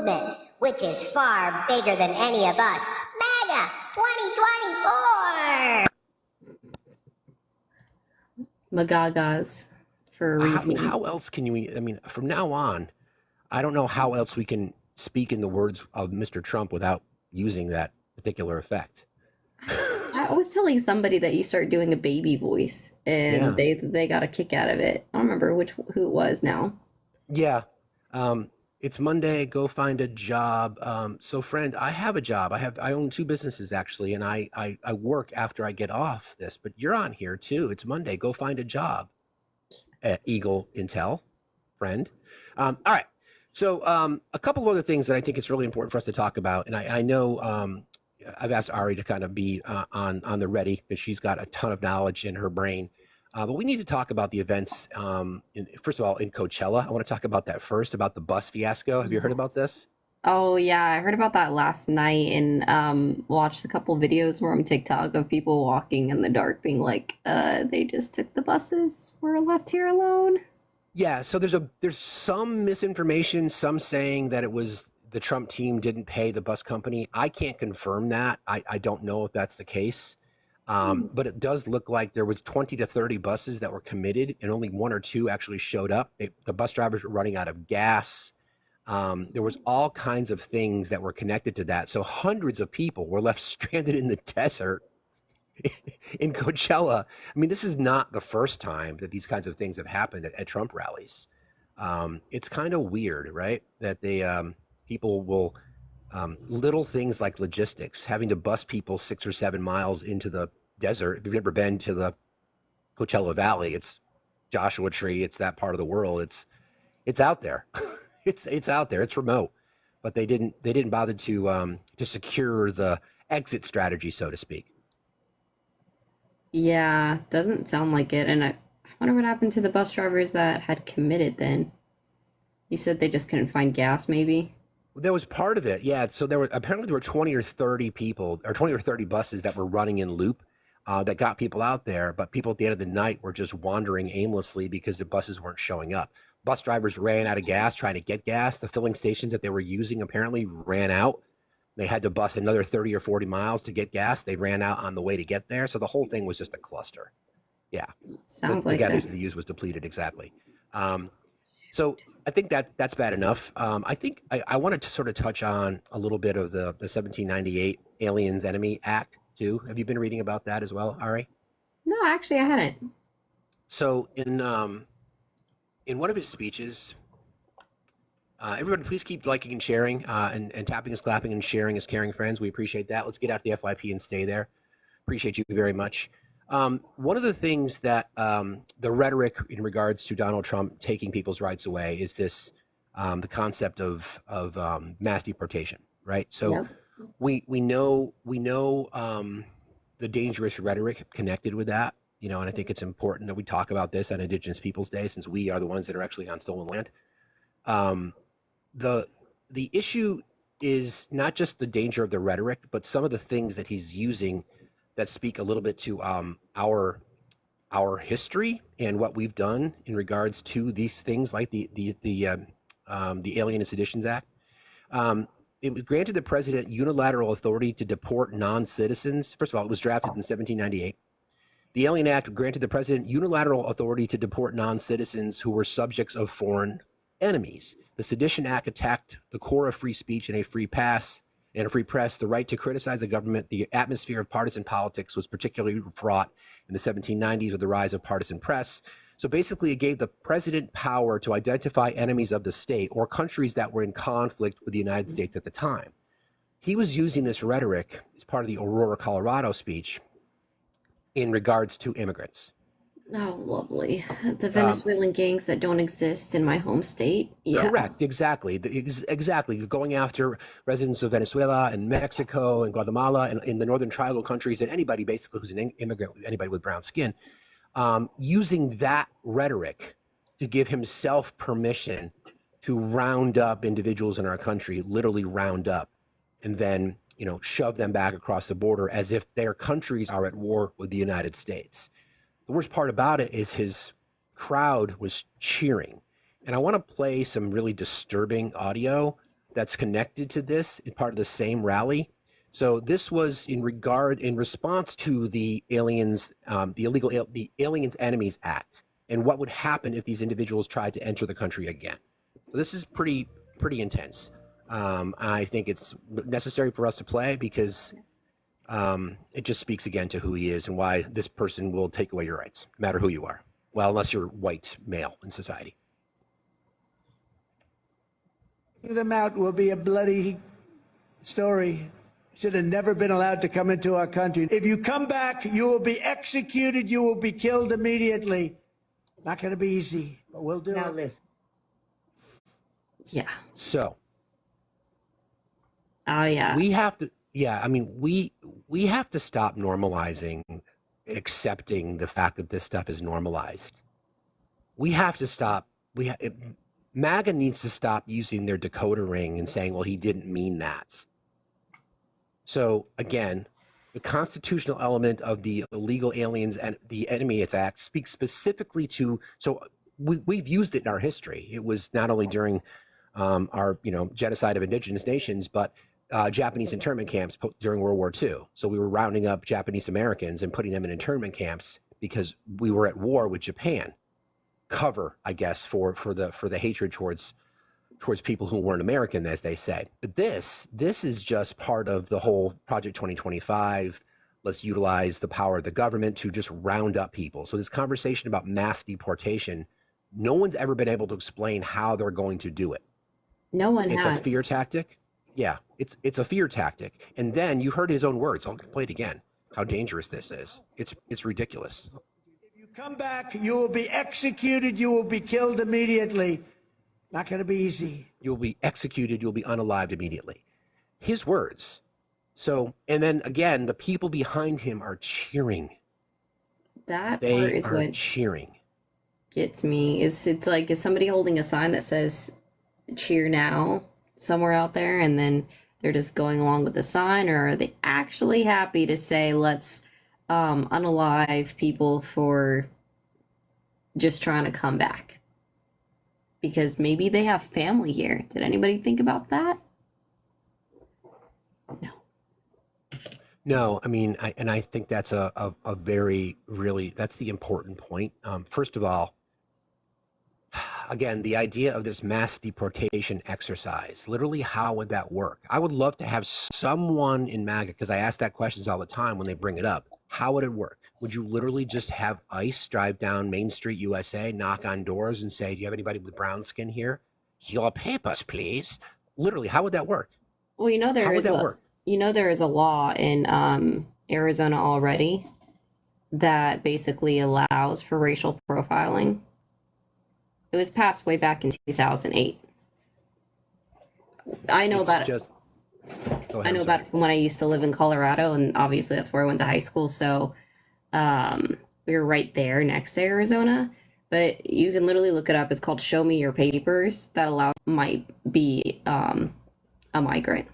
movement, which is far bigger than any of us. MAGA 2024! Magagas for a reason. How else can you, from now on, I don't know how else we can speak in the words of Mr. Trump without using that particular effect. I was telling somebody that you start doing a baby voice, and they got a kick out of it. I don't remember who it was now. Yeah. It's Monday. Go find a job. So, friend, I have a job. I own 2 businesses actually, and I work after I get off this. But you're on here too. It's Monday. Go find a job. Eagle Intel, friend. All right. So, a couple of other things that I think it's really important for us to talk about, and I know I've asked Ari to kind of be on the ready because she's got a ton of knowledge in her brain. But we need to talk about the events, first of all, in Coachella. I want to talk about that first, about the bus fiasco. Have you heard about this? Oh yeah, I heard about that last night and watched a couple videos on TikTok of people walking in the dark being like, they just took the buses. We're left here alone. Yeah, so there's some misinformation, some saying that it was the Trump team didn't pay the bus company. I can't confirm that. I don't know if that's the case. But it does look like there was 20 to 30 buses that were committed and only 1 or 2 actually showed up. The bus drivers were running out of gas. There was all kinds of things that were connected to that. So hundreds of people were left stranded in the desert in Coachella. I mean, this is not the first time that these kinds of things have happened at Trump rallies. It's kind of weird, right? That people will, little things like logistics, having to bus people 6 or 7 miles into the desert. If you've never been to the Coachella Valley, it's Joshua Tree. It's that part of the world. It's out there. it's out there. It's remote, but they didn't bother to secure the exit strategy, so to speak. Yeah, doesn't sound like it. And I wonder what happened to the bus drivers that had committed then. You said they just couldn't find gas, maybe? That was part of it, yeah. So there were 20 or 30 people, or 20 or 30 buses that were running in loop that got people out there, but people at the end of the night were just wandering aimlessly because the buses weren't showing up. Bus drivers ran out of gas trying to get gas. The filling stations that they were using apparently ran out. They had to bus another 30 or 40 miles to get gas. They ran out on the way to get there. So the whole thing was just a cluster. Yeah. Sounds like the gas that. they used was depleted, exactly. So I think that's bad enough. I think I wanted to sort of touch on a little bit of the 1798 Aliens Enemy Act too. Have you been reading about that as well, Ari? No, actually, I hadn't. So in one of his speeches, everybody please keep liking and sharing, and tapping is clapping and sharing is caring, friends. We appreciate that. Let's get out the FYP and stay there. Appreciate you very much. One of the things that the rhetoric in regards to Donald Trump taking people's rights away is this the concept of mass deportation, right? So Yeah. we know the dangerous rhetoric connected with that, and I think it's important that we talk about this on Indigenous Peoples Day, since we are the ones that are actually on stolen land. The issue is not just the danger of the rhetoric, but some of the things that he's using that speak a little bit to our history and what we've done in regards to these things, like the Alien and Seditions Act. It was granted the president unilateral authority to deport non-citizens. First of all, it was drafted in 1798. The Alien Act granted the president unilateral authority to deport non-citizens who were subjects of foreign enemies. The Sedition Act attacked the core of free speech and a free press. The right to criticize the government. The atmosphere of partisan politics was particularly fraught in the 1790s with the rise of partisan press. So basically, it gave the president power to identify enemies of the state or countries that were in conflict with the United States at the time. He was using this rhetoric as part of the Aurora, Colorado speech in regards to immigrants. Oh, lovely. The Venezuelan gangs that don't exist in my home state. Yeah. Correct, exactly. Exactly. Going after residents of Venezuela and Mexico and Guatemala and in the northern tribal countries, and anybody basically who's an immigrant, anybody with brown skin, using that rhetoric to give himself permission to round up individuals in our country, literally round up, and then, shove them back across the border as if their countries are at war with the United States. The worst part about it is his crowd was cheering. And I want to play some really disturbing audio that's connected to this, part of the same rally. So this was in response to the the Aliens Enemies Act, and what would happen if these individuals tried to enter the country again. So this is pretty intense. I think it's necessary for us to play because it just speaks again to who he is and why this person will take away your rights, no matter who you are. Well, unless you're white male in society. Them out will be a bloody story. Should have never been allowed to come into our country. If you come back, you will be executed. You will be killed immediately. Not going to be easy, but we'll do it. Listen. Yeah. So. Oh yeah. We have to. Yeah, I mean, we have to stop normalizing, accepting the fact that this stuff is normalized. We have to stop. MAGA needs to stop using their decoder ring and saying, well, he didn't mean that. So again, the constitutional element of the illegal aliens and the Enemies Act speaks specifically to, so we've used it in our history. It was not only during our genocide of indigenous nations, but Japanese internment camps during World War II. So we were rounding up Japanese Americans and putting them in internment camps because we were at war with Japan. Cover, I guess, for the hatred towards people who weren't American, as they say. But this is just part of the whole Project 2025. Let's utilize the power of the government to just round up people. So this conversation about mass deportation, no one's ever been able to explain how they're going to do it. No one has. It's a fear tactic. Yeah, it's a fear tactic. And then you heard his own words. I'll play it again. How dangerous this is. It's ridiculous. If you come back, you will be executed. You will be killed immediately. Not going to be easy. You'll be executed. You'll be unalived immediately. His words. So, and then again, the people behind him are cheering. That They part is are what cheering. gets me. It's like, is somebody holding a sign that says cheer now somewhere out there, and then they're just going along with the sign, or are they actually happy to say let's unalive people for just trying to come back because maybe they have family here? Did anybody think about that? No, I mean, I think that's a very, really, that's the important point. First of all, again, the idea of this mass deportation exercise, literally, how would that work? I would love to have someone in MAGA, because I ask that questions all the time when they bring it up. How would it work? Would you literally just have ICE drive down Main Street, USA, knock on doors and say, do you have anybody with brown skin here? Your papers, please. Literally, how would that work? Well, How would that work? there is a law in Arizona already that basically allows for racial profiling. It was passed way back in 2008. I know about it. I know about it from when I used to live in Colorado, and obviously that's where I went to high school. So we were right there next to Arizona. But you can literally look it up. It's called Show Me Your Papers. That allows might be a migrant.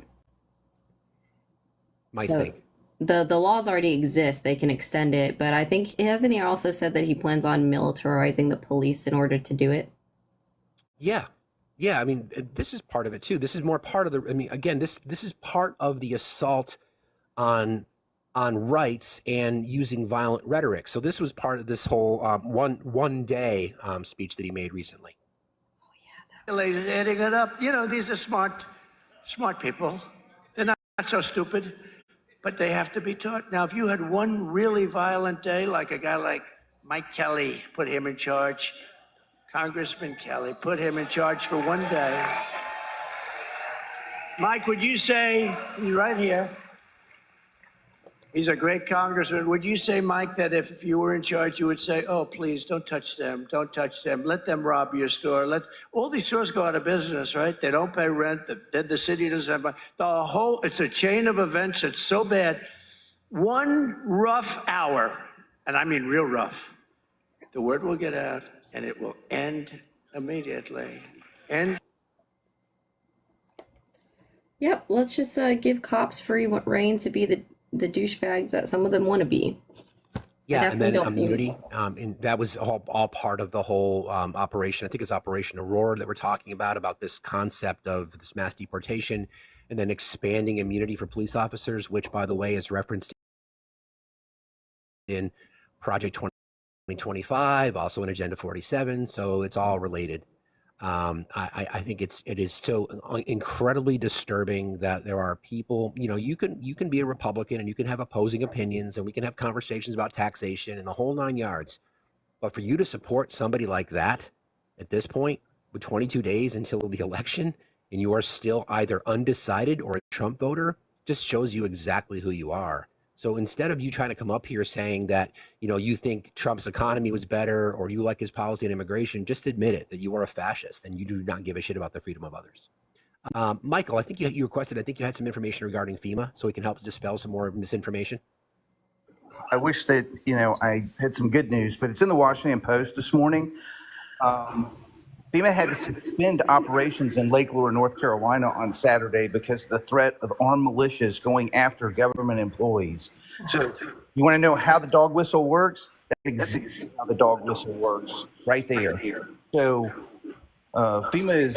The laws already exist. They can extend it, but I think hasn't he also said that he plans on militarizing the police in order to do it? Yeah. I mean, this is part of it too. This is more part of the. I mean, again, this is part of the assault on rights and using violent rhetoric. So this was part of this whole one day speech that he made recently. Ladies, adding it up. These are smart people. They're not so stupid. But they have to be taught. Now, if you had one really violent day, like a guy like Mike Kelly, put him in charge, Congressman Kelly, put him in charge for one day. Mike, would you say, he's right here, he's a great congressman. Would you say, Mike, that if you were in charge, you would say, oh, please, don't touch them, let them rob your store. All these stores go out of business, right? They don't pay rent, the city doesn't have money. It's a chain of events that's so bad. One rough hour, and I mean real rough, the word will get out and it will end immediately. Yep, let's just give cops free reign to be the douchebags that some of them want to be. Yeah, and definitely then don't believe. immunity, and that was all part of the whole operation. I think it's Operation Aurora that we're talking about this concept of this mass deportation, and then expanding immunity for police officers, which, by the way, is referenced in Project 2025, also in Agenda 47. So it's all related. I think it is so incredibly disturbing that there are people. You can be a Republican and you can have opposing opinions, and we can have conversations about taxation and the whole nine yards. But for you to support somebody like that at this point, with 22 days until the election, and you are still either undecided or a Trump voter, just shows you exactly who you are. So instead of you trying to come up here saying that, you think Trump's economy was better or you like his policy on immigration, just admit it, that you are a fascist and you do not give a shit about the freedom of others. Michael, I think you requested, I think you had some information regarding FEMA, so we can help dispel some more misinformation. I wish that, I had some good news, but it's in the Washington Post this morning. FEMA had to suspend operations in Lake Lure, North Carolina on Saturday because of the threat of armed militias going after government employees. So you want to know how the dog whistle works? That's exactly how the dog whistle works, right there. So FEMA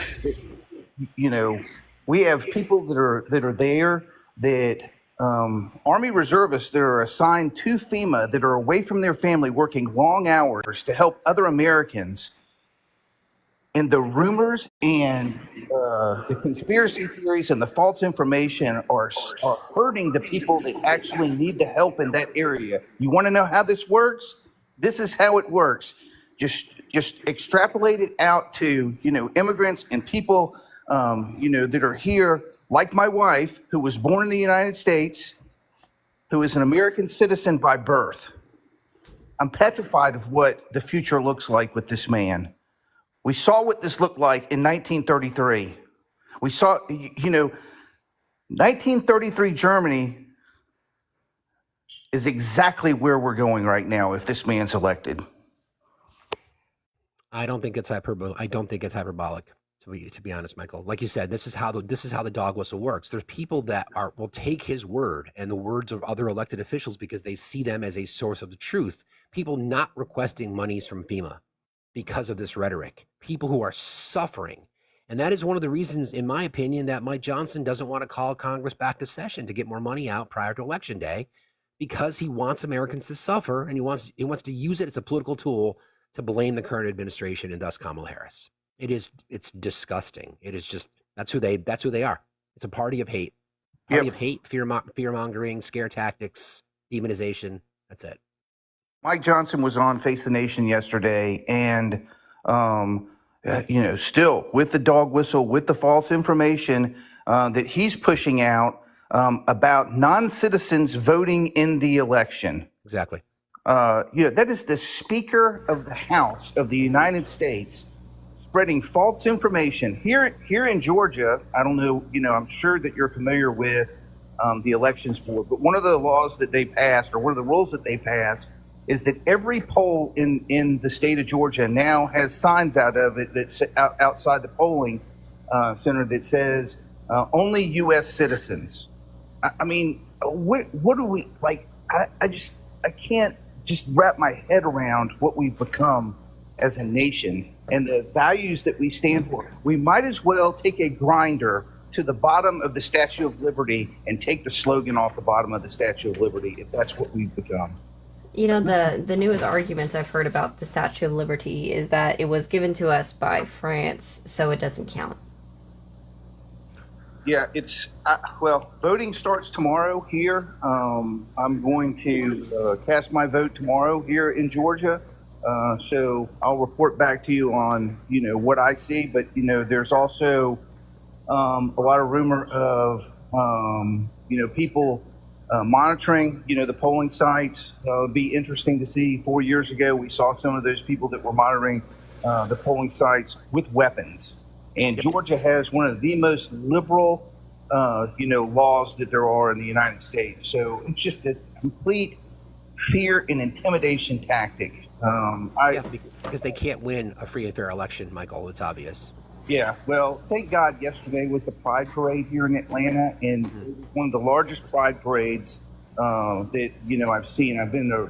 is, we have people that are there that Army reservists that are assigned to FEMA that are away from their family working long hours to help other Americans. And the rumors and the conspiracy theories and the false information are hurting the people that actually need the help in that area. You want to know how this works? This is how it works. Just extrapolate it out to, immigrants and people, that are here, like my wife, who was born in the United States, who is an American citizen by birth. I'm petrified of what the future looks like with this man. We saw what this looked like in 1933. We saw, 1933 Germany is exactly where we're going right now if this man's elected. I don't think it's hyperbolic. To be honest, Michael, like you said, this is how the dog whistle works. There's people that will take his word and the words of other elected officials because they see them as a source of the truth. People not requesting monies from FEMA because of this rhetoric. People who are suffering. And that is one of the reasons, in my opinion, that Mike Johnson doesn't want to call Congress back to session to get more money out prior to Election Day, because he wants Americans to suffer, and he wants to use it as a political tool to blame the current administration and thus Kamala Harris. It's disgusting. It is just, that's who they are. It's a party of hate. Party of hate, fear mongering, scare tactics, demonization. That's it. Mike Johnson was on Face the Nation yesterday, and still with the dog whistle, with the false information that he's pushing out about non-citizens voting in the election. Exactly. That is the Speaker of the House of the United States spreading false information here in Georgia. I don't know. I'm sure that you're familiar with the Elections Board, but one of the laws that they passed, or one of the rules that they passed, is that every poll in the state of Georgia now has signs out of it that's outside the polling center that says only U.S. citizens. I mean, what do we like? I can't just wrap my head around what we've become as a nation and the values that we stand for. We might as well take a grinder to the bottom of the Statue of Liberty and take the slogan off the bottom of the Statue of Liberty if that's what we've become. The newest arguments I've heard about the Statue of Liberty is that it was given to us by France, so it doesn't count. Yeah, it's voting starts tomorrow here. I'm going to cast my vote tomorrow here in Georgia. So I'll report back to you on what I see. But there's also a lot of rumor of people monitoring the polling sites. It'd be interesting to see. 4 years ago, we saw some of those people that were monitoring the polling sites with weapons. And Georgia has one of the most liberal, laws that there are in the United States. So it's just a complete fear and intimidation tactic. Because they can't win a free and fair election, Michael. It's obvious. Yeah, well, thank God yesterday was the Pride Parade here in Atlanta, and it was one of the largest Pride parades that I've seen. I've been to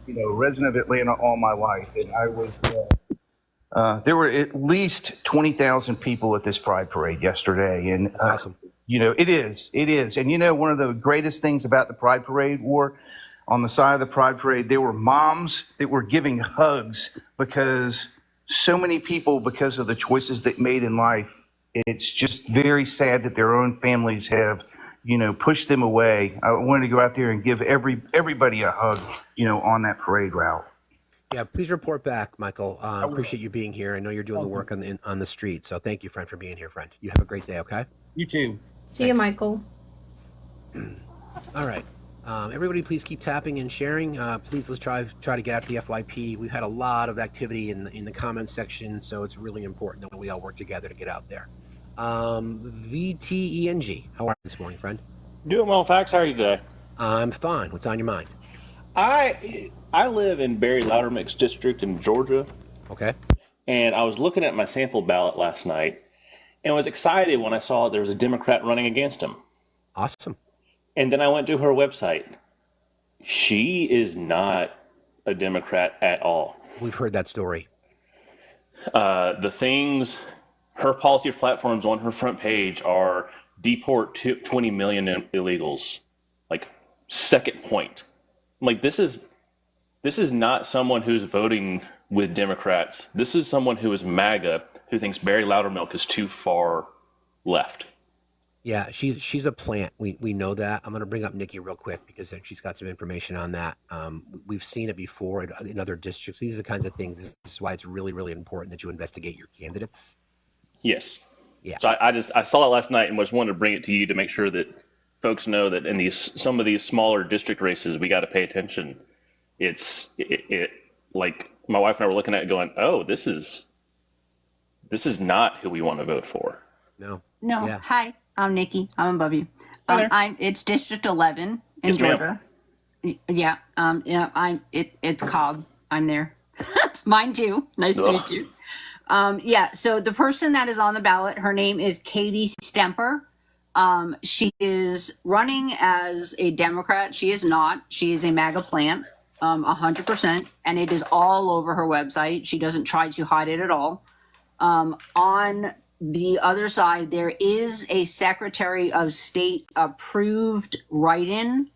resident of Atlanta all my life, and I was. There were at least 20,000 people at this Pride Parade yesterday, and That's awesome. it is. And one of the greatest things about the Pride Parade were on the side of the Pride Parade, there were moms that were giving hugs because so many people, because of the choices they made in life, it's just very sad that their own families have, pushed them away. I wanted to go out there and give everybody a hug, on that parade route. Yeah, please report back, Michael. Appreciate you being here. I know you're doing the work on the street, so thank you, friend, for being here, friend. You have a great day, okay? You too. See you, Michael. All right. Everybody, please keep tapping and sharing. Please, let's try to get out the FYP. We've had a lot of activity in the comments section, so it's really important that we all work together to get out there. VTENG, how are you this morning, friend? Doing well, Fax. How are you today? I'm fine. What's on your mind? I live in Barry Loudermilk's district in Georgia, Okay. and I was looking at my sample ballot last night and was excited when I saw there was a Democrat running against him. Awesome. And then I went to her website. She is not a Democrat at all. We've heard that story. Her policy platforms on her front page are deport 20 million illegals. Like, second point. Like, this is not someone who's voting with Democrats. This is someone who is MAGA, who thinks Barry Loudermilk is too far left. Yeah, she's a plant. We know that. I'm going to bring up Nikki real quick because she's got some information on that. We've seen it before in other districts. These are the kinds of things. This is why it's really, really important that you investigate your candidates. Yes. Yeah. So I saw it last night and was wanted to bring it to you to make sure that folks know that in some of these smaller district races, we got to pay attention. It like my wife and I were looking at it going, oh, this is not who we want to vote for. No. No. Yeah. Hi, I'm Nikki. I'm above you. Hi there. It's District 11 in Yes, ma'am. Georgia. Yeah. It's Cobb. I'm there. It's mine too. Nice to meet you. So the person that is on the ballot, her name is Katie Stemper. She is running as a Democrat. She is not. She is a MAGA plant, 100%, and it is all over her website. She doesn't try to hide it at all. On the other side, there is a Secretary of State approved write-in.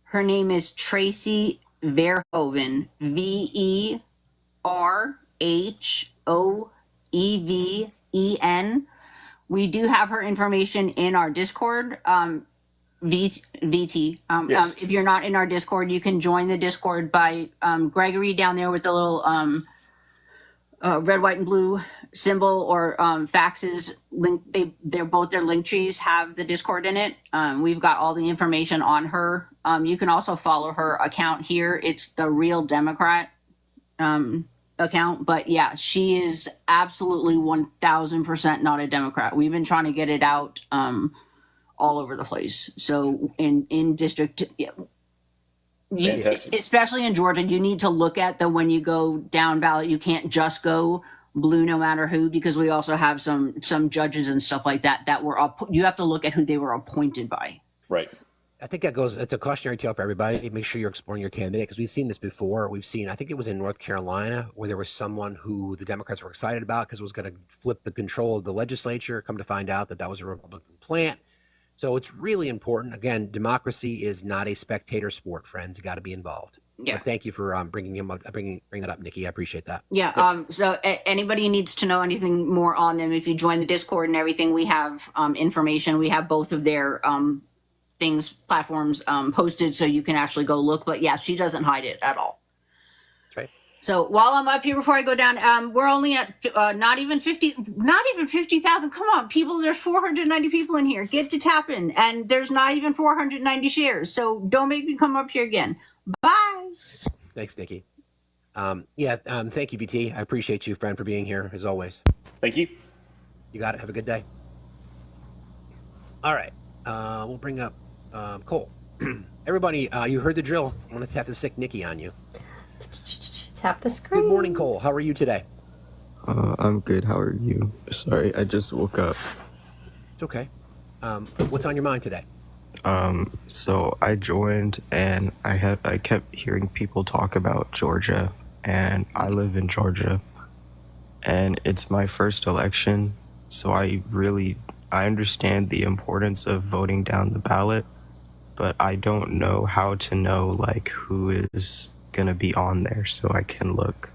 Her name is Tracy Verhoeven, Verhoeven. We do have her information in our Discord. VT. Yes. If you're not in our Discord, you can join the Discord by Gregory down there with the little red, white, and blue symbol, or faxes link. They're both their link trees have the Discord in it. We've got all the information on her. You can also follow her account here. It's the Real Democrat account. But yeah, she is absolutely 1000% not a Democrat. We've been trying to get it out all over the place. So in district, Fantastic. especially in Georgia, you need to look at when you go down ballot, you can't just go blue no matter who, because we also have some judges and stuff like that were up. You have to look at who they were appointed by. Right. I think it's a cautionary tale for everybody. Make sure you're exploring your candidate, because we've seen this before. I think it was in North Carolina, where there was someone who the Democrats were excited about because it was going to flip the control of the legislature. Come to find out that was a Republican plant. So it's really important. Again, democracy is not a spectator sport, friends. You got to be involved. Yeah. But thank you for bringing that up, Nikki. I appreciate that. Yeah. So anybody needs to know anything more on them, if you join the Discord and everything, we have information. We have both of their platforms posted, so you can actually go look. But yeah, she doesn't hide it at all. That's right. So while I'm up here, before I go down, we're only at not even 50,000. Come on, people. There's 490 people in here. Get to tapping, and there's not even 490 shares. So don't make me come up here again. Bye. Thanks, Nikki. Thank you, VT. I appreciate you, friend, for being here as always. Thank you. You got it. Have a good day. All right. We'll bring up Cole. Everybody, you heard the drill. I'm going to have to stick Nikki on you. Tap the screen. Good morning, Cole. How are you today? I'm good. How are you? Sorry, I just woke up. It's okay. What's on your mind today? So I joined and I kept hearing people talk about Georgia, and I live in Georgia, and it's my first election, so I understand the importance of voting down the ballot, but I don't know how to know like who is gonna be on there so I can look.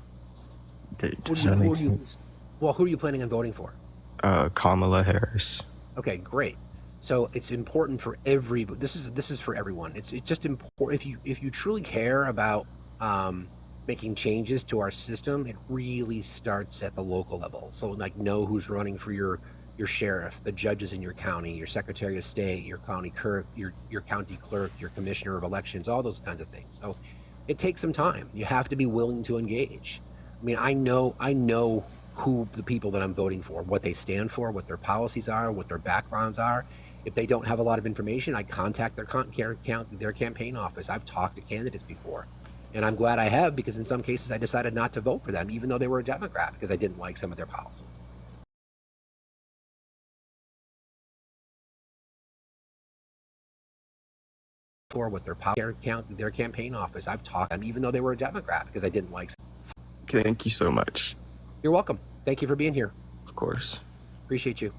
Does that make sense? Well, who are you planning on voting for? Kamala Harris. Okay, great. So it's important for every. This is for everyone. It's just important if you truly care about making changes to our system. It really starts at the local level. So like, know who's running for your sheriff, the judges in your county, your secretary of state, your county clerk, your county clerk, your commissioner of elections, all those kinds of things. So it takes some time. You have to be willing to engage. I mean, I know who the people that I'm voting for, what they stand for, what their policies are, what their backgrounds are. If they don't have a lot of information, I contact their campaign office. I've talked to candidates before, and I'm glad I have, because in some cases I decided not to vote for them, even though they were a Democrat, because I didn't like some of their policies. For what their campaign office, I've talked to them, even though they were a Democrat, because I didn't like. Thank you so much. You're welcome. Thank you for being here. Of course. Appreciate you.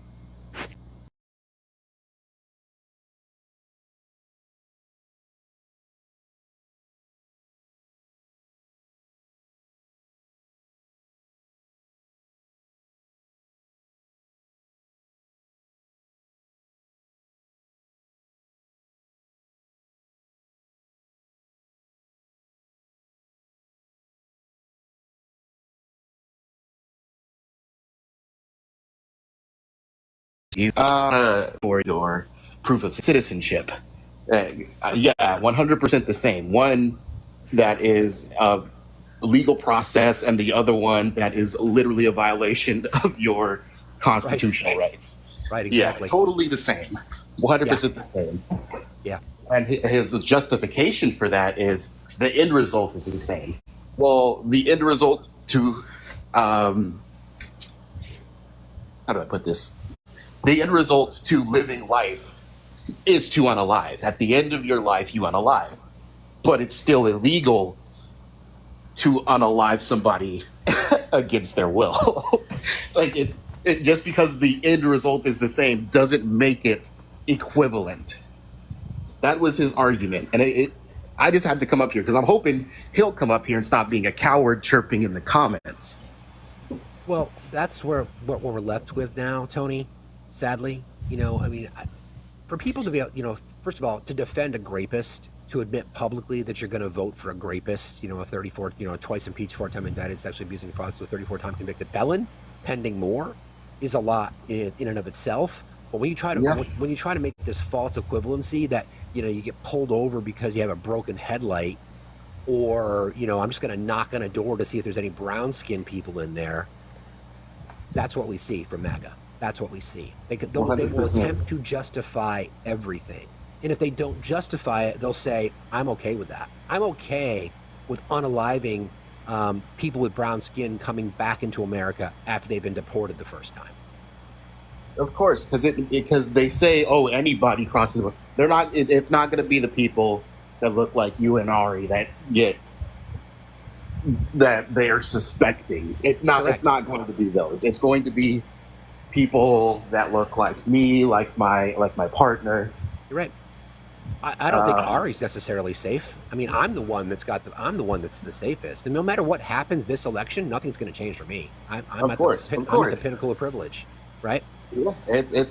For your proof of citizenship. Yeah, 100% the same. One that is of legal process, and the other one that is literally a violation of your constitutional rights. Right, exactly. Yeah, totally the same. 100% the same. Yeah. And his justification for that is the end result is the same. Well, the end result to, how do I put this? The end result to living life is to unalive. At the end of your life, you unalive. But it's still illegal to unalive somebody against their will. Like, just because the end result is the same doesn't make it equivalent. That was his argument. And I just had to come up here because I'm hoping he'll come up here and stop being a coward chirping in the comments. Well, that's what we're left with now, Tony. Sadly, I mean, for people to be, first of all, to defend a rapist, to admit publicly that you're going to vote for a rapist, a 34, twice impeached, 4-time indicted, sexually abusing, fraud, so 34-time convicted felon, pending more, is a lot in and of itself. But when you try to make this false equivalency that you get pulled over because you have a broken headlight, or I'm just going to knock on a door to see if there's any brown skinned people in there. That's what we see from MAGA. That's what we see. They will attempt to justify everything. And if they don't justify it, they'll say, I'm okay with that. I'm okay with unaliving people with brown skin coming back into America after they've been deported the first time. Of course, because they say, oh, anybody crosses the border. They're not. It's not going to be the people that look like you and Ari that they are suspecting. It's not. Correct. It's not going to be those. It's going to be people that look like me, like my partner. You're right. I don't think Ari's necessarily safe. I mean, I'm the one that's the safest. And no matter what happens this election, nothing's going to change for me. I'm at the pinnacle of privilege, right? Yeah, it's a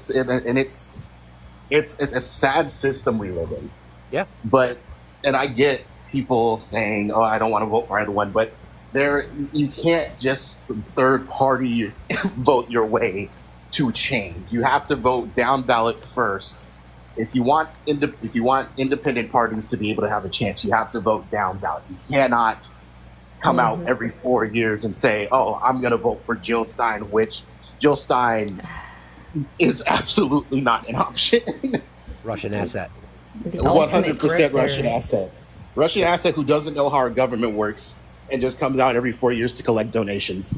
sad system we live in. Yeah. And I get people saying, "Oh, I don't want to vote for either one," but you can't just third party vote your way to change. You have to vote down ballot first. If you want independent parties to be able to have a chance, you have to vote down ballot. You cannot come out every 4 years and say, "Oh, I'm going to vote for Jill Stein," which Jill Stein is absolutely not an option. Russian asset. 100% Russian asset. Russian asset who doesn't know how our government works and just comes out every 4 years to collect donations.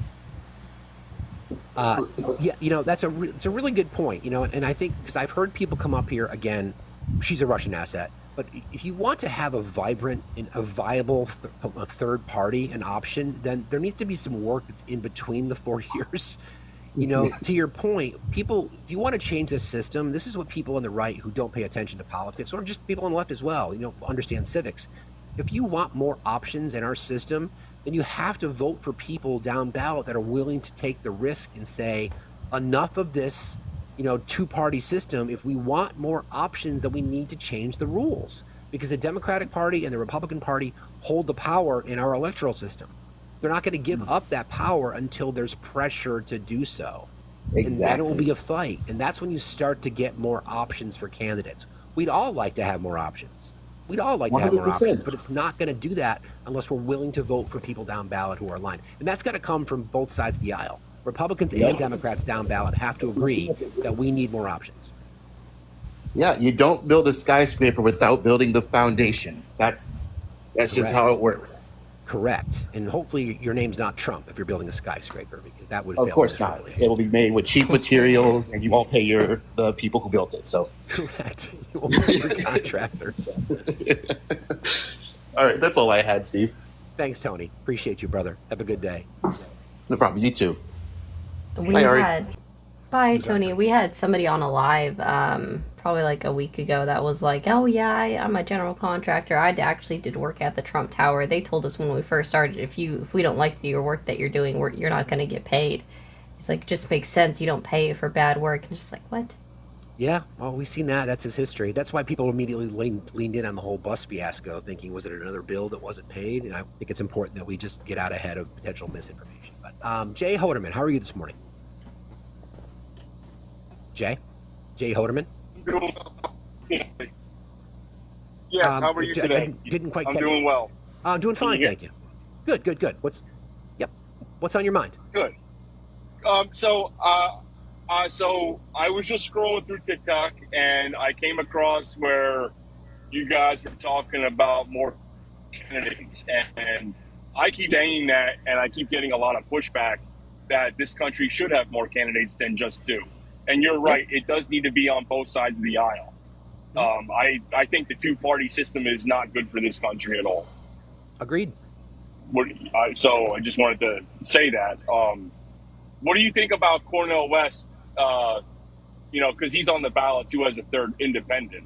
Yeah, that's it's a really good point. And I think because I've heard people come up here again she's a Russian asset. But if you want to have a vibrant and a viable third party, an option, then there needs to be some work that's in between the 4 years. To your point, people, if you want to change this system, this is what people on the right who don't pay attention to politics, or just people on the left as well, understand civics. If you want more options in our system, then you have to vote for people down ballot that are willing to take the risk and say, enough of this, two-party system. If we want more options, then we need to change the rules, because the Democratic Party and the Republican Party hold the power in our electoral system. They're not going to give up that power until there's pressure to do so. Exactly. And then it will be a fight. And that's when you start to get more options for candidates. We'd all like to have more options. We'd all like to have more 100%. options, but it's not going to do that unless we're willing to vote for people down ballot who are aligned. And that's got to come from both sides of the aisle. Republicans and Democrats down ballot have to agree that we need more options. Yeah, you don't build a skyscraper without building the foundation. That's just how it works. Correct. And hopefully your name's not Trump if you're building a skyscraper, because that would Of fail course not. miserably. It will be made with cheap materials, and you won't pay the people who built it. So, Correct. You won't pay your contractors. all right, that's all I had, Steve. Thanks, Tony. Appreciate you, brother. Have a good day. No problem. You too. We Ari. had, bye Tony. We had somebody on a live, probably like a week ago that was like, "Oh yeah, I'm a general contractor. I actually did work at the Trump Tower. They told us when we first started, if we don't like your work that you're doing, you're not going to get paid." He's like, "It just makes sense. You don't pay for bad work." And just like, what? Yeah, well, we've seen that. That's his history. That's why people immediately leaned in on the whole bus fiasco, thinking, was it another bill that wasn't paid? And I think it's important that we just get out ahead of potential misinformation. But Jay Hoderman, how are you this morning? Jay Hoderman? Yes, how are you today? I didn't quite I'm catch doing well. I'm doing fine, hear- thank you. Good. What's on your mind? Good. So I was just scrolling through TikTok and I came across where you guys were talking about more candidates, and I keep saying that, and I keep getting a lot of pushback that this country should have more candidates than just two. And you're right, it does need to be on both sides of the aisle. I think the two-party system is not good for this country at all. Agreed. So I just wanted to say that. What do you think about Cornel West? Because he's on the ballot too as a third independent.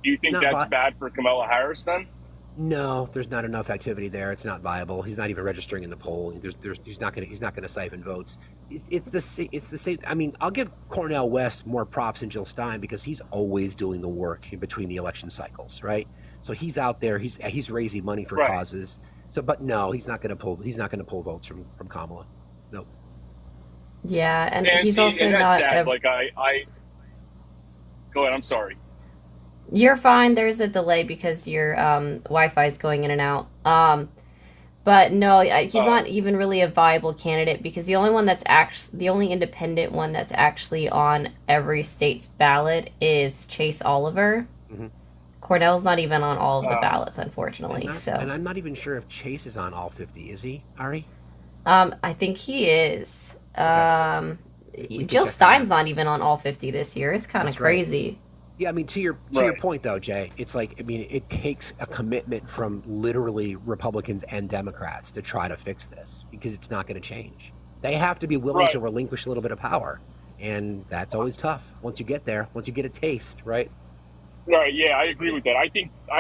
Do you think that's bad for Kamala Harris then? No, there's not enough activity there. It's not viable. He's not even registering in the poll. He's not going to siphon votes. It's the same. I mean, I'll give Cornel West more props than Jill Stein, because he's always doing the work in between the election cycles, right? So he's out there. He's raising money for causes. So, but no, he's not going to pull votes from Kamala. No. Yeah, and And he's see, also and that's not. sad. Like I. Go ahead. I'm sorry. You're fine. There's a delay because your Wi-Fi is going in and out. But no, he's not even really a viable candidate, because the only independent one that's actually on every state's ballot is Chase Oliver. Mm-hmm. Cornell's not even on all of the ballots, unfortunately. And I'm not even sure if Chase is on all 50. Is he, Ari? I think he is. Okay. Jill Stein's not even on all 50 this year. It's kind of crazy. Right. Yeah, I mean, to your point though, Jay, it's like, I mean, it takes a commitment from literally Republicans and Democrats to try to fix this, because it's not going to change. They have to be willing to relinquish a little bit of power, and that's always tough once you get there, once you get a taste, right? Right. Yeah, I agree with that. I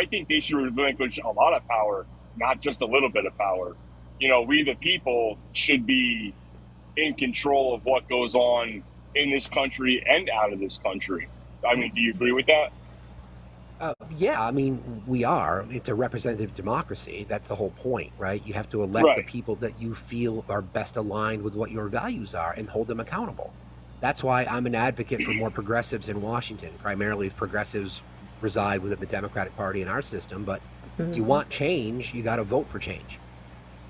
think they should relinquish a lot of power, not just a little bit of power. We the people should be in control of what goes on in this country and out of this country. I mean, do you agree with that? Yeah, I mean, we are. It's a representative democracy. That's the whole point, right? You have to elect the people that you feel are best aligned with what your values are and hold them accountable. That's why I'm an advocate for more progressives in Washington. Primarily, progressives reside within the Democratic Party in our system, but if you want change, you got to vote for change.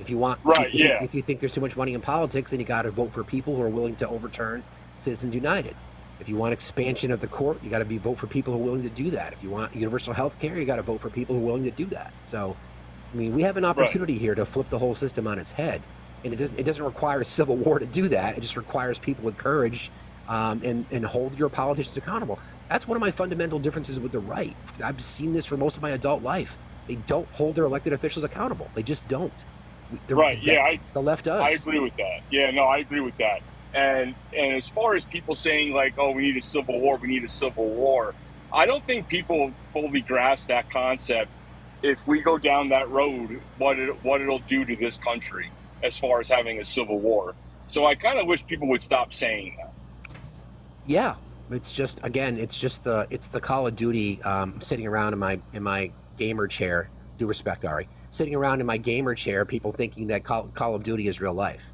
If you want, if you think there's too much money in politics, then you got to vote for people who are willing to overturn Citizens United. If you want expansion of the court, you got to vote for people who are willing to do that. If you want universal health care, you got to vote for people who are willing to do that. So, I mean, we have an opportunity here to flip the whole system on its head, and it doesn't require a civil war to do that. It just requires people with courage and hold your politicians accountable. That's one of my fundamental differences with the right. I've seen this for most of my adult life. They don't hold their elected officials accountable. They just don't. Right. Yeah. The left does. I agree with that. Yeah. No, I agree with that. And as far as people saying like, oh, we need a civil war, we need a civil war, I don't think people fully grasp that concept. If we go down that road, what it'll do to this country as far as having a civil war. So I kind of wish people would stop saying that. Yeah, it's just the Call of Duty. Sitting around in my gamer chair. Due respect, Ari. Sitting around in my gamer chair, people thinking that Call of Duty is real life.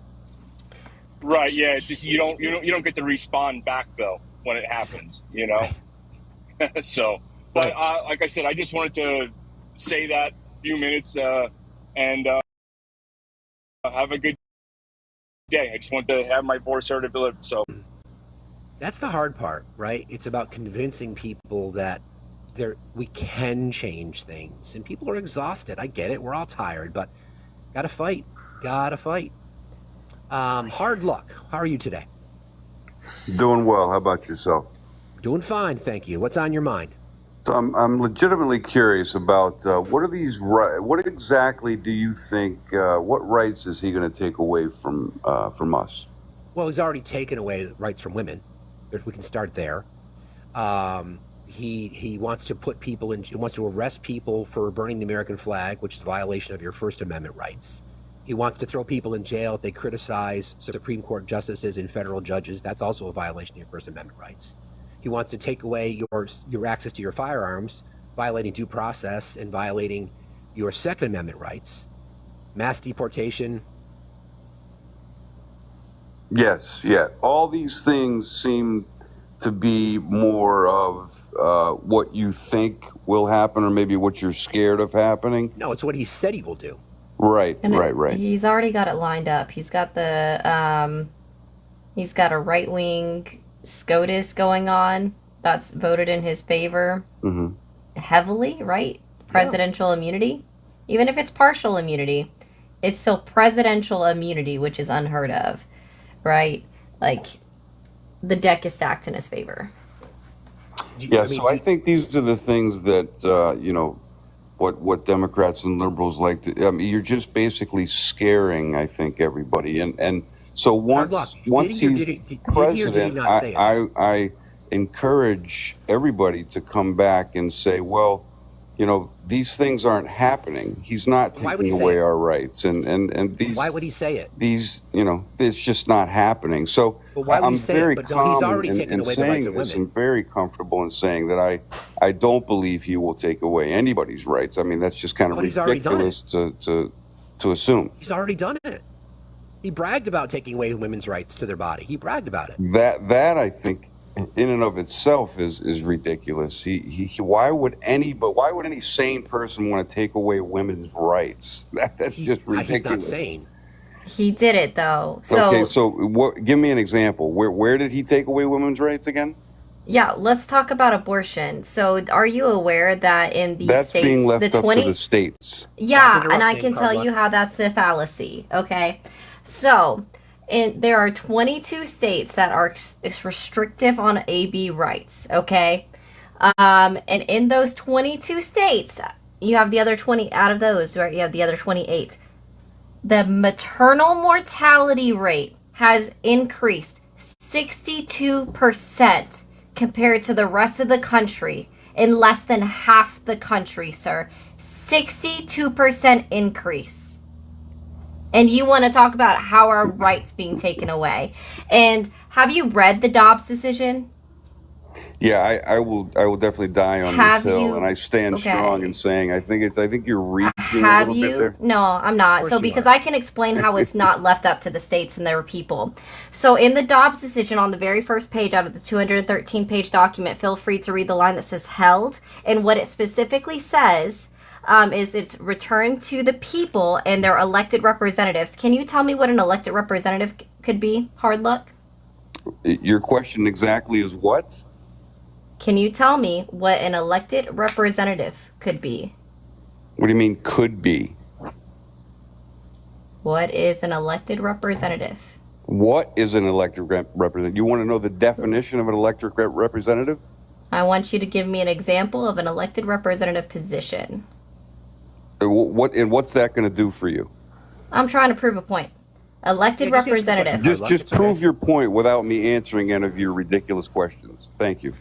Right. Yeah. It's just you don't get to respawn back though when it happens. You know. Right. So, but like I said, I just wanted to say that few minutes and have a good day. I just want to have my voice heard a bit. So that's the hard part, right? It's about convincing people that we can change things, and people are exhausted. I get it. We're all tired, but gotta fight. Hard luck. How are you today? Doing well. How about yourself? Doing fine, thank you. What's on your mind? So I'm legitimately curious about what exactly do you think? What rights is he going to take away from us? Well, he's already taken away rights from women. If we can start there. He wants to put people in. He wants to arrest people for burning the American flag, which is a violation of your First Amendment rights. He wants to throw people in jail if they criticize Supreme Court justices and federal judges. That's also a violation of your First Amendment rights. He wants to take away your access to your firearms, violating due process and violating your Second Amendment rights. Mass deportation. Yes, yeah. All these things seem to be more of what you think will happen, or maybe what you're scared of happening. No, it's what he said he will do. Right. He's already got it lined up. He's got he's got a right-wing SCOTUS going on that's voted in his favor heavily, right? Presidential immunity. Even if it's partial immunity, it's still presidential immunity, which is unheard of, right? Like, the deck is stacked in his favor. Yeah, so I think these are the things that, what Democrats and liberals like to, you're just basically scaring, I think, everybody. And so once he's president, I encourage everybody to come back and say, well, these things aren't happening. He's not taking away our rights. And these, why would he say it? These, it's just not happening. So I'm very calm in saying this and very comfortable in saying that I don't believe he will take away anybody's rights. I mean, that's just kind of ridiculous to assume. He's already done it. He bragged about taking away women's rights to their body. He bragged about it. That I think, in and of itself, is ridiculous. Why would any sane person want to take away women's rights? That's just ridiculous. He's not sane. He did it though. Okay, so give me an example. Where did he take away women's rights again? Yeah, let's talk about abortion. So, are you aware that in these states, being left up to the states? Yeah, and I can tell you how that's a fallacy. Okay, so there are 22 states that are restrictive on AB rights. Okay, and in those 22 states, you have the other 20 out of those, right? You have the other 28. The maternal mortality rate has increased 62% compared to the rest of the country in less than half the country, sir. 62% increase. And you want to talk about how our rights being taken away. And have you read the Dobbs decision? Yeah, I will definitely die on this hill, and I stand strong in saying I think you're reaching a little bit there. No, I'm not. So because I can explain how it's not left up to the states and their people. So in the Dobbs decision, on the very first page out of the 213-page document, feel free to read the line that says "held," and what it specifically says is it's returned to the people and their elected representatives. Can you tell me what an elected representative could be? Hard luck. Your question exactly is what? Can you tell me what an elected representative could be? What do you mean could be? What is an elected representative? What is an elected representative? You want to know the definition of an elected representative? I want you to give me an example of an elected representative position. What's that going to do for you? I'm trying to prove a point. Elected Yeah, just answer the representative. question. Just It's prove okay. your point without me answering any of your ridiculous questions. Thank you.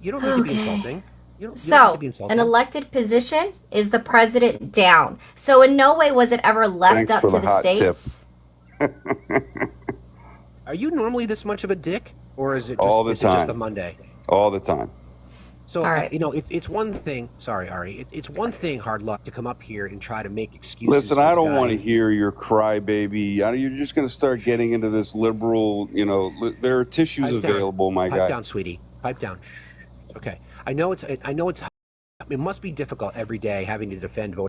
You don't need to be insulting. You don't need to So, be an insulting. elected position is the president down. So, in no way was it ever left Thanks up for to the the hot tip. states. Are you normally this much of a dick, or is it just, All the is it just time. a Monday? All the time. So, All right. it's one thing. Sorry, Ari. It's one thing, hard luck, to come up here and try to make excuses. Listen, for I the don't guy want to who- hear your crybaby. You're just going to start getting into this liberal, there are tissues Pipe down. available, my Pipe guy. down, sweetie. Pipe down. Okay. I know it's. It must be difficult every day having to defend voting.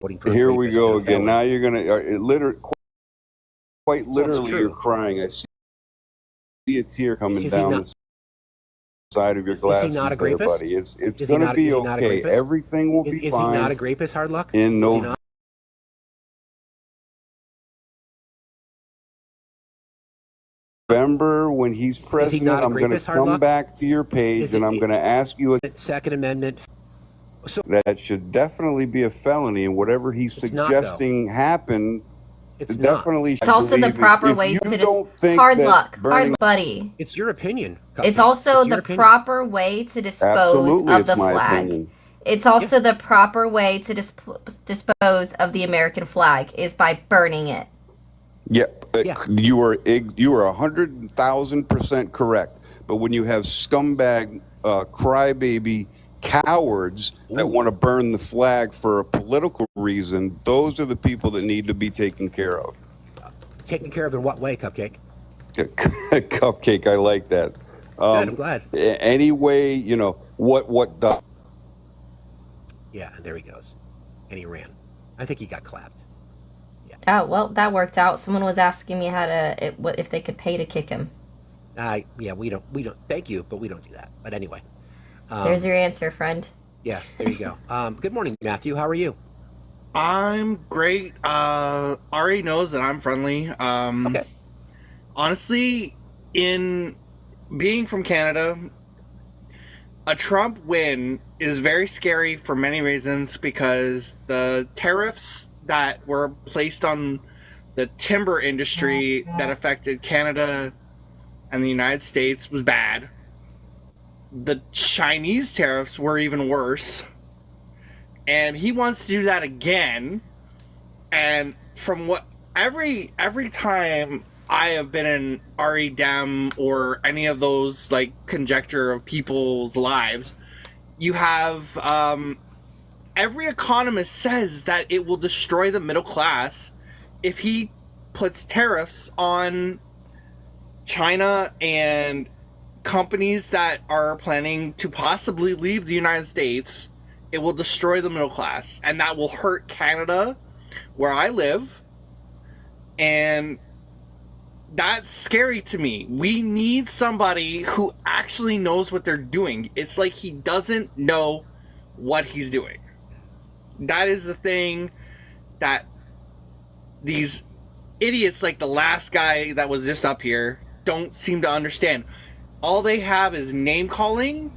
For a Here we rapist go and a again. felon. Now you're going to, quite literally, true. you're crying. I see a tear coming Is he down not- the side of your glasses not a there, grapist? buddy. It's Is he going to not- be is he not a okay. grapist? Everything will be Is fine. he not a grapist, hard luck? In Is he November, not? when he's president, not a I'm going to rapist, hard come luck? back to your page Is and it- I'm going to ask you Second Amendment. So that should definitely be a felony, and whatever he's It's not, suggesting happen, it's it not. definitely. It's also the proper way to hard luck, buddy. It's your opinion. It's Cupcake. also It's your the opinion. proper way to dispose Absolutely, of it's the my flag. opinion. It's also the proper way to dispose of the American flag is by burning it. Yeah, Yeah. you are 100,000% correct. But when you have scumbag, crybaby cowards that want to burn the flag for a political reason, those are the people that need to be taken care of. Taken care of in what way, Cupcake? Cupcake, I like that. Good, I'm glad. Anyway, what the. Yeah, there he goes. And he ran. I think he got clapped. Oh, well, that worked out. Someone was asking me if they could pay to kick him. Yeah, we don't. Thank you, but we don't do that. But anyway. There's your answer, friend. Yeah, there you go. Good morning, Matthew. How are you? I'm great. Ari knows that I'm friendly. Okay. Honestly, in being from Canada, a Trump win is very scary for many reasons because the tariffs that were placed on the timber industry that affected Canada and the United States was bad. The Chinese tariffs were even worse. And he wants to do that again. And from what every time I have been in RE Dem or any of those like conjecture of people's lives, you have every economist says that it will destroy the middle class if he puts tariffs on China and companies that are planning to possibly leave the United States. It will destroy the middle class, and that will hurt Canada, where I live, and that's scary to me. We need somebody who actually knows what they're doing. It's like he doesn't know what he's doing. That is the thing that these idiots like the last guy that was just up here don't seem to understand. All they have is name calling.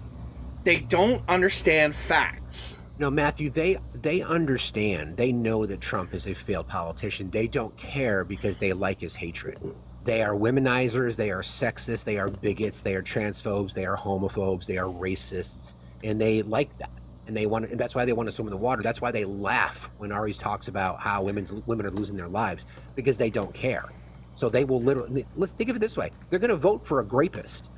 They don't understand facts. No, Matthew, they understand. They know that Trump is a failed politician. They don't care because they like his hatred. They are womenizers, they are sexists, they are bigots, they are transphobes, they are homophobes, they are racists, and they like that. And and that's why they want to swim in the water. That's why they laugh when Aries talks about how women are losing their lives, because they don't care. So they will literally, let's think of it this way. They're going to vote for a grapist.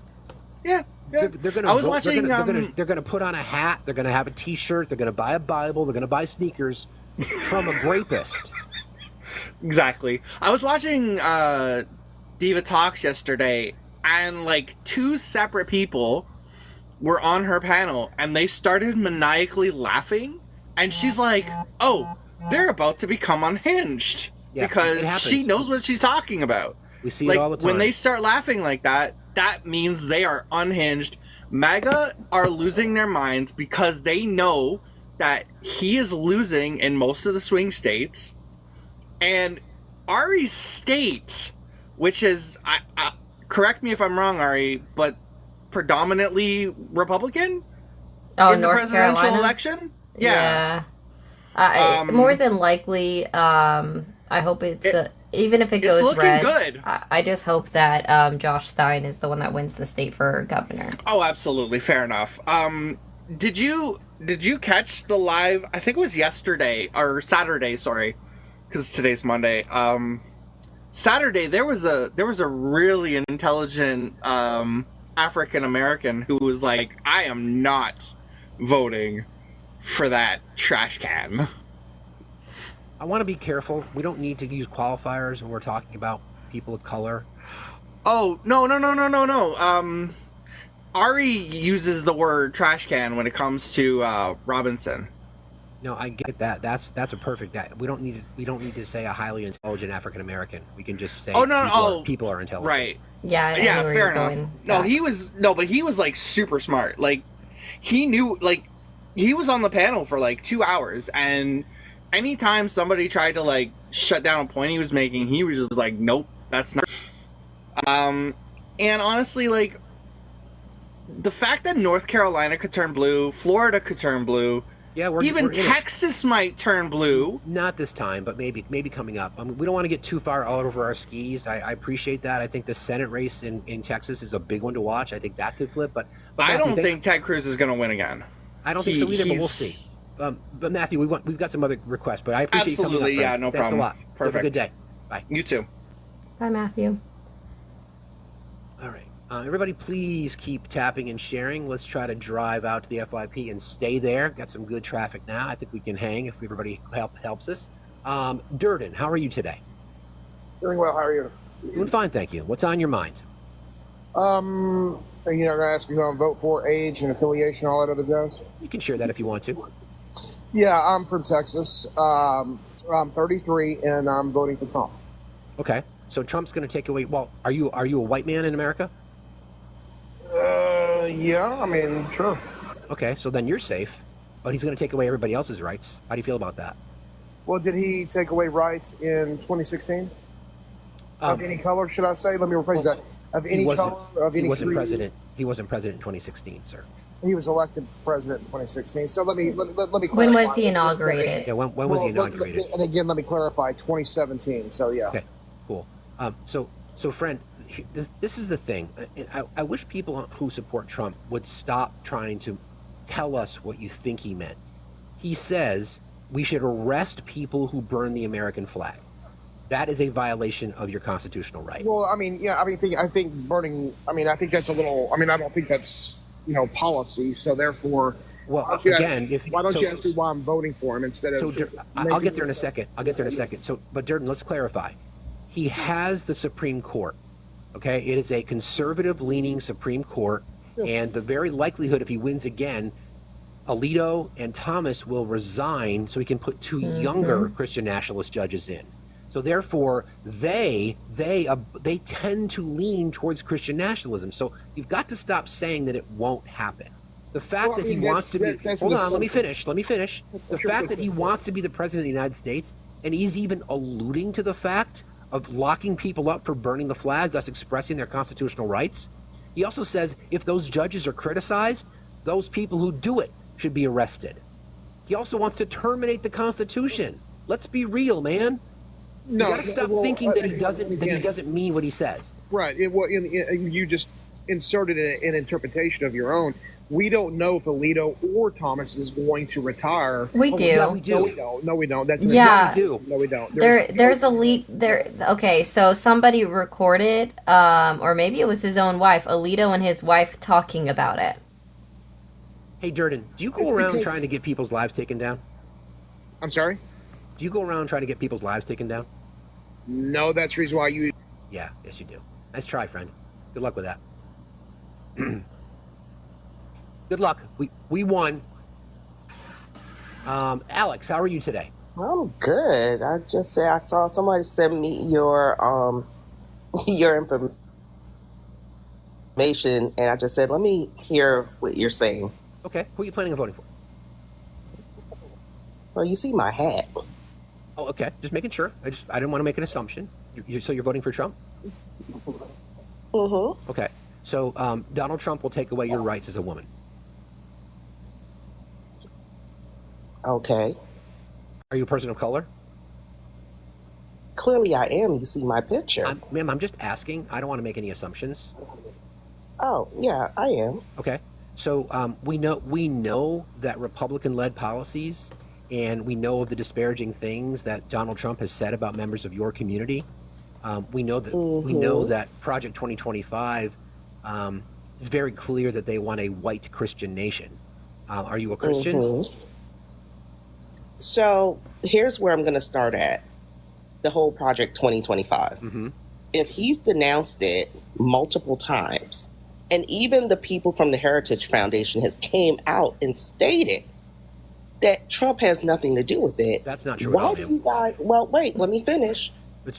Yeah. They're going I was to watching. they're going to put on a hat. They're going to have a T-shirt. They're going to buy a Bible. They're going to buy sneakers from a rapist. Exactly. I was watching Diva Talks yesterday, and like two separate people were on her panel, and they started maniacally laughing. And she's like, "Oh, they're about to become unhinged Yeah, it because happens. she knows what she's talking about." We see like, it all the time. when they start laughing like that, that means they are unhinged. MAGA are losing their minds because they know that he is losing in most of the swing states. And Ari State, which is, correct me if I'm wrong, Ari, but predominantly Republican Oh, in the North presidential Carolina? election. Yeah. More than likely, I hope it's even if it it's goes looking red. good. I just hope that Josh Stein is the one that wins the state for governor. Oh, absolutely, fair enough. Did you catch the live? I think it was yesterday or Saturday. Sorry, because today's Monday. Saturday there was a really intelligent African American who was like, I am not voting for that trash can. I want to be careful. We don't need to use qualifiers when we're talking about people of color. Oh, no. Ari uses the word trash can when it comes to Robinson. No, I get that. That's a perfect. We don't need to say a highly intelligent African American. We can just say people are intelligent. Right. Yeah, I yeah, knew where fair you're enough. going. But he was like super smart. Like he knew, like he was on the panel for like 2 hours, and anytime somebody tried to like shut down a point he was making, he was just like, nope, that's not. And honestly, like the fact that North Carolina could turn blue, Florida could turn blue. Yeah, even we're Texas might turn blue. Not this time, but maybe coming up. I mean, we don't want to get too far out over our skis. I appreciate that. I think the Senate race in Texas is a big one to watch. I think that could flip, but I don't think Ted Cruz is going to win again. I don't think so either, but we'll see. But Matthew, we've got some other requests, but I appreciate you coming up. Absolutely, yeah, no Thanks problem. a lot. Perfect. Have a good day. Bye. You too. Bye, Matthew. All right. Everybody, please keep tapping and sharing. Let's try to drive out to the FYP and stay there. Got some good traffic now. I think we can hang if everybody helps us. Durden, how are you today? Doing well. How are you? Doing fine, thank you. What's on your mind? You're not going to ask me who I'm vote for, age and affiliation, all that other jazz? You can share that if you want to. Yeah, I'm from Texas. I'm 33, and I'm voting for Trump. Okay. So Trump's going to take away. Well, are you a white man in America? Yeah, I mean, sure. Okay, so then you're safe, but he's going to take away everybody else's rights. How do you feel about that? Well, did he take away rights in 2016? Of any color, should I say? Let me rephrase that. Of any color, of any He wasn't creed? president. He wasn't president in 2016, sir. He was elected president in 2016. So let me clarify. When was he inaugurated? Yeah, when was he inaugurated? And again, let me clarify. 2017. So yeah. Okay, cool. So friend, this is the thing. I wish people who support Trump would stop trying to tell us what you think he meant. He says we should arrest people who burn the American flag. That is a violation of your constitutional right. Well, I mean, yeah, I think burning. I mean, I think that's a little. I mean, I don't think that's policy. So therefore, well, why don't you ask me why I'm voting for him instead of? So I'll get there in a second. So, but Durden, let's clarify. He has the Supreme Court. Okay, it is a conservative-leaning Supreme Court, and the very likelihood if he wins again, Alito and Thomas will resign so he can put two younger Christian nationalist judges in. So therefore, they tend to lean towards Christian nationalism. So you've got to stop saying that it won't happen. The fact that he wants to be hold on, let me finish. The fact that he wants to be the president of the United States, and he's even alluding to the fact of locking people up for burning the flag, thus expressing their constitutional rights. He also says if those judges are criticized, those people who do it should be arrested. He also wants to terminate the Constitution. Let's be real, man. No, you got to stop thinking that he doesn't mean what he says. Right. You just inserted an interpretation of your own. We don't know if Alito or Thomas is going to retire. We do. Yeah, we do. No, we don't. That's yeah. We do. No, we don't. There's a leak there. Okay, so somebody recorded, or maybe it was his own wife, Alito and his wife talking about it. Hey, Durden, do you go around trying to get people's lives taken down? I'm sorry? Do you go around trying to get people's lives taken down? No, that's the reason why you... Yeah, yes you do. Nice try, friend. Good luck with that. Good luck. We won. Alex, how are you today? I'm good. I just say I saw somebody send me your your information, and I just said, let me hear what you're saying. Okay. Who are you planning on voting for? Well, you see my hat. Oh, okay. Just making sure. I didn't want to make an assumption. So you're voting for Trump? Mm-hmm. Okay. So Donald Trump will take away your rights as a woman. Okay. Are you a person of color? Clearly I am. You see my picture. Ma'am, I'm just asking. I don't want to make any assumptions. Oh, yeah, I am. Okay. So we know that Republican-led policies, and we know of the disparaging things that Donald Trump has said about members of your community. We know that Project 2025 is very clear that they want a white Christian nation. Are you a Christian? Mm-hmm. So here's where I'm going to start at. The whole Project 2025. Mm-hmm. If he's denounced it multiple times, and even the people from the Heritage Foundation has came out and stated that Trump has nothing to do with it. That's not true Why at all, do ma'am. you guys? Well, wait. Let me finish.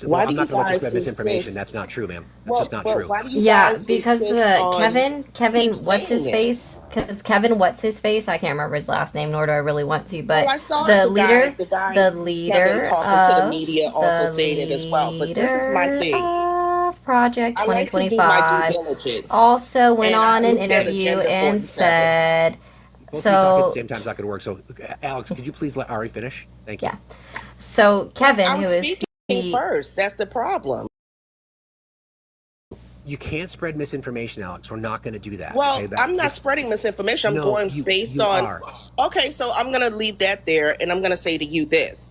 Well, I'm not going to let you spread misinformation. That's not true, ma'am. That's just not true. Why do you Yeah, guys because insist on Kevin, keep what's his saying it? face? Because Kevin, what's his face? I can't remember his last name, nor do I really want to. But Well, I saw the the guy leader Kevin talking to the media also the saying it as well. But this is my thing. of Project I like to do my due 2025 diligence. also went And I on an looked at interview Agenda and 47. said, Both of you talking at the so same time is not going to work. So, Alex, could you please let Ari finish? Thank you. yeah, so Kevin, I who was is speaking first. That's the problem. You can't spread misinformation, Alex. We're not going to do that. Well, okay? I'm not spreading misinformation. I'm No, going based you on. are. Okay, so I'm going to leave that there, and I'm going to say to you this: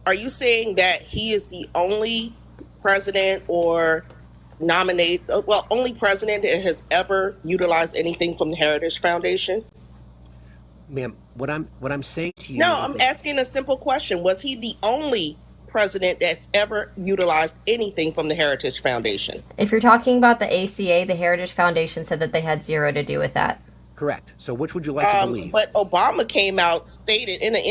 are you saying that he is the only president or only president that has ever utilized anything from the Heritage Foundation? Ma'am, what I'm saying to you No, is I'm that asking a simple question. Was he the only president that's ever utilized anything from the Heritage Foundation? if you're talking about the ACA, the Heritage Foundation said that they had zero to do with that. correct. So which would you like to believe? But Obama came out, stated in an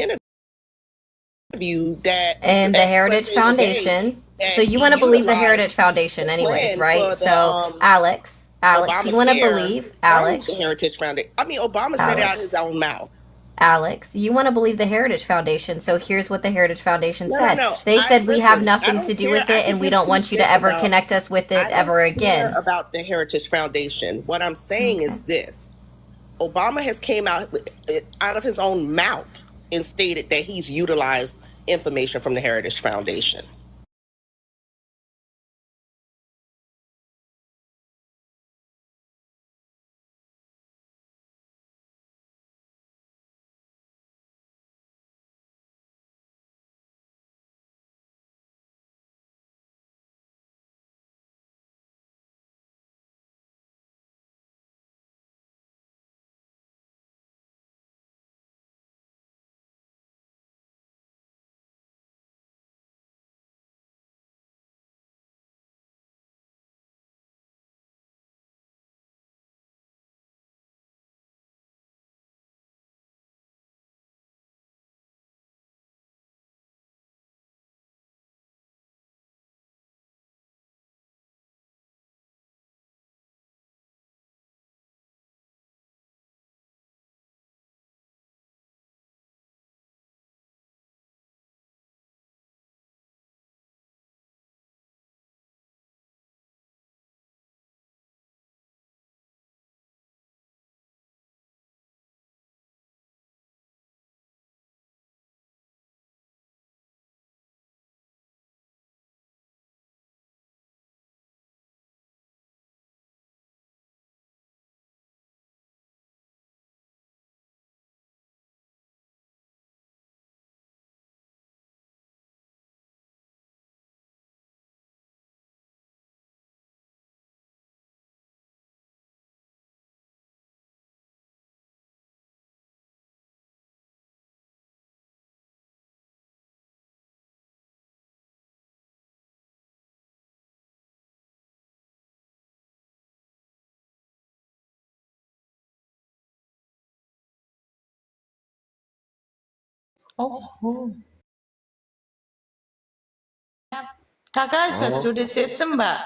interview that And the as Heritage President today, Foundation. that So you he want to believe the utilized Heritage Foundation the anyways, plan right? for the, So Alex, you want to Obamacare believe, from Alex, the Heritage Foundation. I mean, Obama said it out his own mouth. Alex, you want to believe the Heritage Foundation. So here's what the Heritage Foundation No, said. no. They said we have Listen, I nothing don't to do care. with I it, could and we give don't two want you to shits ever about- connect us with it I ever don't care again. about the Heritage Foundation. What I'm saying is this: Obama has came out of his own mouth and stated that he's utilized information from the Heritage Foundation. Oh. Kakak sudah selesai, Mbak.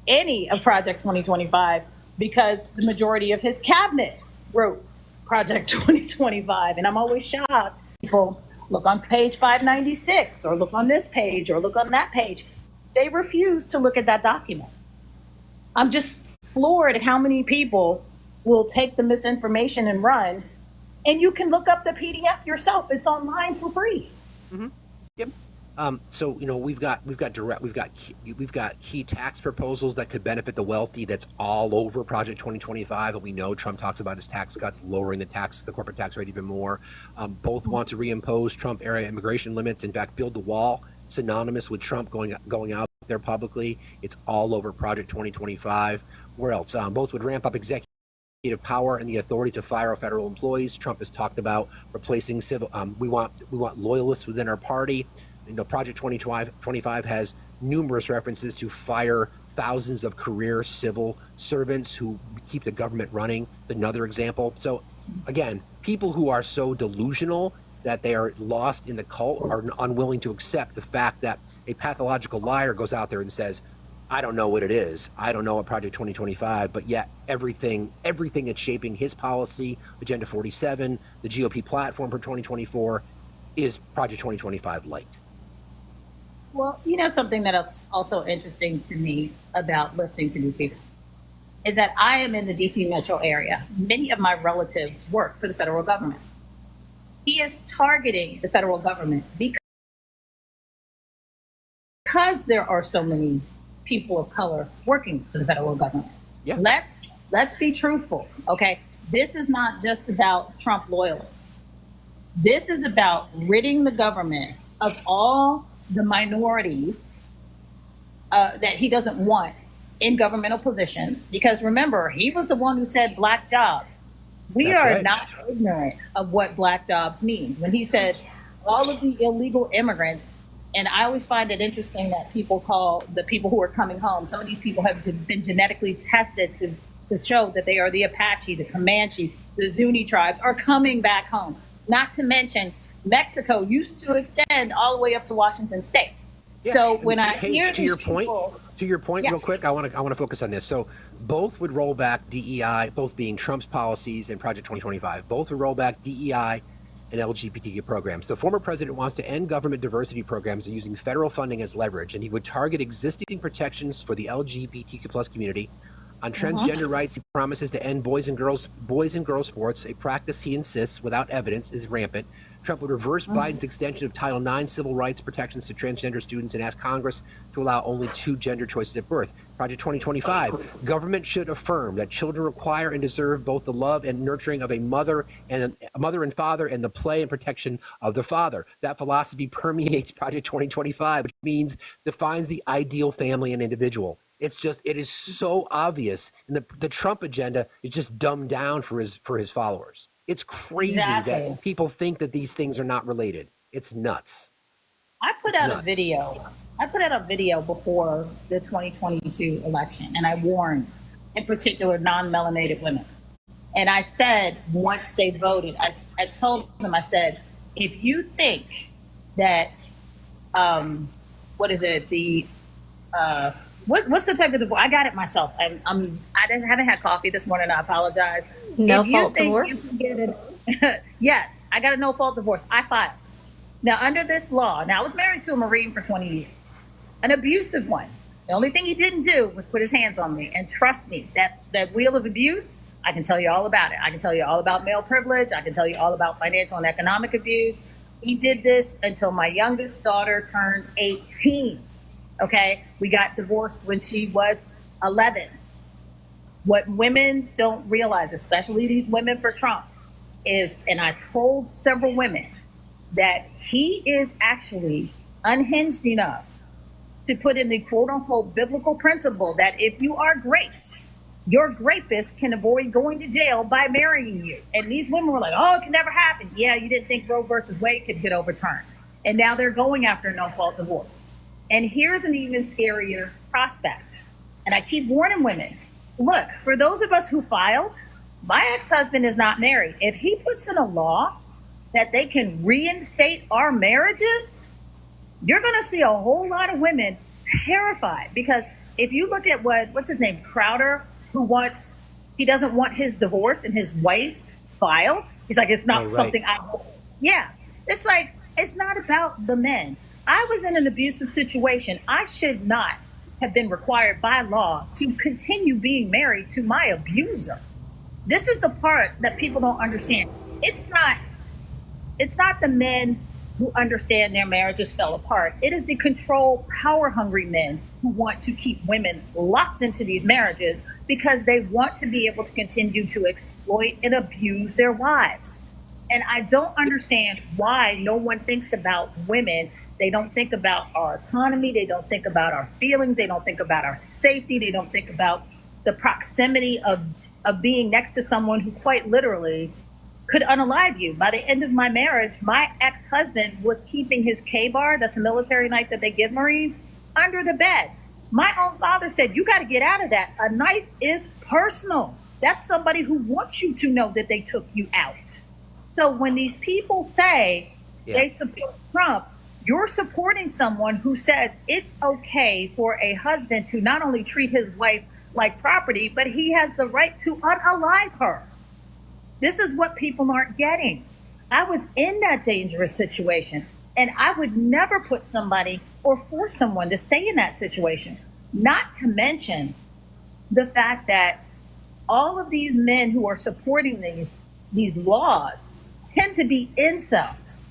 Any of Project 2025, because the majority of his cabinet wrote Project 2025. And I'm always shocked. People look on page 596 or look on this page or look on that page. They refuse to look at that document. I'm just floored at how many people will take the misinformation and run. And you can look up the PDF yourself. It's online for free. Yep. So we've got key tax proposals that could benefit the wealthy. That's all over Project 2025, and we know Trump talks about his tax cuts, lowering the corporate tax rate even more. Both want to reimpose Trump-era immigration limits. In fact, build the wall, synonymous with Trump going out there publicly. It's all over Project 2025. Where else? Both would ramp up executive power and the authority to fire federal employees. Trump has talked about replacing civil. We want loyalists within our party. Project 2025 has numerous references to fire thousands of career civil servants who keep the government running. It's another example. So, again, people who are so delusional that they are lost in the cult are unwilling to accept the fact that a pathological liar goes out there and says, I don't know what it is. I don't know what Project 2025, but yet everything that's shaping his policy, Agenda 47, the GOP platform for 2024, is Project 2025 light. Well, something that is also interesting to me about listening to these people is that I am in the DC metro area. Many of my relatives work for the federal government. He is targeting the federal government because there are so many people of color working for the federal government. Yeah. Let's be truthful, okay? This is not just about Trump loyalists. This is about ridding the government of all the minorities that he doesn't want in governmental positions. Because remember, he was the one who said black jobs. We are not ignorant of what black jobs means. When he said all of the illegal immigrants, and I always find it interesting that people call the people who are coming home, some of these people have been genetically tested to show that they are the Apache, the Comanche, the Zuni tribes are coming back home. Not to mention, Mexico used to extend all the way up to Washington State. Yeah. So when I Paige, hear to your point, Yeah. real quick, I want to focus on this. So both would roll back DEI, both being Trump's policies and Project 2025. Both would roll back DEI and LGBTQ programs. The former president wants to end government diversity programs and using federal funding as leverage, and he would target existing protections for the LGBTQ plus community. On transgender rights, he promises to end boys and girls sports, a practice he insists, without evidence, is rampant. Trump would reverse Biden's extension of Title IX civil rights protections to transgender students and ask Congress to allow only 2 gender choices at birth. Project 2025, government should affirm that children require and deserve both the love and nurturing of a mother and father and the play and protection of the father. That philosophy permeates Project 2025, which means defines the ideal family and individual. It is so obvious, and the Trump agenda is just dumbed down for his followers. It's crazy that people think that these things are not related. It's nuts. I put out a video before the 2022 election, and I warned, in particular, non-melanated women. And I said, once they voted, I told them, I said, if you think that, what's the type of divorce? I got it myself. I haven't had coffee this morning. I apologize. No fault divorce? Yes, I got a no fault divorce. I filed. Now, under this law, I was married to a Marine for 20 years, an abusive one. The only thing he didn't do was put his hands on me. And trust me, that wheel of abuse, I can tell you all about it. I can tell you all about male privilege. I can tell you all about financial and economic abuse. He did this until my youngest daughter turned 18. Okay, we got divorced when she was 11. What women don't realize, especially these women for Trump, is, and I told several women, that he is actually unhinged enough to put in the quote unquote biblical principle that if you are great, your rapist can avoid going to jail by marrying you. And these women were like, oh, it can never happen. Yeah, you didn't think Roe versus Wade could get overturned. And now they're going after no fault divorce. And here's an even scarier prospect. And I keep warning women, look, for those of us who filed, my ex-husband is not married. If he puts in a law that they can reinstate our marriages, you're going to see a whole lot of women terrified. Because if you look at what's his name, Crowder, who wants He doesn't want his divorce and his wife filed. He's like, it's not something I. Yeah, it's like it's not about the men. I was in an abusive situation. I should not have been required by law to continue being married to my abuser. This is the part that people don't understand. It's not the men who understand their marriages fell apart. It is the control, power-hungry men who want to keep women locked into these marriages because they want to be able to continue to exploit and abuse their wives. And I don't understand why no one thinks about women. They don't think about our autonomy. They don't think about our feelings. They don't think about our safety. They don't think about the proximity of being next to someone who quite literally could unalive you. By the end of my marriage, my ex-husband was keeping his K-bar, that's a military knife that they give Marines, under the bed. My own father said, you got to get out of that. A knife is personal. That's somebody who wants you to know that they took you out. So when these people say they support Trump, you're supporting someone who says it's okay for a husband to not only treat his wife like property, but he has the right to unalive her. This is what people aren't getting. I was in that dangerous situation, and I would never put somebody or force someone to stay in that situation. Not to mention the fact that all of these men who are supporting these laws tend to be incels.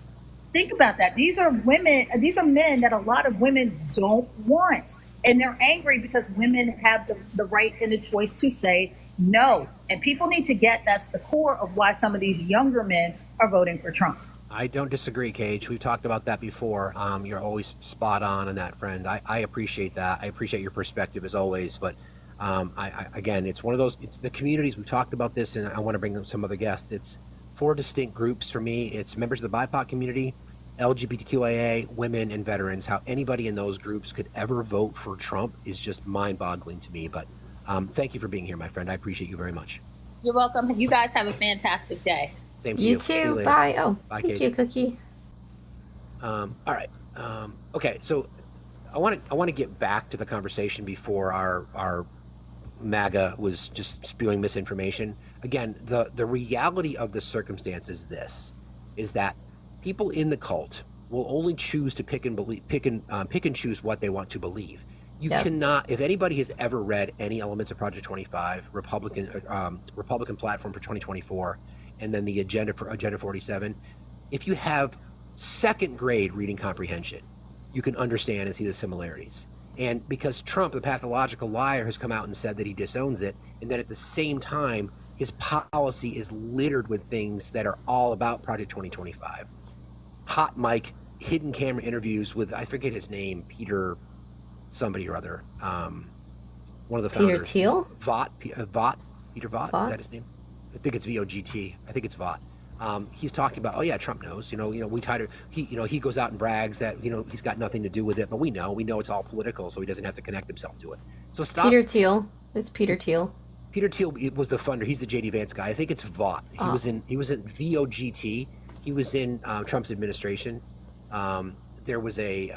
Think about that. These are men that a lot of women don't want. And they're angry because women have the right and the choice to say no. And people need to get that's the core of why some of these younger men are voting for Trump. I don't disagree, Cage. We've talked about that before. You're always spot on that, friend. I appreciate that. I appreciate your perspective as always. But again, it's one of those, it's the communities. We've talked about this, and I want to bring up some other guests. It's 4 distinct groups for me. It's members of the BIPOC community, LGBTQIA, women, and veterans. How anybody in those groups could ever vote for Trump is just mind-boggling to me. But thank you for being here, my friend. I appreciate you very much. You're welcome. You guys have a fantastic day. Same to you. You too. Bye. Oh, bye, thank Cage. you, Cookie. All right. Okay. So I want to get back to the conversation before our MAGA was just spewing misinformation. Again, the reality of the circumstance is this: is that people in the cult will only choose to pick and choose what they want to believe. You cannot. If anybody has ever read any elements of Project 25, Republican platform for 2024, and then the agenda 47, if you have second grade reading comprehension, you can understand and see the similarities. And because Trump, the pathological liar, has come out and said that he disowns it, and then at the same time, his policy is littered with things that are all about Project 2025. Hot mic, hidden camera interviews with, I forget his name, Peter somebody or other, one of the founders. Peter Thiel? Peter Vaught, is that his name? I think it's VOGT. I think it's Vaught. He's talking about, oh yeah, Trump knows. He goes out and brags that he's got nothing to do with it, but we know it's all political, so he doesn't have to connect himself to it. So stop. Peter Thiel. It's Peter Thiel. Peter Thiel was the funder. He's the JD Vance guy. I think it's Vaught. He was in VOGT. He was in Trump's administration. There's a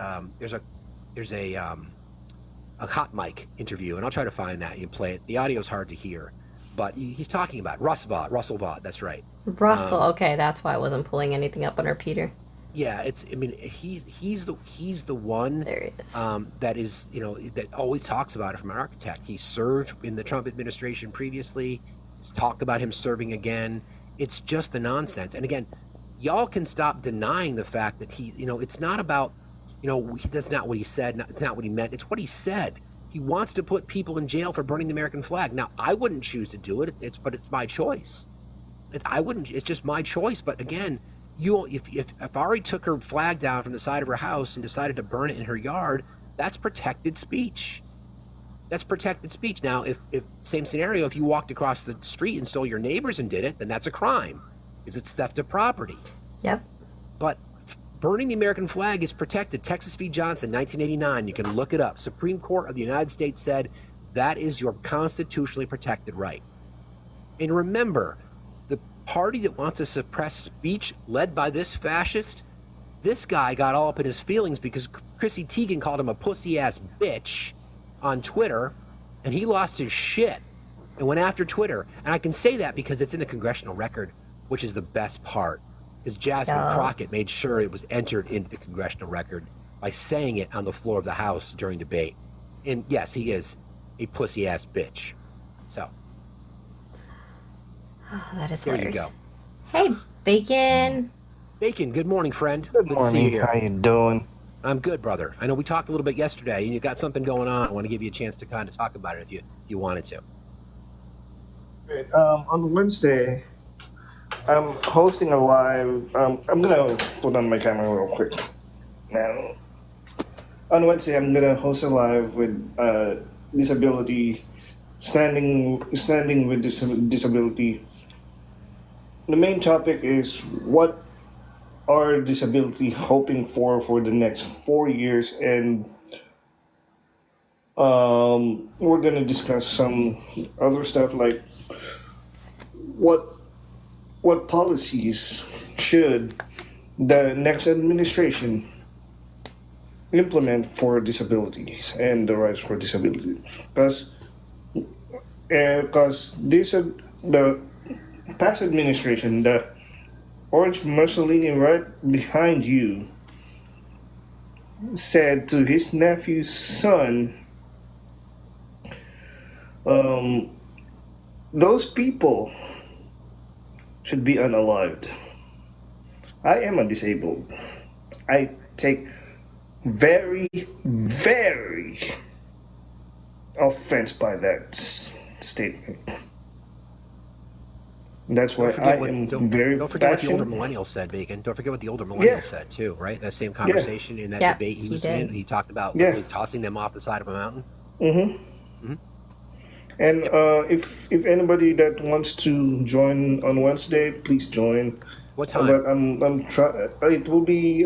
hot mic interview, and I'll try to find that. You play it. The audio is hard to hear, but he's talking about Russell Vaught. That's right. Russell. Okay, that's why I wasn't pulling anything up under Peter. Yeah, he's the one there he is. that is that always talks about it from an architect. He served in the Trump administration previously. Talk about him serving again. It's just the nonsense. And again, y'all can stop denying the fact that it's not about that's not what he said. It's not what he meant. It's what he said. He wants to put people in jail for burning the American flag. Now, I wouldn't choose to do it. But it's my choice. It's just my choice. But again, if Ari took her flag down from the side of her house and decided to burn it in her yard, that's protected speech. That's protected speech. Now, if same scenario, if you walked across the street and stole your neighbors and did it, then that's a crime, because it's theft of property. Yep. But burning the American flag is protected. Texas v. Johnson, 1989. You can look it up. Supreme Court of the United States said that is your constitutionally protected right. And remember, the party that wants to suppress speech, led by this fascist, this guy got all up in his feelings because Chrissy Teigen called him a pussy-ass bitch on Twitter, and he lost his shit. and went after Twitter. And I can say that because it's in the congressional record, which is the best part. Because Jasmine Crockett made sure it was entered into the congressional record by saying it on the floor of the House during debate. And yes, he is a pussy ass bitch. So That is there hilarious. you go. Hey, Bacon. Bacon, good morning, friend. Good Good to see you morning. here. How you doing? I'm good, brother. I know we talked a little bit yesterday, and you got something going on. I want to give you a chance to kind of talk about it if you wanted to. Great. On Wednesday, I'm hosting a live. I'm gonna put on my camera real quick. Now, on Wednesday, I'm gonna host a live with disability, standing with disability. The main topic is what are disability hoping for the next 4 years, and we're gonna discuss some other stuff like what policies should the next administration implement for disabilities and the rights for disability, because the past administration, the orange Mussolini right behind you, said to his nephew's son, those people should be unalived. I am a disabled. I take very, very offense by that statement. That's why I am very Don't forget what the older passionate. millennials said, Bacon. Don't forget what the older millennials said too, right? That same conversation in that debate he was in. He talked about literally tossing them off the side of a mountain. Mm-hmm. And if anybody that wants to join on Wednesday, please join. What time? But I'm trying. It will be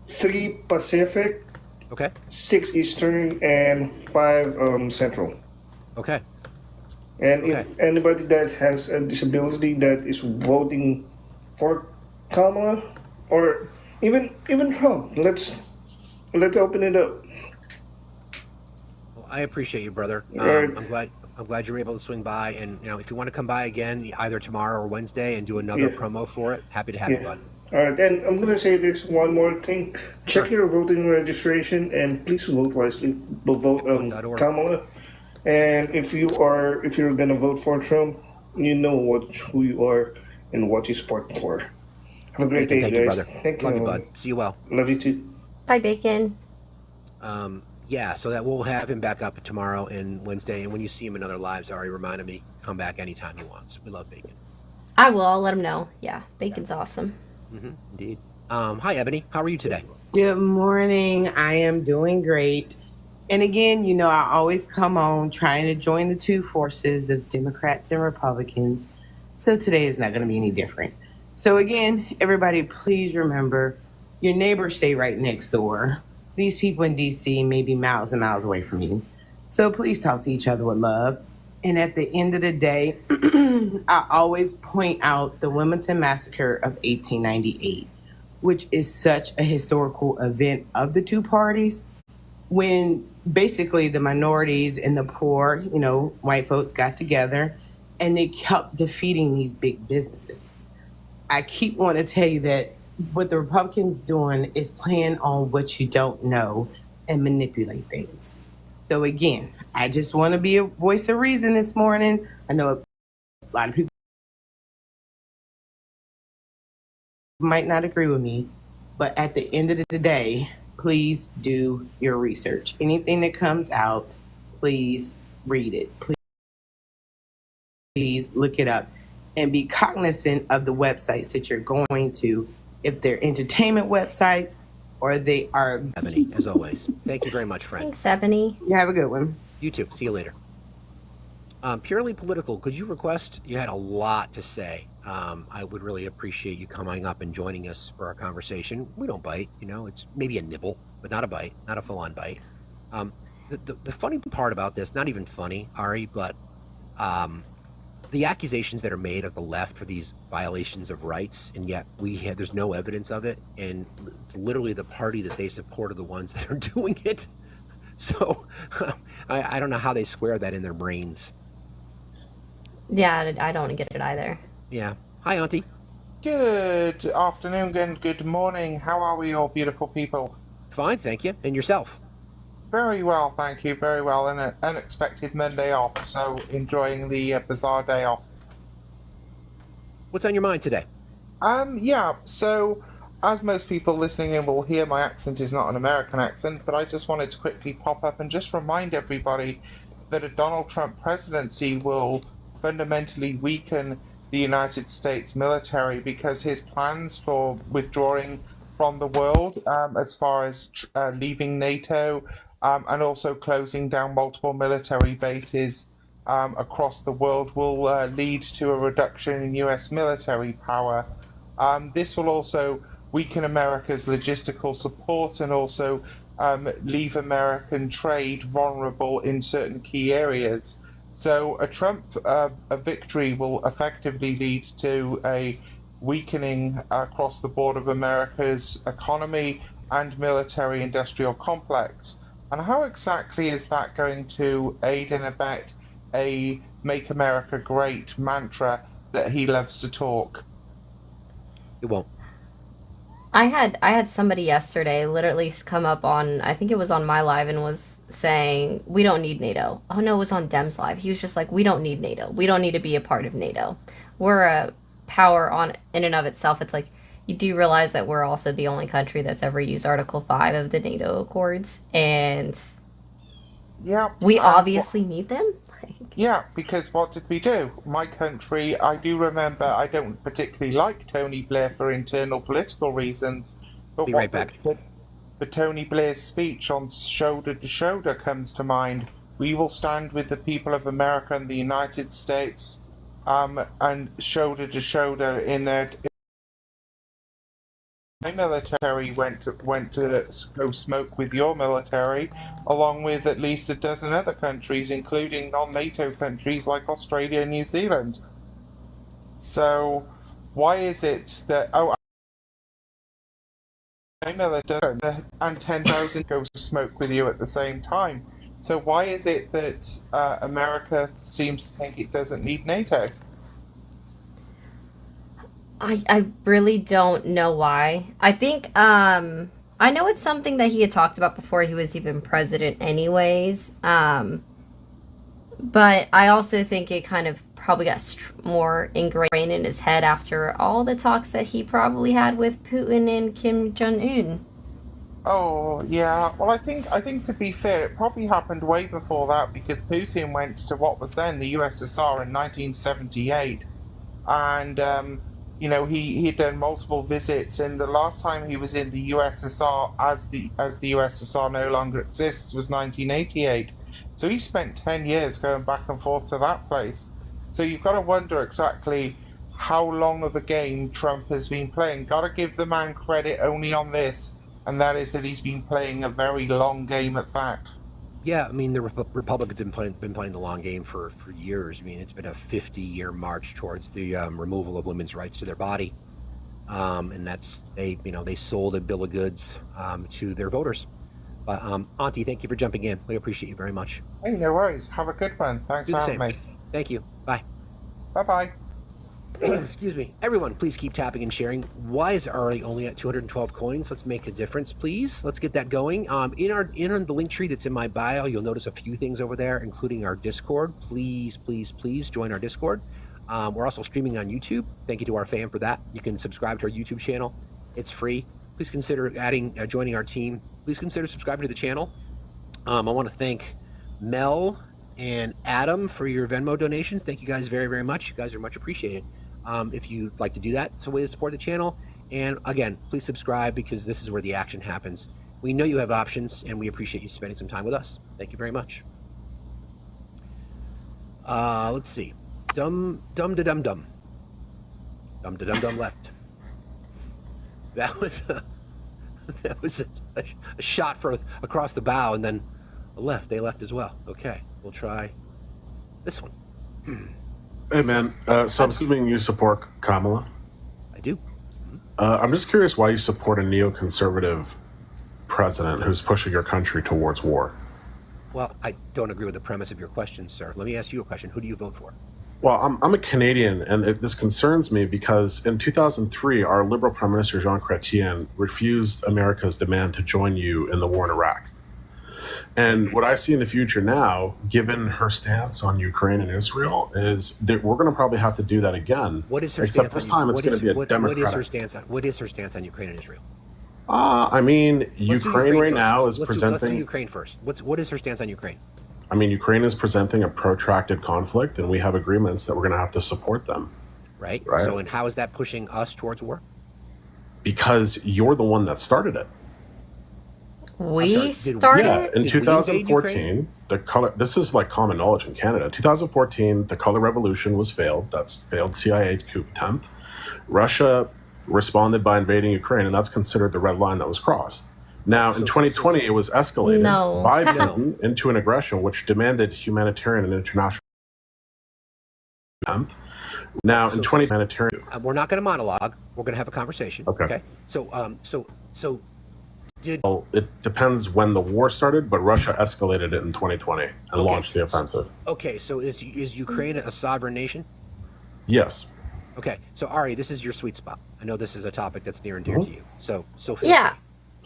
3 Pacific, okay, 6 Eastern, and 5 Central. Okay. And if anybody that has a disability that is voting for Kamala or even Trump, let's open it up. Well, I appreciate you, brother. Right. I'm glad you were able to swing by, and if you want to come by again either tomorrow or Wednesday and do another promo for it, happy to have you, bud. All right, and I'm gonna say this one more thing: check your voting registration and please vote wisely. Vote Kamala. And if you're gonna vote for Trump, you know who you are and what you support for. Have a great day, Thank guys. you, brother. Thank you. Love you, bud. See you well. Love you too. Bye, Bacon. Yeah, so that we'll have him back up tomorrow and Wednesday, and when you see him in other lives, already reminded me, come back anytime he wants. We love Bacon. I will. I'll let him know. Yeah, Bacon's awesome. Indeed. Hi, Ebony. How are you today? Good morning. I am doing great. And again, I always come on trying to join the two forces of Democrats and Republicans. So today is not going to be any different. So again, everybody, please remember your neighbors stay right next door. These people in DC may be miles and miles away from you. So please talk to each other with love. And at the end of the day, I always point out the Wilmington Massacre of 1898, which is such a historical event of the two parties, when basically the minorities and the poor, white folks got together and they kept defeating these big businesses. I keep wanting to tell you that what the Republicans doing is playing on what you don't know and manipulate things. So again, I just want to be a voice of reason this morning. I know a lot of people might not agree with me, but at the end of the day, please do your research. Anything that comes out, please read it. Please look it up and be cognizant of the websites that you're going to, if they're entertainment websites or they are. Ebony, as always. Thank you very much, friend. Thanks, Ebony. You have a good one. You too. See you later. Purely political, could you request? You had a lot to say. I would really appreciate you coming up and joining us for our conversation. We don't bite, it's maybe a nibble, but not a bite, not a full-on bite. The funny part about this, not even funny, Ari, but the accusations that are made of the left for these violations of rights, and yet there's no evidence of it, and it's literally the party that they support are the ones that are doing it. So I don't know how they square that in their brains. Yeah, I don't get it either. Yeah. Hi, Auntie. Good afternoon and good morning. How are we, all beautiful people? Fine, thank you. And yourself? Very well, thank you. Very well. And an unexpected Monday off, so enjoying the bizarre day off. What's on your mind today? Yeah, so as most people listening in will hear, my accent is not an American accent, but I just wanted to quickly pop up and just remind everybody that a Donald Trump presidency will fundamentally weaken the United States military because his plans for withdrawing from the world, as far as leaving NATO, and also closing down multiple military bases across the world will lead to a reduction in US military power. This will also weaken America's logistical support and also leave American trade vulnerable in certain key areas. So a Trump a victory will effectively lead to a weakening across the board of America's economy and military industrial complex. And how exactly is that going to aid and abet a Make America Great mantra that he loves to talk? It won't. I had somebody yesterday literally come up on, I think it was on my live, and was saying we don't need NATO. Oh no, it was on Dem's live. He was just like, we don't need NATO. We don't need to be a part of NATO. We're a power on in and of itself. It's like, you do realize that we're also the only country that's ever used Article 5 of the NATO Accords, and yeah, we obviously need them. Yeah, because what did we do? My country, I do remember, I don't particularly like Tony Blair for internal political reasons, but Be right back. But Tony Blair's speech on Shoulder to Shoulder comes to mind. We will stand with the people of America and the United States, and shoulder to shoulder in their. My military went to go smoke with your military, along with at least a dozen other countries, including non-NATO countries like Australia and New Zealand. So, why is it that my military and 10,000 go smoke with you at the same time? So why is it that America seems to think it doesn't need NATO? I really don't know why. I think I know it's something that he had talked about before he was even president anyways. But I also think it kind of probably got more ingrained in his head after all the talks that he probably had with Putin and Kim Jong-un. Oh yeah, well I think to be fair, it probably happened way before that because Putin went to what was then the USSR in 1978, and you know he had done multiple visits, and the last time he was in the USSR as the USSR no longer exists was 1988. So he spent 10 years going back and forth to that place. So you've got to wonder exactly how long of a game Trump has been playing. Got to give the man credit only on this, and that is that he's been playing a very long game at that. Yeah, I mean, the Republicans have been playing the long game for years. I mean, it's been a 50-year march towards the removal of women's rights to their body. And that's, they sold a bill of goods to their voters. But Auntie, thank you for jumping in. We appreciate you very much. Hey, no worries. Have a good one. Thanks for having me. Thank you. Bye. Bye-bye. Excuse me. Everyone, please keep tapping and sharing. Why is Ari only at 212 coins? Let's make a difference, please. Let's get that going. In the link tree that's in my bio, you'll notice a few things over there, including our Discord. Please, please, please join our Discord. We're also streaming on YouTube. Thank you to our fam for that. You can subscribe to our YouTube channel. It's free. Please consider joining our team. Please consider subscribing to the channel. I want to thank Mel and Adam for your Venmo donations. Thank you guys very, very much. You guys are much appreciated. If you'd like to do that, it's a way to support the channel. And again, please subscribe because this is where the action happens. We know you have options, and we appreciate you spending some time with us. Thank you very much. Let's see. Dum da dum dum. Dum da dum dum left. That was a shot for across the bow, and then a left. They left as well. Okay, we'll try this one. Hey man, so I'm assuming you support Kamala? I do. I'm just curious why you support a neoconservative president who's pushing your country towards war. Well, I don't agree with the premise of your question, sir. Let me ask you a question. Who do you vote for? Well, I'm a Canadian, and this concerns me because in 2003, our Liberal Prime Minister Jean Chrétien refused America's demand to join you in the war in Iraq. And what I see in the future now, given her stance on Ukraine and Israel, is that we're going to probably have to do that again. What is her Except stance this on time it's going to be a Democratic. What is her stance on Ukraine and Israel? I mean, Let's do Ukraine right first. now is Let's do presenting. Ukraine first. What is her stance on Ukraine? I mean, Ukraine is presenting a protracted conflict, and we have agreements that we're going to have to support them. Right. Right. So, and how is that pushing us towards war? Because you're the one that started it. We started. Yeah, in Did we invade 2014, the color. This is like common knowledge in Canada. 2014, the color revolution was failed. That's failed CIA coup attempt. Russia responded by invading Ukraine, and that's considered the red line that was crossed. Now, in 2020, it was escalated No. by Putin into an aggression which demanded humanitarian and international attempt. Now, in 2020, humanitarian. We're not going to monologue. We're going to have a conversation. Okay. So, Well, it depends when the war started, but Russia escalated it in 2020 and launched the offensive. Okay. So, is Ukraine a sovereign nation? Yes. Okay. So, Ari, this is your sweet spot. I know this is a topic that's near and dear to you. So feel Yeah. free.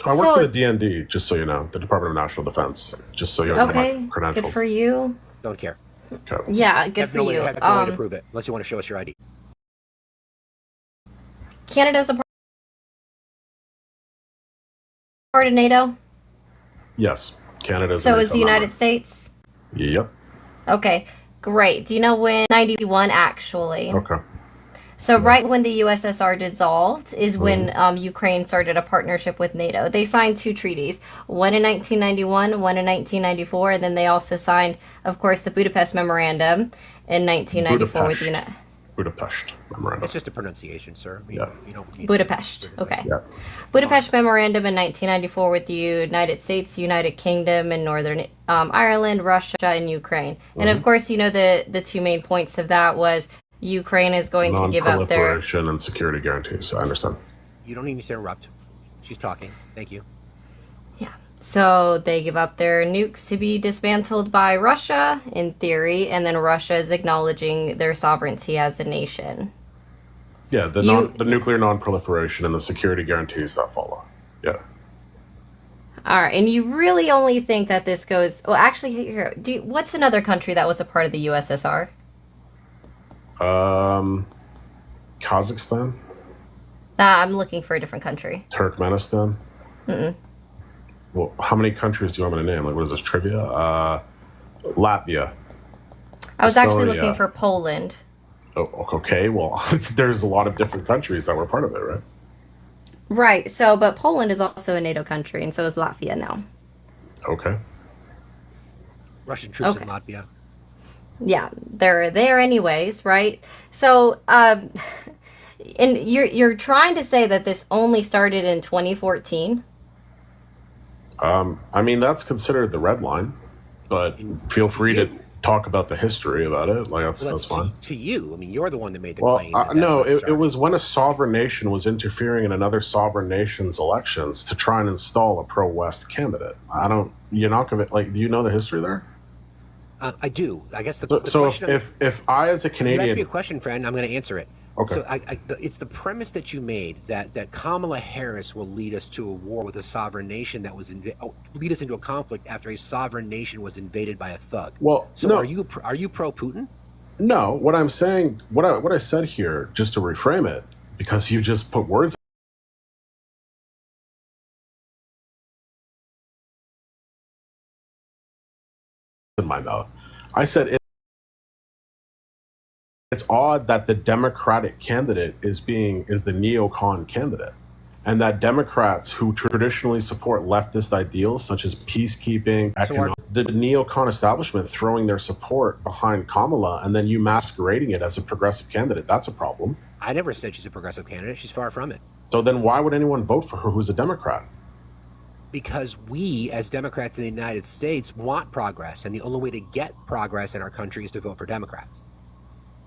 I work for the DND, just so you know, the Department of National Defense, just so you know Okay. my credentials. Good for you. Don't care. Okay. Yeah. Good Have for no way, you. have no way to prove it, unless you want to show us your ID. Canada's a part of NATO. Yes, Canada. So is the United States. Yep. Okay. Great. Do you know when 91 actually? Okay. So right when the USSR dissolved is when Ukraine started a partnership with NATO. They signed 2 treaties, one in 1991, one in 1994, and then they also signed, of course, the Budapest Memorandum in 1994 with the United. Budapest Memorandum. It's just a pronunciation, sir. You don't need Budapest. Okay. Yeah. Budapest Memorandum in 1994 with the United States, United Kingdom, and Northern Ireland, Russia, and Ukraine. And of course, you know the 2 main points of that was Ukraine is going to give up their non-proliferation and security guarantees. I understand. You don't need to interrupt. She's talking. Thank you. So they give up their nukes to be dismantled by Russia, in theory, and then Russia is acknowledging their sovereignty as a nation. Yeah, the nuclear non-proliferation and the security guarantees that follow. Yeah. All right, and you really only think that this goes... Well, actually, here, what's another country that was a part of the USSR? Kazakhstan, I'm looking for a different country. Turkmenistan. Mm-mm. Well, how many countries do you want me to name? Like, what is this, trivia? Latvia. I was actually Estonia. looking for Poland. Oh, okay. Well, there's a lot of different countries that were part of it, right? Right, so, but Poland is also a NATO country, and so is Latvia now. Okay. Russian troops in Latvia. Yeah, they're there anyways, right? So, and you're trying to say that this only started in 2014? I mean, that's considered the red line, but feel free to talk about the history about it. Like, that's fine. To you, I mean, you're the one that made the Well, claim. that no, that's what it was when a sovereign nation was interfering in another sovereign nation's elections to try and install a pro-West candidate. You're not going to, like, do you know the history there? I do. I guess the question. If I, as a You Canadian, asked me a question, friend. I'm going to answer it. Okay. So it's the premise that you made that Kamala Harris will lead us to a war with a sovereign nation that was lead us into a conflict after a sovereign nation was invaded by a thug. Well, so no. are you pro Putin? No, what I'm saying, what I said here, just to reframe it, because you just put words in my mouth. I said it's odd that the Democratic candidate is the neocon candidate, and that Democrats who traditionally support leftist ideals such as peacekeeping, the neocon establishment throwing their support behind Kamala, and then you masquerading it as a progressive candidate. That's a problem. I never said she's a progressive candidate. She's far from it. So then why would anyone vote for her who's a Democrat? Because we, as Democrats in the United States, want progress, and the only way to get progress in our country is to vote for Democrats.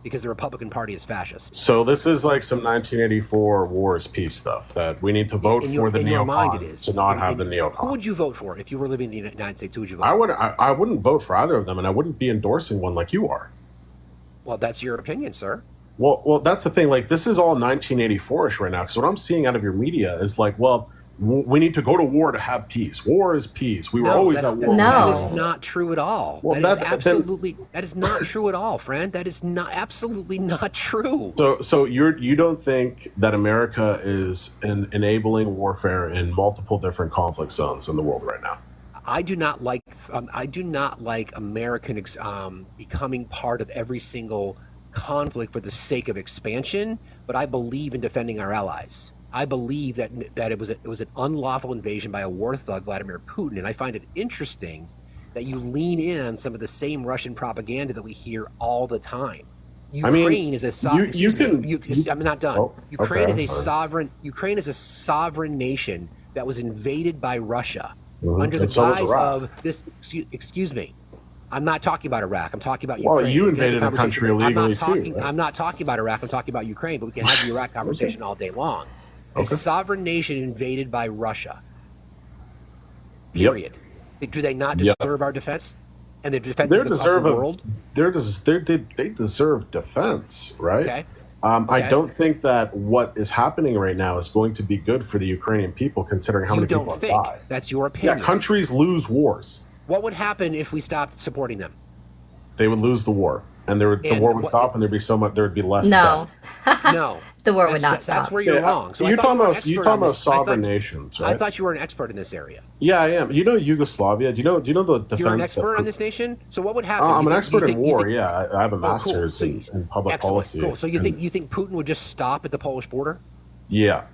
Because the Republican Party is fascist. So this is like some 1984 Wars peace stuff, that we need to vote for the neocon to not have the neocon. Who would you vote for if you were living in the United States? Who would you vote for? I wouldn't vote for either of them, and I wouldn't be endorsing one like you are. Well, that's your opinion, sir. Well, that's the thing. Like, this is all 1984ish right now. Because what I'm seeing out of your media is like, well, we need to go to war to have peace. War is peace. We were always at war. That is not true at all. Well, that is not true at all, friend. That is not absolutely not true. So you don't think that America is enabling warfare in multiple different conflict zones in the world right now? I do not like American becoming part of every single conflict for the sake of expansion, but I believe in defending our allies. I believe that it was an unlawful invasion by a war thug, Vladimir Putin, and I find it interesting that you lean in some of the same Russian propaganda that we hear all the time. Ukraine is a sovereign. I'm not done. Oh, Ukraine okay, is a sovereign. Ukraine is a sovereign nation that was invaded by Russia under the guise of this. Excuse me. I'm not talking about Iraq. I'm talking about Ukraine. Well, you invaded a country illegally too. Right? I'm not talking about Iraq. I'm talking about Ukraine. But we can have the Iraq conversation all day long. A sovereign nation invaded by Russia. Period. Do they not deserve our defense and the defense of the world? They deserve defense, right? Okay. I don't think that what is happening right now is going to be good for the Ukrainian people, considering how many people have died. That's your opinion. Yeah, countries lose wars. What would happen if we stopped supporting them? They would lose the war, and the war would stop, and there'd be there would be less. No, death. The war would not stop. That's where you're wrong. So you're talking about sovereign nations, right? I thought you were an expert in this area. Yeah, I am. You know Yugoslavia? Do you know the defense? You're an expert on this nation. So what would happen? I'm an expert in war. Yeah, I have a master's in public policy. Cool. So you think Putin would just stop at the Polish border? Yeah.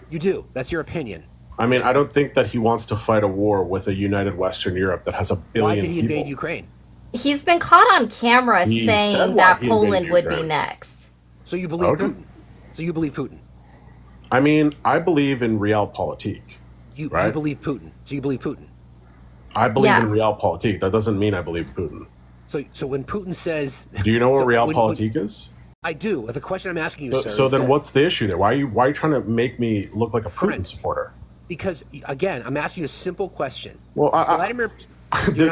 You do. That's your opinion. I mean, I don't think that he wants to fight a war with a united Western Europe that has a billion. Why did he invade Ukraine? He's been caught on camera saying that Poland would be next. So you believe Putin? So you believe Putin? I mean, I believe in realpolitik. You believe Putin? So you believe Putin? I believe in realpolitik. That doesn't mean I believe Putin. So when Putin says, do you know what realpolitik is? I do. The question I'm asking you, sir. So then, what's the issue there? Why are you trying to make me look like a Putin supporter? Because again, I'm asking you a simple question. Well, Vladimir.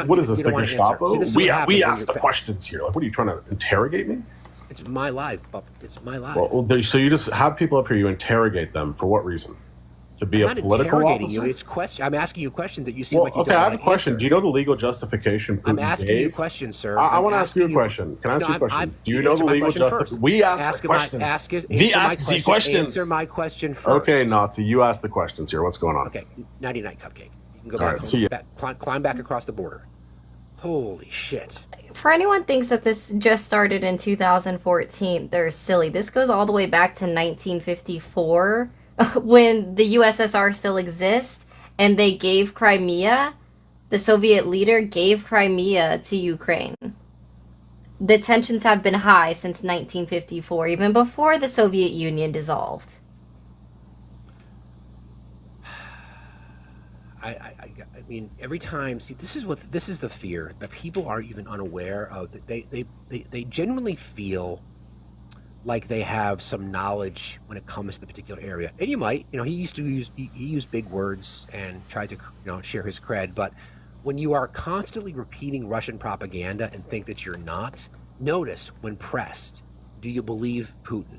What is this, the Gestapo? We ask the questions here. Like, what are you trying to interrogate me? It's my life, Bob. It's my life. Well, so you just have people up here, you interrogate them for what reason? To be I'm a not political interrogating officer? you. It's question. I'm asking you questions that you seem like you okay, don't I have want a to question. answer. Do you know the legal justification Putin I'm asking gave? you a question, sir. I want to ask you a question. Can I ask you a question? Do you know the legal justification? We ask the questions. We ask the questions. Answer my question first. Okay, Nazi, you ask the questions here. What's going on? Okay, 99 cupcake. You can go All back, right, see ya. climb back across the border. Holy shit. For anyone thinks that this just started in 2014, they're silly. This goes all the way back to 1954 when the USSR still exists and they gave Crimea, the Soviet leader gave Crimea to Ukraine. The tensions have been high since 1954, even before the Soviet Union dissolved. I mean, every time, see, this is the fear that people are even unaware of. That they genuinely feel like they have some knowledge when it comes to the particular area. And you might, he used big words and tried to, share his cred. But when you are constantly repeating Russian propaganda and think that you're not, notice when pressed, do you believe Putin?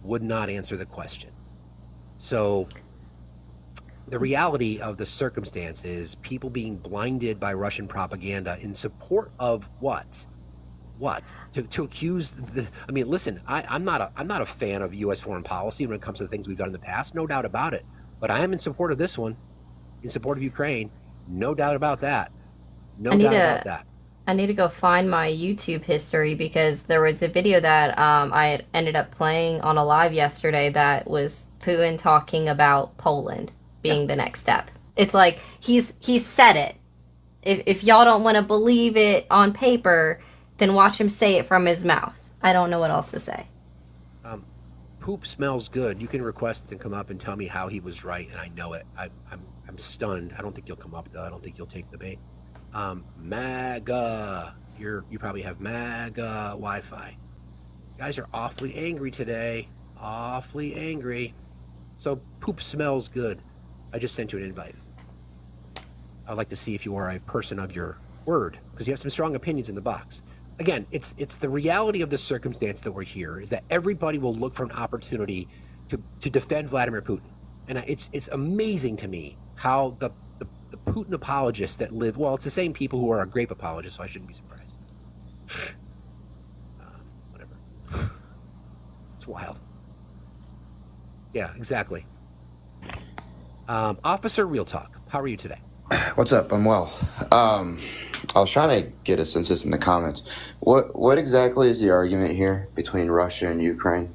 Would not answer the question. So the reality of the circumstance is people being blinded by Russian propaganda in support of what? To accuse I mean, listen, I'm not a fan of U.S. foreign policy when it comes to the things we've done in the past, no doubt about it. But I am in support of this one, in support of Ukraine, no doubt about that. No doubt about that. I need to go find my YouTube history because there was a video that I had ended up playing on a live yesterday that was Putin talking about Poland being the next step. It's like he's said it. If y'all don't want to believe it on paper, then watch him say it from his mouth. I don't know what else to say. Poop smells good. You can request and come up and tell me how he was right, and I know it. I'm stunned. I don't think you'll come up though. I don't think you'll take the bait. MAGA. You probably have MAGA Wi-Fi. You guys are awfully angry today. Awfully angry. So poop smells good. I just sent you an invite. I'd like to see if you are a person of your word, because you have some strong opinions in the box. again, it's the reality of the circumstance that we're here is that everybody will look for an opportunity to defend Vladimir Putin, and it's amazing to me how the Putin apologists that live well, it's the same people who are a grape apologists, so I shouldn't be surprised. Whatever. It's wild. Yeah, exactly. Officer Real Talk, how are you today? What's up? I'm well. I was trying to get a census in the comments. What exactly is the argument here between Russia and Ukraine?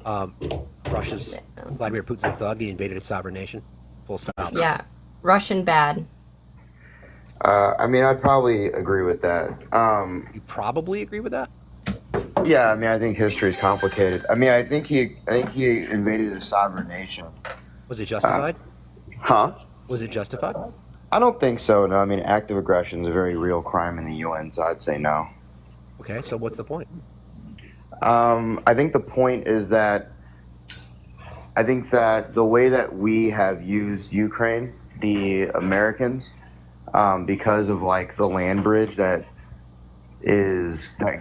Russia's Vladimir Putin's a thug. He invaded its sovereign nation. Full stop. Yeah, Russian bad. I mean, I'd probably agree with that. You probably agree with that? Yeah, I mean, I think history is complicated. I mean, I think he invaded a sovereign nation. Was it justified? Huh? Was it justified? I don't think so. No, I mean, active aggression is a very real crime in the UN, so I'd say no. Okay, so what's the point? I think the point is that I think that the way that we have used Ukraine, the Americans, because of like the land bridge that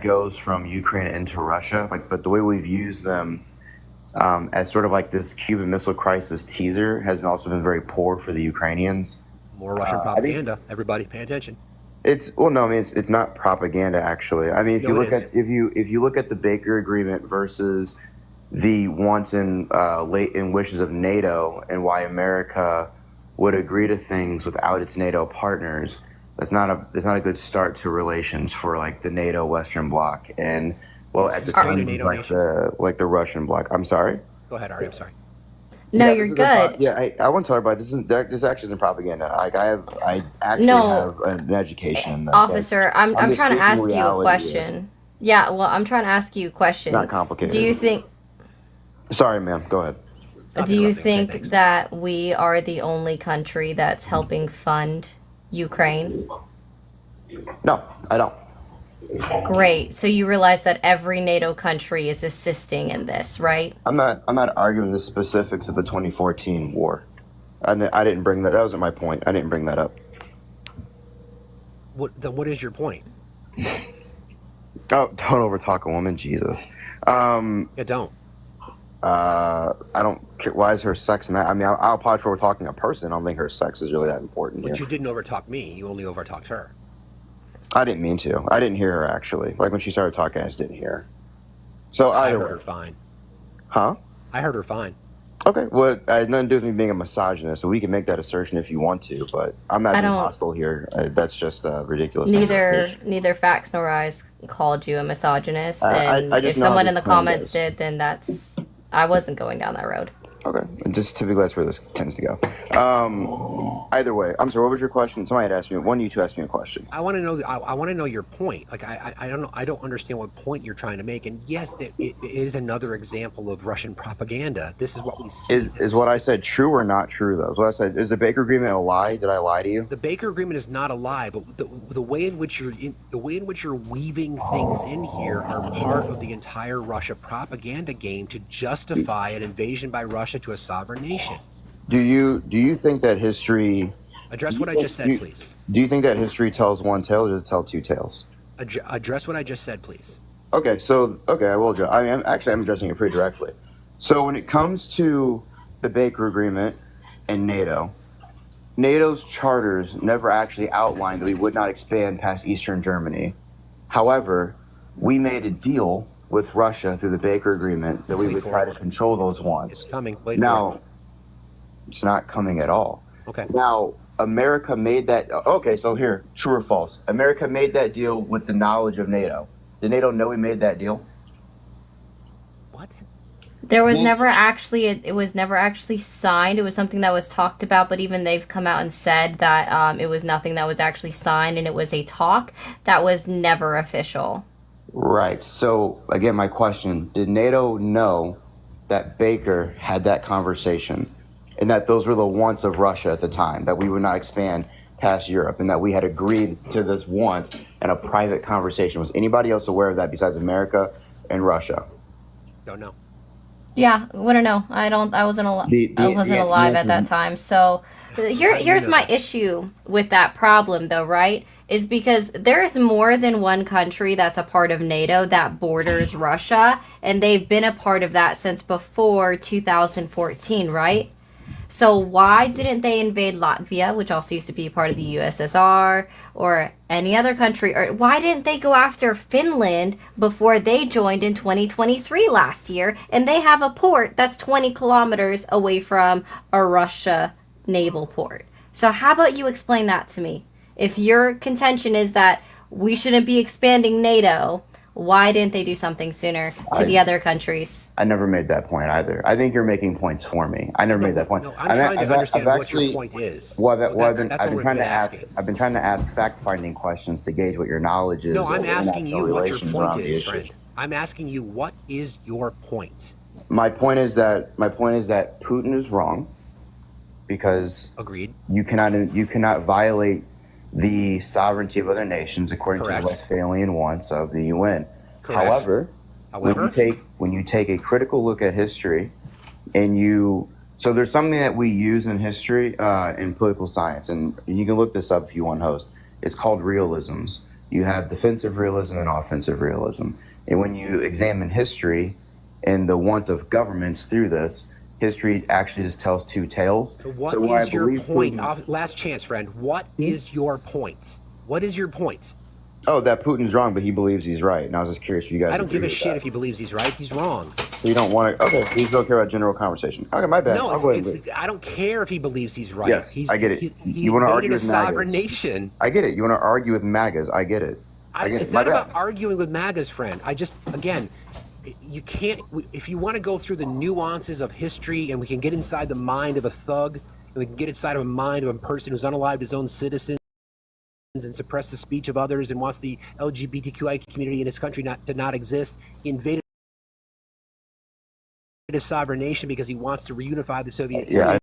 goes from Ukraine into Russia, but the way we've used them as sort of like this Cuban Missile Crisis teaser has also been very poor for the Ukrainians. More Russian propaganda. Everybody, pay attention. It's not propaganda actually. I mean, if you look at the Baker Agreement versus the wants and wishes of NATO and why America would agree to things without its NATO partners, it's not a good start to relations for like the NATO Western Bloc and at the time like the Russian bloc. I'm sorry. Go ahead, Ari. I'm sorry. No, you're good. I want to talk about this. This actually isn't propaganda. Like I actually have an education in this. Officer, like, I'm trying to ask you a question. Yeah, well, I'm trying to ask you a question. Not complicated. Do you think? Sorry, ma'am. Go ahead. Do you think that we are the only country that's helping fund Ukraine? No, I don't. Great. So you realize that every NATO country is assisting in this, right? I'm not arguing the specifics of the 2014 war. I didn't bring that. That wasn't my point. I didn't bring that up. What is your point? Oh, don't overtalk a woman, Jesus. Yeah, don't. I don't care. Why is her sex matter? I mean, I'll apologize for overtalking a person. I don't think her sex is really that important. But you didn't overtalk me. You only overtalked her. I didn't mean to. I didn't hear her, actually. Like, when she started talking, I just didn't hear her. So I heard her fine. Huh? I heard her fine. Okay. Well, it has nothing to do with me being a misogynist, so we can make that assertion if you want to, but I'm not being hostile here. That's just ridiculous. Neither Facts nor Eyes called you a misogynist, and if someone in the comments did, then I wasn't going down that road. Okay. Just typically that's where this tends to go. Either way, I'm sorry. What was your question? Somebody had asked me. One of you two asked me a question. I want to know. I want to know your point. Like I don't know. I don't understand what point you're trying to make. And yes, it is another example of Russian propaganda. This is what we see. Is what I said true or not true though? Is what I said. Is the Baker Agreement a lie? Did I lie to you? The Baker Agreement is not a lie, but the way in which you're weaving things in here are part of the entire Russia propaganda game to justify an invasion by Russia to a sovereign nation. Do you think that history? Address what I just said, please. Do you think that history tells one tale or does it tell two tales? Address what I just said, please. Okay, I will address. I'm addressing it pretty directly. So when it comes to the Baker Agreement and NATO's charters never actually outlined that we would not expand past Eastern Germany. However, we made a deal with Russia through the Baker Agreement that we would try to control those wants. It's coming. Now, it's not coming at all. Okay. Now, America made that. Okay, so here, true or false? America made that deal with the knowledge of NATO. Did NATO know we made that deal? What? There was never actually. It was never actually signed. It was something that was talked about, but even they've come out and said that it was nothing that was actually signed, and it was a talk that was never official. Right. So again, my question: did NATO know that Baker had that conversation? And that those were the wants of Russia at the time, that we would not expand past Europe, and that we had agreed to this want in a private conversation. Was anybody else aware of that besides America and Russia? Don't know. Yeah, wouldn't know. I wasn't alive. I wasn't alive at that time. So here's my issue with that problem, though. Right? Is because there's more than one country that's a part of NATO that borders Russia, and they've been a part of that since before 2014. Right? So why didn't they invade Latvia, which also used to be part of the USSR, or any other country? Or why didn't they go after Finland before they joined in 2023 last year? And they have a port that's 20 kilometers away from a Russia naval port. So how about you explain that to me? If your contention is that we shouldn't be expanding NATO, why didn't they do something sooner to the other countries? I never made that point either. I think you're making points for me. I never made that point. No, I'm trying to understand what your point is. I've been trying to ask. I've been trying to ask fact-finding questions to gauge what your knowledge is. No, I'm asking you what your point around is, friend. I'm asking you what is your point. My point is that Putin is wrong because agreed. You cannot violate the sovereignty of other nations according to the Westphalian wants of the UN. Correct. However, when you take a critical look at history, so there's something that we use in history in political science, and you can look this up if you want, host. It's called realisms. You have defensive realism and offensive realism, and when you examine history and the want of governments through this, history actually just tells two tales. So what is your point? Last chance, friend. What is your point? What is your point? Oh, that Putin's wrong, but he believes he's right. And I was just curious if you guys. I don't give a shit if he believes he's right. He's wrong. So you don't want to. Okay, you don't care about general conversation. Okay, my bad. No, I don't care if he believes he's right. Yes, I get it. You want to argue with a sovereign nation. I get it. You want to argue with MAGAs. I get it. It's not about arguing with MAGAs, friend. Again, you can't. If you want to go through the nuances of history, and we can get inside the mind of a thug, and we can get inside of a mind of a person who's unalived his own citizens and suppress the speech of others and wants the LGBTQI community in his country to not exist. He invaded a sovereign nation because he wants to reunify the Soviet Union. Yeah,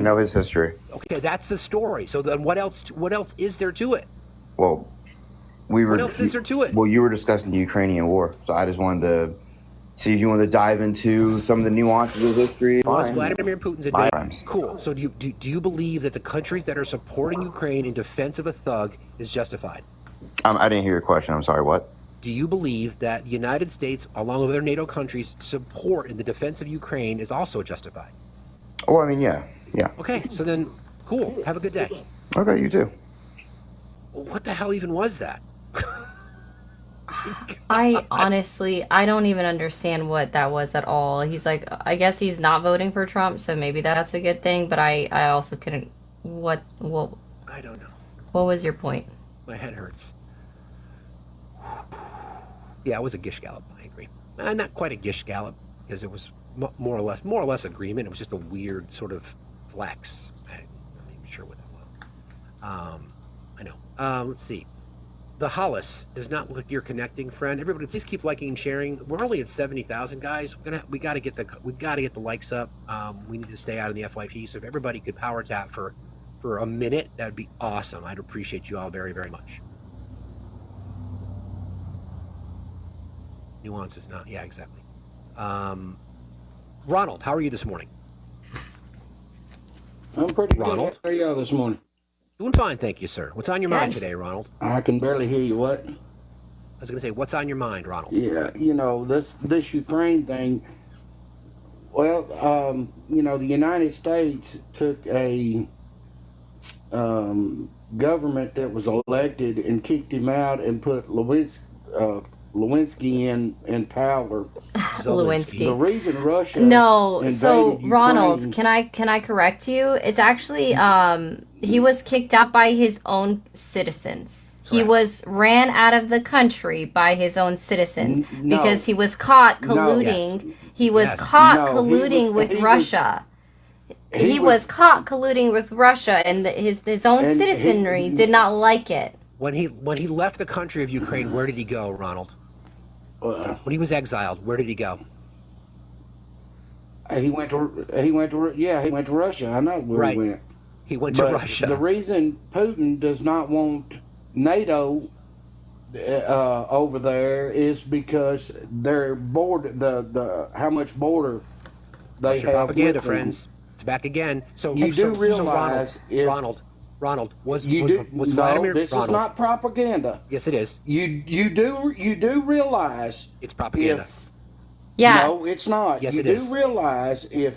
I know his history. Okay, that's the story. So then what else is there to it? Well, what else is there to it? Well, you were discussing the Ukrainian war, so I just wanted to see if you want to dive into some of the nuances of history. Vladimir Putin's advantage. Cool. So do you believe that the countries that are supporting Ukraine in defense of a thug is justified? I didn't hear your question. I'm sorry. What? Do you believe that the United States, along with other NATO countries, support in the defense of Ukraine is also justified? Oh, I mean, yeah. Okay, so then, cool. Have a good day. Okay, you too. What the hell even was that? I honestly, I don't even understand what that was at all. He's like, I guess he's not voting for Trump, so maybe that's a good thing. But I also couldn't. What? I don't know. What was your point? My head hurts. Yeah, it was a gish gallop. I agree. Not quite a gish gallop because it was more or less agreement. It was just a weird sort of flex. I'm not even sure what that was. I know. Let's see. The Hollis does not look like you're connecting, friend. Everybody, please keep liking and sharing. We're only at 70,000, guys. We got to get the likes up. We need to stay out of the FYP. So if everybody could power tap for a minute, that'd be awesome. I'd appreciate you all very, very much. Nuances, not yeah, exactly. Ronald, how are you this morning? I'm pretty Ronald. good. How are y'all this morning? Doing fine, thank you, sir. What's on your mind today, Ronald? I can barely hear you. What? I was going to say, what's on your mind, Ronald? Yeah, this Ukraine thing. Well, the United States took a government that was elected and kicked him out and put Lewinsky in power. Lewinsky. The reason Russia so Ronald, Ukraine, can I correct you? It's actually he was kicked out by his own citizens. He was ran out of the country by his own citizens because he was caught colluding. He was caught colluding with Russia. He was caught colluding with Russia, and his own citizenry did not like it. When he left the country of Ukraine, where did he go, Ronald? When he was exiled, where did he go? He went to Russia. I know where he went. He went to Russia. The reason Putin does not want NATO over there is because their border, the how much border they That's your have propaganda, with them. friends. It's back again. So You do so realize if Ronald was no, Vladimir this Ronald. is not propaganda. Yes, it is. You do realize it's propaganda. Yeah. No, it's not. Yes, you it do is. realize if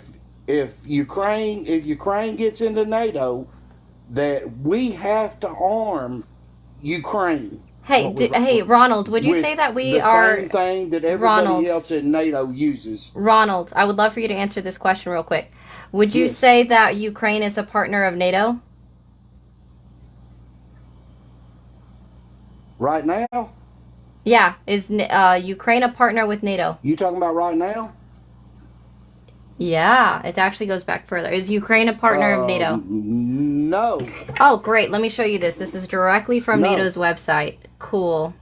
Ukraine gets into NATO, that we have to arm Ukraine. Hey, hey, Ronald, would you with say that we the are same thing that everybody Ronald? else in NATO uses? Ronald, I would love for you to answer this question real quick. Would you Yes. say that Ukraine is a partner of NATO? Right now? Yeah. Is Ukraine a partner with NATO? You talking about right now? Yeah, it actually goes back further. Is Ukraine a partner of NATO? No. Oh, great. Let me show you this. This is directly from No. NATO's website. Cool.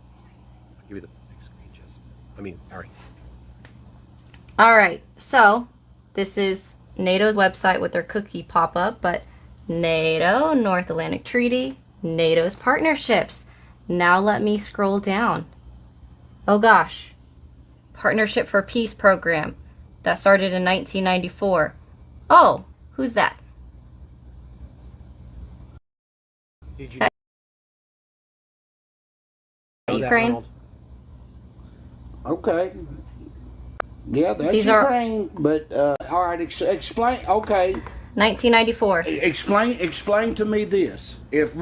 I'll give you the big screen, Jess. Harry. All right. So, this is NATO's website with their cookie pop-up, but NATO, North Atlantic Treaty, NATO's partnerships. Now let me scroll down. Oh gosh. Partnership for Peace program that started in 1994. Oh, who's that? Did you know Ukraine? Ronald? Okay. Yeah, that's These are- Ukraine. But all right, explain. Okay. 1994. Explain to me this. If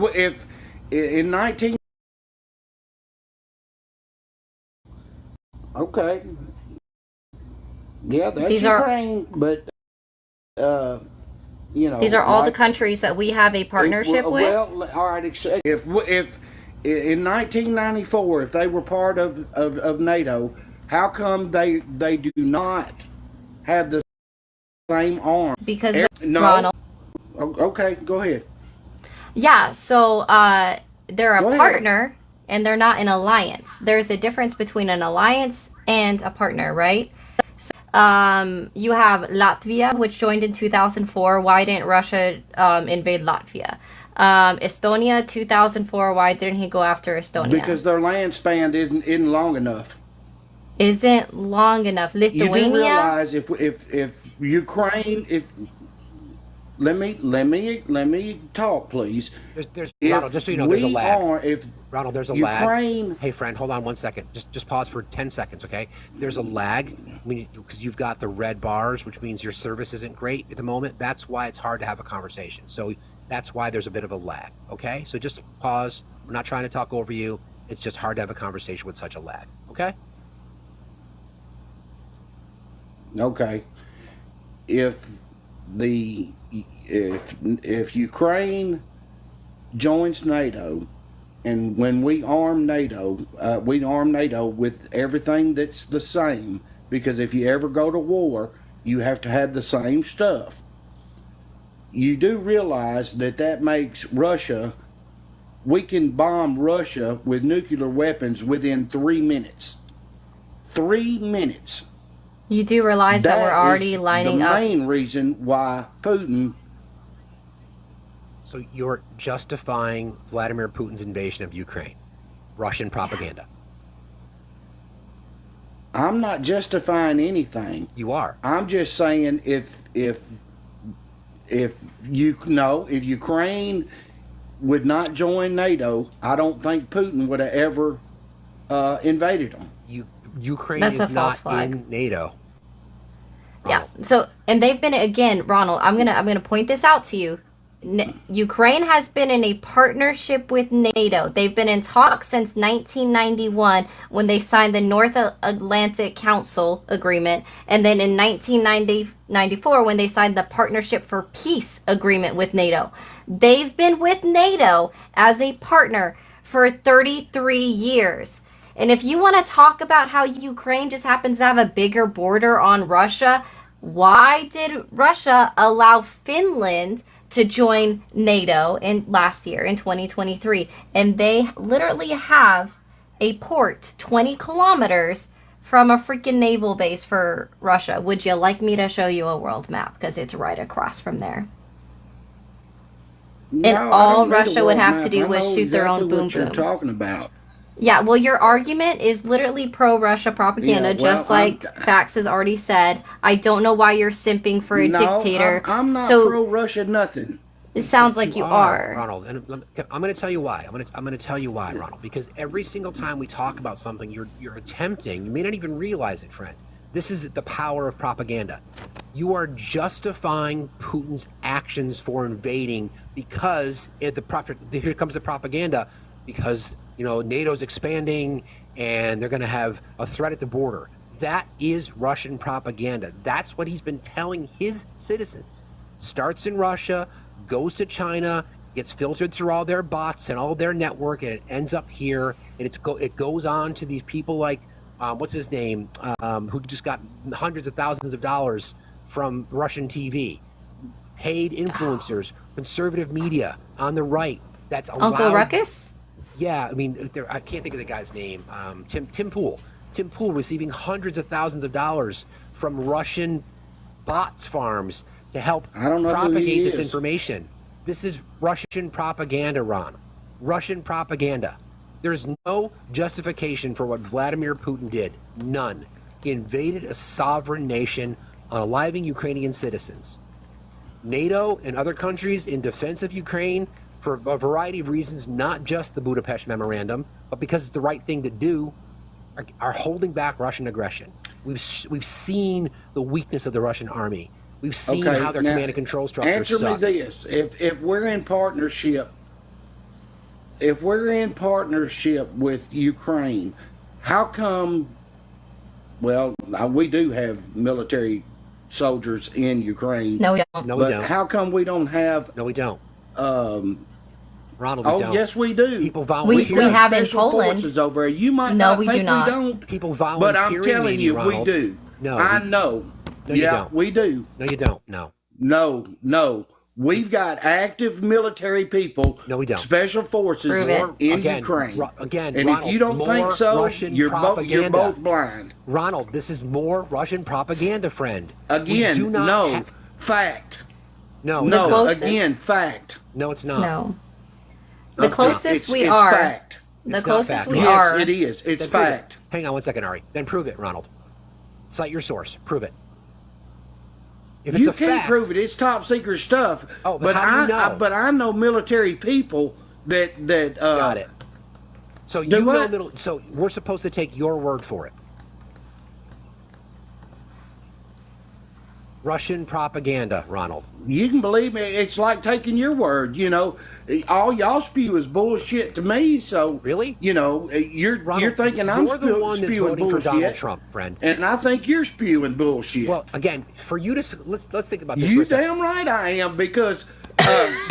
in 19. Okay. Yeah, that's These are- Ukraine. But These are all the countries that we have a partnership with. Well, all right. If in 1994, if they were part of NATO, how come they do not have the same arm? Because no. Ronald. Okay, go ahead. Yeah, so they're a Go ahead. partner and they're not an alliance. There's a difference between an alliance and a partner, right? So, you have Latvia, which joined in 2004. Why didn't Russia invade Latvia? Estonia, 2004. Why didn't he go after Estonia? Because their land span isn't long enough. Isn't long enough. You Lithuania. do realize if Ukraine let me talk, please. There's Ronald, just so you know, there's a lag. Ronald, there's a Ukraine, lag. Hey, friend, hold on 1 second. Just pause for 10 seconds, okay? There's a lag because you've got the red bars, which means your service isn't great at the moment. That's why it's hard to have a conversation. So that's why there's a bit of a lag, okay? So just pause. We're not trying to talk over you. It's just hard to have a conversation with such a lag, okay? Okay. If Ukraine joins NATO, and when we arm NATO with everything that's the same, because if you ever go to war, you have to have the same stuff. You do realize that makes Russia, we can bomb Russia with nuclear weapons within 3 minutes. 3 minutes. You do realize that we're already lining up. The main reason why Putin. So you're justifying Vladimir Putin's invasion of Ukraine, Russian propaganda. I'm not justifying anything. You are. I'm just saying if Ukraine would not join NATO, I don't think Putin would have ever invaded them. Ukraine That's a is false not flag. in NATO. Yeah. So, and they've been, again, Ronald, I'm gonna point this out to you. Ukraine has been in a partnership with NATO. They've been in talks since 1991 when they signed the North Atlantic Council Agreement, and then in 1994 when they signed the Partnership for Peace Agreement with NATO. They've been with NATO as a partner for 33 years. And if you want to talk about how Ukraine just happens to have a bigger border on Russia, why did Russia allow Finland to join NATO last year in 2023? And they literally have a port 20 kilometers from a freaking naval base for Russia. Would you like me to show you a world map? Because it's right across from there. No, and I all don't need a Russia would world have map. to do I was know shoot their own exactly boom what you're booms. talking about. Yeah, well, your argument is literally pro-Russia propaganda, Yeah, well, just like Fax has already said. I don't know why you're simping for a No, dictator. I'm not So pro-Russia nothing. it sounds like you are. Ronald. And I'm going to tell you why. I'm going to tell you why, Ronald. Because every single time we talk about something, you're attempting. You may not even realize it, friend. This is the power of propaganda. You are justifying Putin's actions for invading because here comes the propaganda, because NATO's expanding and they're going to have a threat at the border. That is Russian propaganda. That's what he's been telling his citizens. Starts in Russia, goes to China, gets filtered through all their bots and all their network, and it ends up here. And it goes on to these people like what's his name, who just got hundreds of thousands of dollars from Russian TV, paid influencers, conservative media on the right. That's allowed. Uncle Ruckus? Yeah, I mean, I can't think of the guy's name. Tim Pool. Tim Pool receiving hundreds of thousands of dollars from Russian bots farms to help propagate this information. This is Russian propaganda, Ron. Russian propaganda. There's no justification for what Vladimir Putin did. None. He invaded a sovereign nation, unaliving Ukrainian citizens. NATO and other countries in defense of Ukraine, for a variety of reasons, not just the Budapest Memorandum, but because it's the right thing to do, are holding back Russian aggression. We've seen the weakness of the Russian army. We've seen how their command and control structure Answer sucks. me this: if we're in partnership, with Ukraine, how come? Well, we do have military soldiers in Ukraine. No, we don't. No, we don't. How come we don't have? No, we don't. Ronald, we don't. Yes, we do. People volunteer. We have in Special Poland. forces over there. You might No, not we think do not. we don't. People volunteering. But I'm telling you, Ronald. we do. No, I know. No, you yeah, don't. we do. No, you don't. No. No. We've got active military people. No, we don't. Special forces in Ukraine. Again, and Ronald, if you don't think so, Russian you're propaganda. both blind. Ronald, this is more Russian propaganda, friend. Again, we do not no. Fact. No. No. Again, fact. No, it's not. No. The closest we it's are. Fact. The It's not closest fact. we Yes, are. it is. It's Then prove it. fact. Hang on one second, Ari. Then prove it, Ronald. Cite your source. Prove it. If it's You a can't fact, prove it. It's top secret stuff. Oh, but how do you know? But I know military people that got it. So do you know what? So we're supposed to take your word for it. Russian propaganda, Ronald. You can believe me. It's like taking your word. All y'all spew is bullshit to me. So really, you're Ronald, thinking I'm you're the one that's spewing voting bullshit. for Donald Trump, friend. And I think you're spewing bullshit. Well, again, for you to let's think about this. You for a second. damn right I am, because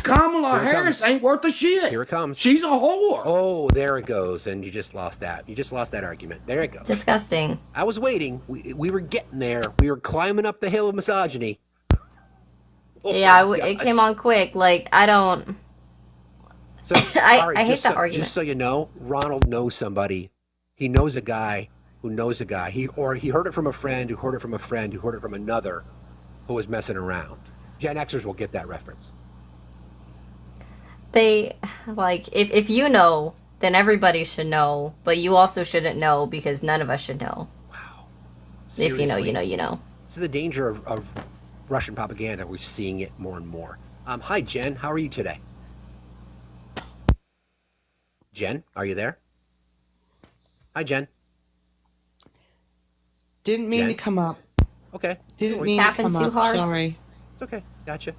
Kamala Harris ain't worth a shit. Here it comes. She's a whore. Oh, there it goes, and you just lost that. You just lost that argument. There it goes. Disgusting. I was waiting. We were getting there. We were climbing up the hill of misogyny. Oh Yeah, it came on quick. Like, I don't. So, I hate that argument. Just so you know, Ronald knows somebody. He knows a guy who knows a guy. He heard it from a friend who heard it from a friend who heard it from another who was messing around. Gen Xers will get that reference. They, like, if you know, then everybody should know, but you also shouldn't know because none of us should know. Wow. Seriously. If you know, you know, you know. This is the danger of Russian propaganda. We're seeing it more and more. Hi, Jen. How are you today? Jen, are you there? Hi, Jen. Didn't mean Jen? to come up. Okay. Didn't mean to Tapping come too up. hard? Sorry. It's okay. Gotcha.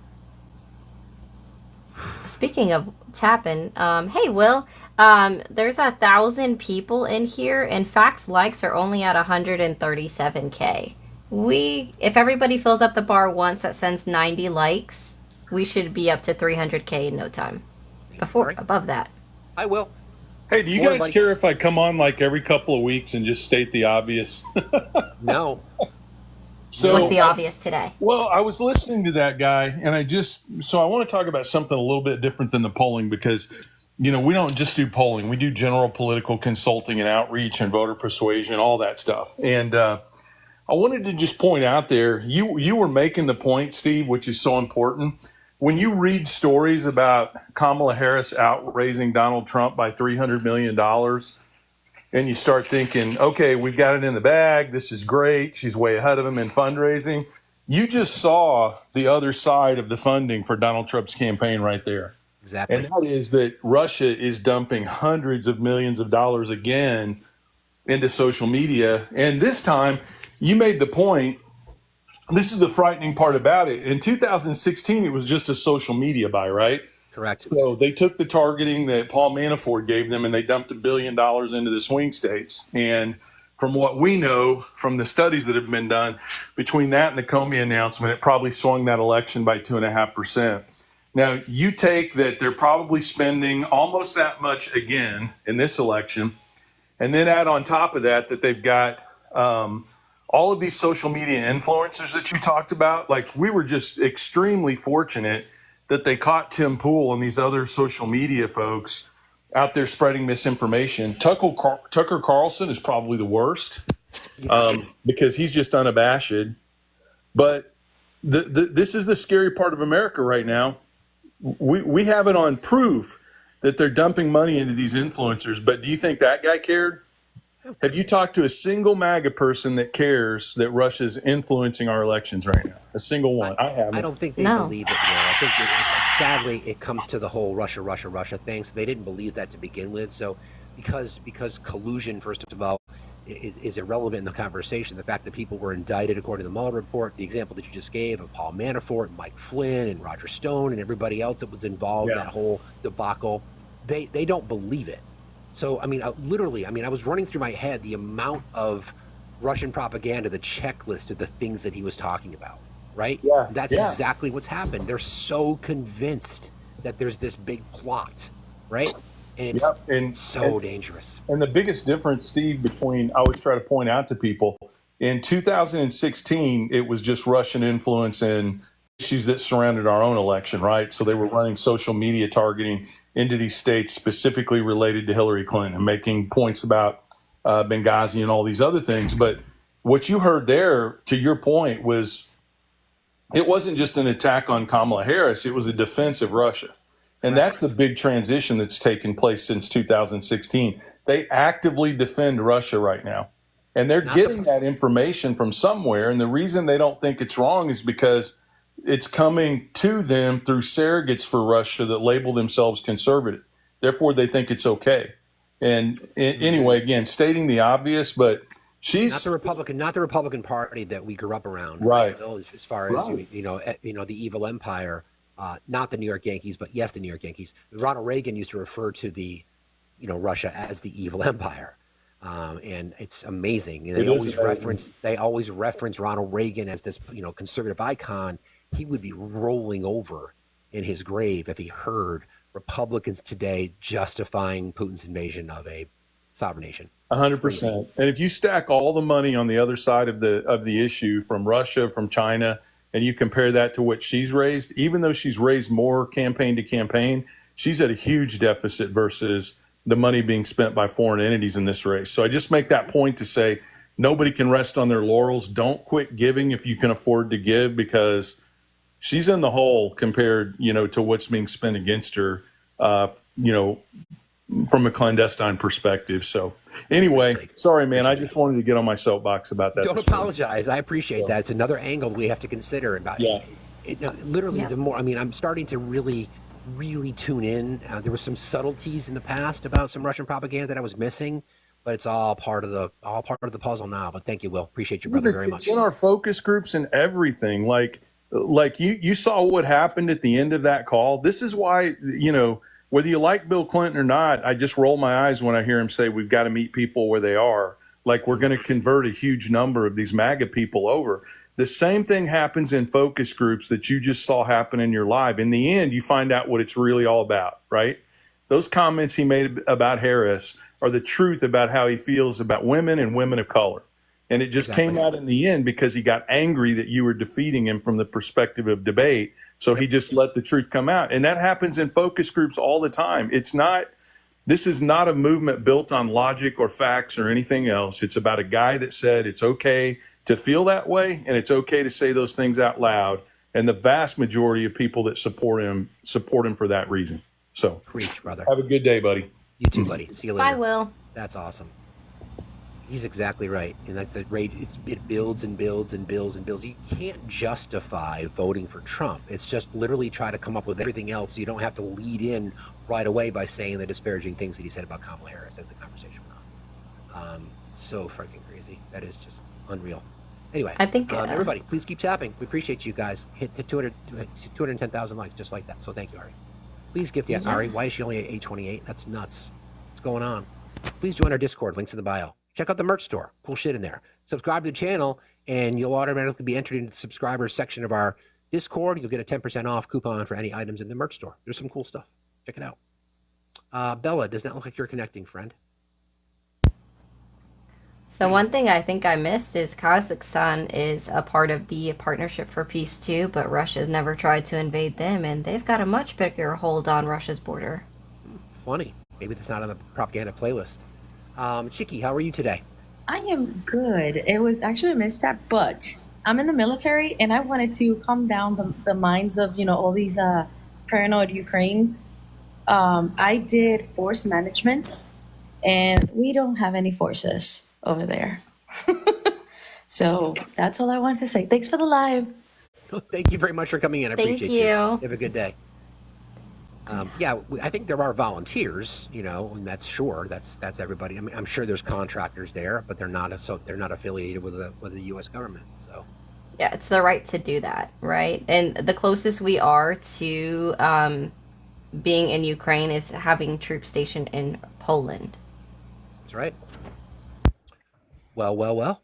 Speaking of tapping, hey, Will, there's 1,000 people in here, and Facts likes are only at 137K. If everybody fills up the bar once that sends 90 likes, we should be up to 300K in no time. Above that. I will. Hey, do you guys care if I come on like every couple of weeks and just state the obvious? No. So, what's the obvious today? Well, I was listening to that guy, and I want to talk about something a little bit different than the polling, because, we don't just do polling. We do general political consulting and outreach and voter persuasion, all that stuff. And I wanted to just point out there, you were making the point, Steve, which is so important. When you read stories about Kamala Harris outraising Donald Trump by $300 million, and you start thinking, okay, we've got it in the bag. This is great. She's way ahead of him in fundraising. You just saw the other side of the funding for Donald Trump's campaign right there. Exactly. And that is that Russia is dumping hundreds of millions of dollars again into social media. And this time, you made the point, this is the frightening part about it. In 2016, it was just a social media buy, right? Correct. So they took the targeting that Paul Manafort gave them and they dumped $1 billion into the swing states. And from what we know from the studies that have been done, between that and the Comey announcement, it probably swung that election by 2.5%. Now, you take that they're probably spending almost that much again in this election, and then add on top of that that they've got all of these social media influencers that you talked about. Like, we were just extremely fortunate that they caught Tim Pool and these other social media folks out there spreading misinformation. Tucker Carlson is probably the worst because he's just unabashed. But this is the scary part of America right now. We have it on proof that they're dumping money into these influencers. But do you think that guy cared? Have you talked to a single MAGA person that cares that Russia's influencing our elections right now? A single one? I haven't. I don't think they believe it, Will. I think sadly it comes to the whole Russia thing. So they didn't believe that to begin with. So because collusion, first of all, is irrelevant in the conversation. The fact that people were indicted according to the Mueller report, the example that you just gave of Paul Manafort, Mike Flynn, and Roger Stone, and everybody else that was involved in that whole debacle, they don't believe it. So, I mean, literally, I was running through my head the amount of Russian propaganda, the checklist of the things that he was talking about, right? Yeah. That's exactly what's happened. They're so convinced that there's this big plot, right? And it's so dangerous. And the biggest difference, Steve, between, I always try to point out to people, in 2016, it was just Russian influence and issues that surrounded our own election, right? So they were running social media targeting into these states specifically related to Hillary Clinton and making points about Benghazi and all these other things. But what you heard there, to your point, was it wasn't just an attack on Kamala Harris, it was a defense of Russia. And that's the big transition that's taken place since 2016. They actively defend Russia right now. And they're getting that information from somewhere. And the reason they don't think it's wrong is because it's coming to them through surrogates for Russia that label themselves conservative. Therefore, they think it's okay. And anyway, again, stating the obvious, but she's not the Republican Party that we grew up around, right? As far as the evil empire, not the New York Yankees, but yes, the New York Yankees. Ronald Reagan used to refer to the, Russia as the evil empire. And it's amazing. And they always reference Ronald Reagan as this, conservative icon. He would be rolling over in his grave if he heard Republicans today justifying Putin's invasion of a sovereign nation. 100%. And if you stack all the money on the other side of the issue from Russia, from China, and you compare that to what she's raised, even though she's raised more campaign to campaign, she's at a huge deficit versus the money being spent by foreign entities in this race. So I just make that point to say nobody can rest on their laurels. Don't quit giving if you can afford to give, because she's in the hole compared, to what's being spent against her, from a clandestine perspective. So anyway, sorry, man, I just wanted to get on my soapbox about that. Don't apologize. I appreciate that. It's another angle we have to consider about it. Literally, the more, I'm starting to really tune in. There were some subtleties in the past about some Russian propaganda that I was missing, but it's all part of the puzzle now. But thank you, Will. Appreciate you, brother, very much. It's in our focus groups and everything. Like you saw what happened at the end of that call. This is why, whether you like Bill Clinton or not, I just roll my eyes when I hear him say we've got to meet people where they are. Like, we're going to convert a huge number of these MAGA people over. The same thing happens in focus groups that you just saw happen in your live. In the end, you find out what it's really all about, right? Those comments he made about Harris are the truth about how he feels about women and women of color. And it just came out in the end because he got angry that you were defeating him from the perspective of debate. So he just let the truth come out. And that happens in focus groups all the time. This is not a movement built on logic or facts or anything else. It's about a guy that said it's okay to feel that way and it's okay to say those things out loud. And the vast majority of people that support him for that reason. So preach, brother. Have a good day, buddy. You too, buddy. See you later. Bye, Will. That's awesome. He's exactly right, and that's the rate. It builds and builds and builds and builds. You can't justify voting for Trump. It's just literally try to come up with everything else. So you don't have to lead in right away by saying the disparaging things that he said about Kamala Harris as the conversation went on. So freaking crazy. That is just unreal. Anyway, I think everybody, please keep tapping. We appreciate you guys. Hit 210,000 likes just like that. So thank you, Ari. Please gift Ari. Why is she only at 828? That's nuts. What's going on? Please join our Discord. Links in the bio. Check out the merch store. Cool shit in there. Subscribe to the channel, and you'll automatically be entered into the subscribers section of our Discord. You'll get a 10% off coupon for any items in the merch store. There's some cool stuff. Check it out. Bella, does not look like you're connecting, friend. So one thing I think I missed is Kazakhstan is a part of the Partnership for Peace too, but Russia's never tried to invade them, and they've got a much bigger hold on Russia's border. Funny. Maybe that's not on the propaganda playlist. Chiki, how are you today? I am good. It was actually a misstep, but I'm in the military and I wanted to calm down the minds of, all these paranoid Ukrainians. I did force management and we don't have any forces over there. So that's all I wanted to say. Thanks for the live. Thank you very much for coming in. I Thank appreciate you. Have a good day. I think there are volunteers, and that's sure. That's everybody. I mean, I'm sure there's contractors there, but they're not affiliated with the U.S. government. So Yeah, it's the right to do that, right? And the closest we are to being in Ukraine is having troops stationed in Poland. That's right. Well.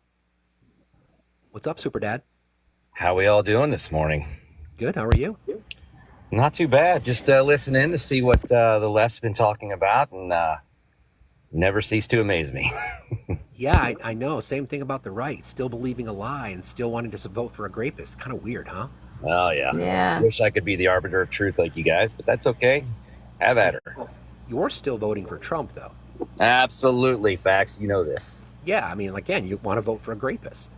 What's up, Super Dad? How we all doing this morning? Good. How are you? Not too bad. Just listening to see what the left's been talking about, and never cease to amaze me. Yeah, I know. Same thing about the right. Still believing a lie and still wanting to vote for a rapist. Kind of weird, huh? Oh, yeah. Yeah. Wish I could be the arbiter of truth like you guys, but that's okay. Have at her. You're still voting for Trump, though. Absolutely. Facts. You know this. Yeah, I mean, again, you want to vote for a rapist.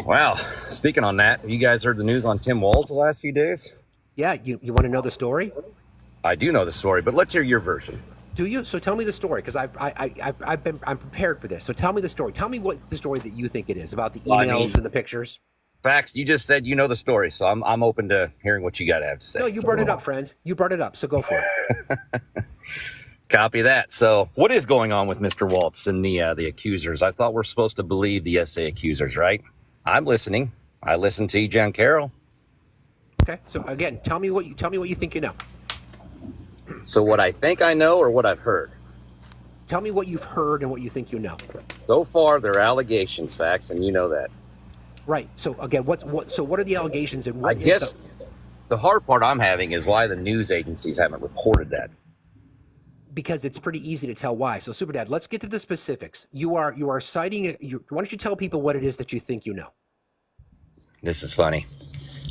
Wow. Speaking on that, have you guys heard the news on Tim Walz the last few days? Yeah, you want to know the story? I do know the story, but let's hear your version. Do you? So tell me the story, because I'm prepared for this. So tell me the story. Tell me what the story that you think it is about the emails and the pictures. Facts. You just said you know the story, so I'm open to hearing what you got to have to say. No, you brought it up, friend. You brought it up, so go for it. Copy that. So what is going on with Mr. Waltz and the accusers? I thought we're supposed to believe the SA accusers, right? I'm listening. I listened to you, John Carroll. Okay. So again, tell me what you think you know. So what I think I know or what I've heard? Tell me what you've heard and what you think you know. So far, they're allegations, Facts, and you know that. Right. So again, what are the allegations and what I guess the hard part I'm having is why the news agencies haven't reported that. Because it's pretty easy to tell why. So Superdad, let's get to the specifics. You are citing it. Why don't you tell people what it is that you think you know? This is funny.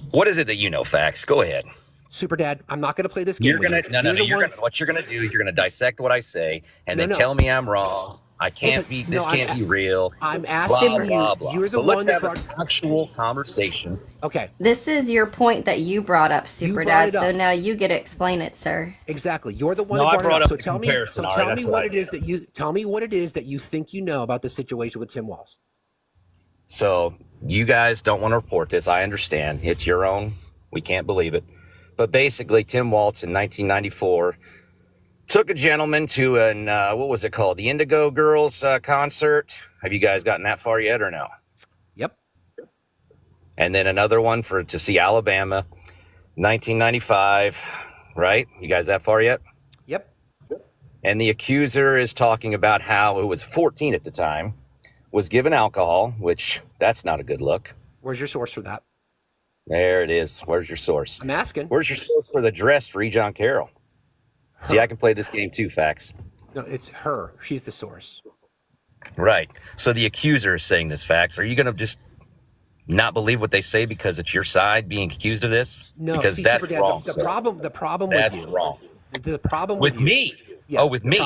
What is it that you know, Facts? Go ahead. Superdad, I'm not going to play this game. What you're gonna do? You're gonna dissect what I say and then tell me I'm wrong. I can't be. This can't be real. I'm asking you. Blah, blah. You're the so one let's that have an actual conversation. Okay. This is your point that you brought up, Super Dad. So now you get to explain it, sir. Exactly. You're the one No, that I brought it up. So the tell me. comparison. So All tell right, me that's what what it is that you tell me what it is that you think you know about the situation with Tim Walz. So you guys don't want to report this. I understand. It's your own. We can't believe it. But basically, Tim Waltz in 1994 took a gentleman to an, what was it called? The Indigo Girls concert. Have you guys gotten that far yet or no? Yep. And then another one to see Alabama, 1995, right? You guys that far yet? Yep. And the accuser is talking about how it was 14 at the time, was given alcohol, which that's not a good look. Where's your source for that? There it is. Where's your source? I'm asking. Where's your source for the dress for E. John Carroll? See, I can play this game too, Facts. No, it's her. She's the source. Right. So the accuser is saying this, Facts. Are you going to just not believe what they say because it's your side being accused of this? No, because see, that's Superdad, wrong. the problem that's with you. Wrong. The problem with you, me. Yeah, oh, with me.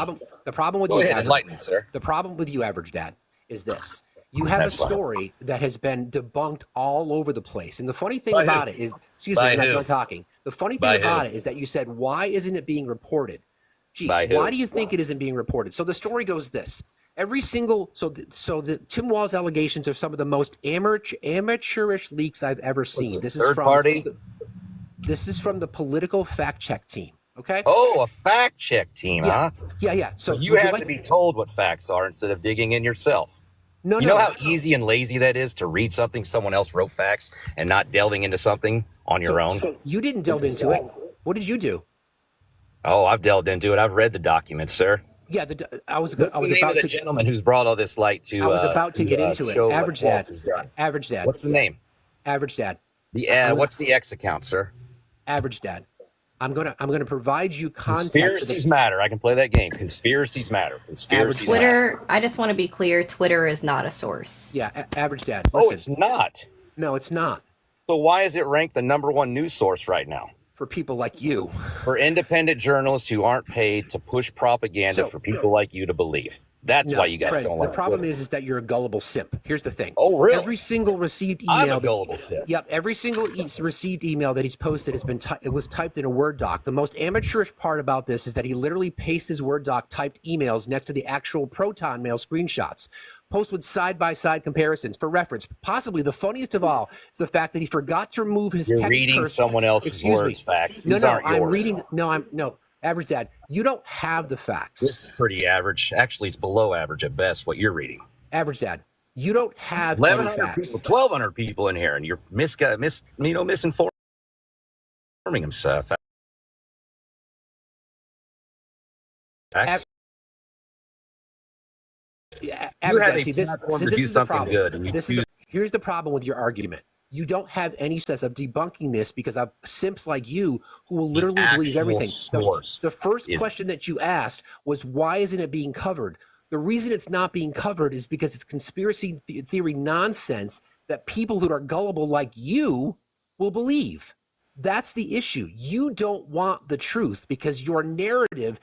The problem with Go you, ahead, enlighten me, sir. The problem with you, Average Dad, is this. You have a story that has been debunked all over the place. And the funny thing about it is, excuse me, I'm not done talking. The funny thing about it is that you said, why isn't it being reported? Gee, why do you think it isn't being reported? So the story goes this. Every single so the Tim Walz allegations are some of the most amateurish leaks I've ever seen. This is third party? This is from the political fact check team. Okay. Oh, a fact check team, Yeah. huh? Yeah. So you would have like to be told what facts are instead of digging in yourself. No, You no. know how easy and lazy that is to read something someone else wrote facts and not delving into something on your own? So you didn't delve into it. What did you do? Oh, I've delved into it. I've read the documents, sir. Yeah, I was What's the name about of the to gentleman who's brought all this light to I was about to get into it. show Average what Dad. Waltz has done? Average Dad. What's the name? Average Dad. What's the X account, sir? Average Dad. I'm gonna provide you context. Conspiracies matter. I can play that game. Conspiracies matter. Conspiracies Twitter, matter. I just want to be clear, Twitter is not a source. Yeah, Average Dad. Listen. Oh, it's not. No, it's not. So why is it ranked the #1 news source right now? For people like you. For independent journalists who aren't paid to push propaganda for people like you to believe. That's why you guys don't like The problem Twitter. is that you're a gullible simp. Here's the thing. Oh, really? Every single received email. I'm a gullible simp. Yep. Every single received email that he's posted has been it was typed in a Word doc. The most amateurish part about this is that he literally pastes his Word doc typed emails next to the actual Proton Mail screenshots. Post with side-by-side comparisons for reference. Possibly the funniest of all is the fact that he forgot to remove his You're text. reading someone else's words, facts. These aren't I'm yours. reading. No. Average Dad, you don't have the facts. This is pretty average. Actually, it's below average at best, what you're reading. Average Dad, you don't have any 1,100 facts. people, 1,200 people in here, and you're misinforming himself. Facts. Yeah, You have Dad, a see, this platform to this do is the something problem. good, and you choose. Here's the problem with your argument. You don't have any sense of debunking this because of simps like you who will literally believe actual everything. source The first is- question that you asked was, why isn't it being covered? The reason it's not being covered is because it's conspiracy theory nonsense that people who are gullible like you will believe. That's the issue. You don't want the truth because your narrative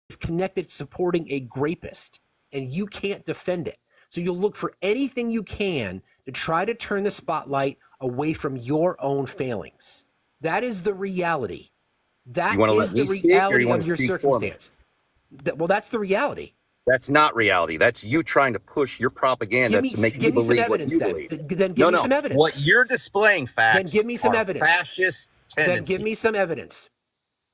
is connected to supporting a rapist, and you can't defend it. So you'll look for anything you can to try to turn the spotlight away from your own failings. That is the reality. That You wanna let is me the speak, or you reality wanna of your speak for me? circumstance. Well, that's the reality. That's not reality. That's you trying to push your propaganda to make you give me some believe what evidence you then. believe. Then give me some evidence. What you're displaying, facts, Then give me some are evidence. fascist Then tendencies. give me some evidence.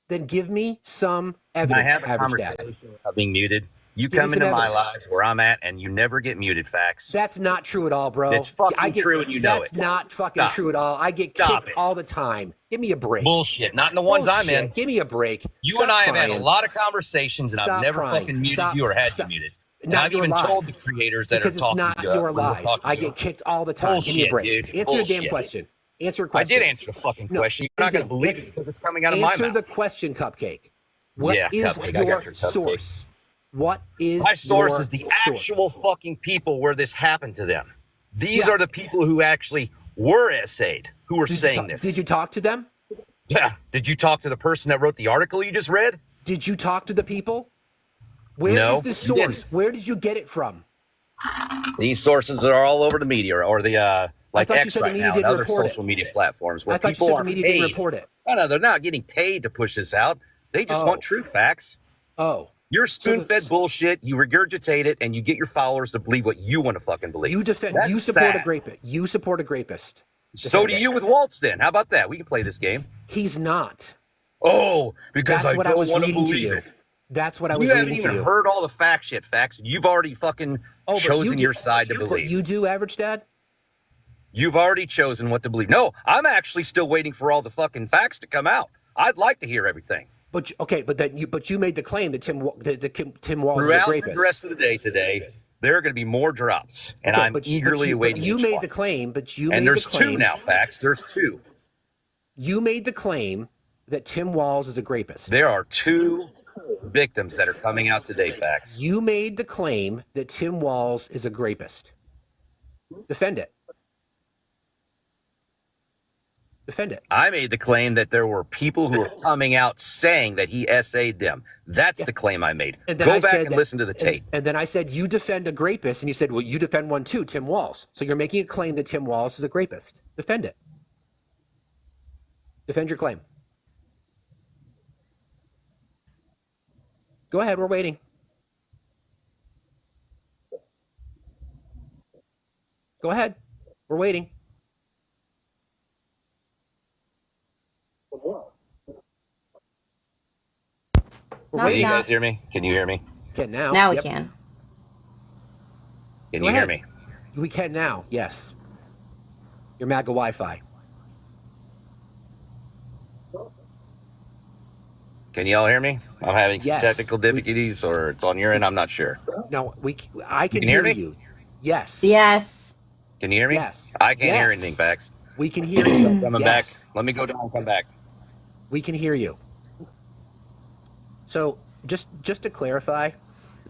Then give me some Can I evidence, have a Average Dad. conversation without being muted? You Give me come some into my evidence. lives where I'm at, and you never get muted, facts. That's not true at all, bro. It's fucking true, and you know that's it. not fucking Stop. true at all. I get Stop kicked it. all the time. Give me a break. Bullshit. Not in the ones I'm in. Bullshit. Give me a break. You Stop and I have had a crying. lot of conversations, and Stop I've never crying. fucking muted Stop. you or had Stop. you muted. And Not I've your even live. told the creators that Because are it's talking not to you. your when we're life. talking I to you. get kicked all the time. Give me a Bullshit, break. dude. Answer your Bullshit. damn question. Answer a I question. did answer the fucking No, question. You're not going to believe it because it's coming out of my Answer mouth. the question, Cupcake. What Yeah, is Cupcake, I got your your Cupcake. source? What is My source your is the source? actual fucking people where this happened to them. These Yeah. are the people who actually were essayed, who were saying this. Did you talk to them? Yeah. Did you talk to the person that wrote the article you just read? Did you talk to the people? Where is No, this you didn't. source? Where did you get it from? These sources are all over the media or the like thought you X said the right media now and didn't other report it. social media platforms where I thought you people said are the media paid. didn't report it. No, they're not getting paid to push this out. They just Oh. want truth facts. Oh. You're spoon-fed bullshit. You regurgitate it, and you get your followers to believe what you want to fucking believe. You defend. That's You support sad. a rapist. You support a rapist. So Defend do it. you with Waltz. Then how about that? We can play this game. He's not. Oh, because That's I what I don't was want to reading to believe you. it. That's what I was You haven't reading to even you. heard all the facts. You've already fucking Oh, but chosen you do- your side to But believe. you do, Average Dad? You've already chosen what to believe. No, I'm actually still waiting for all the fucking facts to come out. I'd like to hear everything. But you made the claim that Tim Walz is a Throughout rapist. the rest of the day today, there are going to be more drops, and Okay, I'm eagerly awaiting you each made one. the claim, but you And made there's the claim. two now, facts. There's two. You made the claim that Tim Walz is a rapist. There are two victims that are coming out today, facts. You made the claim that Tim Walz is a rapist. Defend it. Defend it. I made the claim that there were people who are coming out saying that he essayed them. That's the claim I made. And then Go I back said and that- listen to the tape. And then I said, you defend a rapist. And you said, well, you defend one too, Tim Walz. So you're making a claim that Tim Walz is a rapist. Defend it. Defend your claim. Go ahead. We're waiting. Go ahead. We're waiting. Can you guys hear me? Can you hear me? Can now. Now we can. Can you hear me? We can now. Yes. Your MAGA Wi-Fi. Can you all hear me? I'm having some Yes. technical difficulties, or it's on your end. I'm not sure. No, I can You hear hear me? you. Yes. Yes. Can you hear me? Yes. I can't hear Yes. anything, Facts. We can hear you. Coming Yes. back. Let me go down and come back. We can hear you. So just to clarify,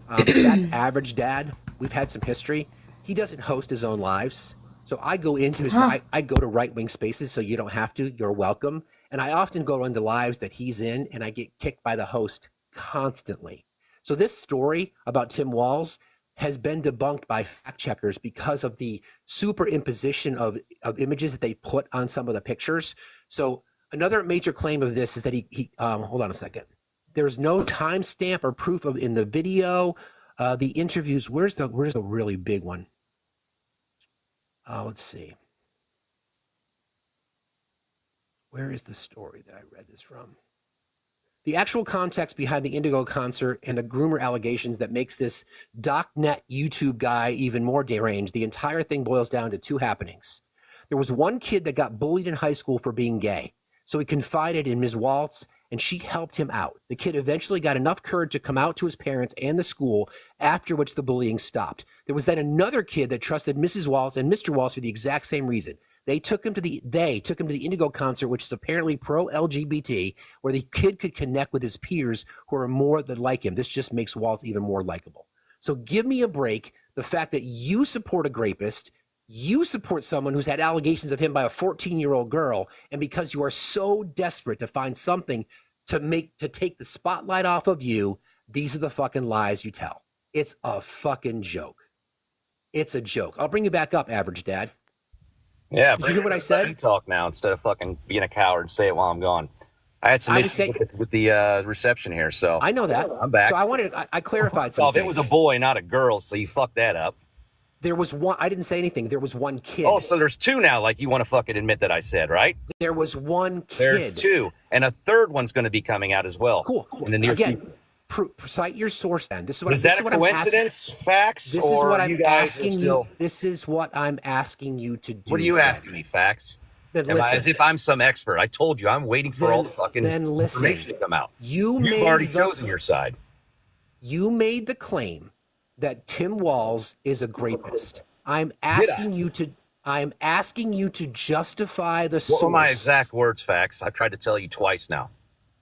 that's Average Dad. We've had some history. He doesn't host his own lives. So I go into his, I go to right-wing spaces, so you don't have to. You're welcome. And I often go into lives that he's in, and I get kicked by the host constantly. So this story about Tim Walz has been debunked by fact checkers because of the superimposition of images that they put on some of the pictures. So another major claim of this is that he hold on a second. There's no timestamp or proof of in the video. The interviews, where's the really big one? Let's see. Where is the story that I read this from? The actual context behind the Indigo concert and the groomer allegations that makes this DocNet YouTube guy even more deranged. The entire thing boils down to two happenings. There was one kid that got bullied in high school for being gay. So he confided in Ms. Waltz, and she helped him out. The kid eventually got enough courage to come out to his parents and the school, after which the bullying stopped. There was then another kid that trusted Mrs. Waltz and Mr. Waltz for the exact same reason. They took him to the Indigo concert, which is apparently pro-LGBT, where the kid could connect with his peers who are more than like him. This just makes Waltz even more likable. So give me a break. The fact that you support a rapist, you support someone who's had allegations of him by a 14-year-old girl, and because you are so desperate to find something to take the spotlight off of you, these are the fucking lies you tell. It's a fucking joke. It's a joke. I'll bring you back up, Average Dad. Yeah, did you hear what I said? Let me talk now instead of fucking being a coward and say it while I'm gone. I had some issues with the reception here, so I know that. I'm back. So I clarified something. Oh, if it was a boy, not a girl, so you fucked that up. There was one. I didn't say anything. There was one kid. Oh, so there's two now. Like you want to fucking admit that I said, right? There was one kid. There's two, and a third one's going to be coming out as well. Cool. In the near future. Cite your source. Then this is what. Is that a coincidence? Facts? This is what I'm asking you. This is what I'm asking you to do. What are you asking me? Facts? As if I'm some expert. I told you I'm waiting for all the fucking information to come out. You've already chosen your side. You made the claim that Tim Walz is a rapist. I'm asking you to justify the source. What were my exact words, Facts? I've tried to tell you twice now.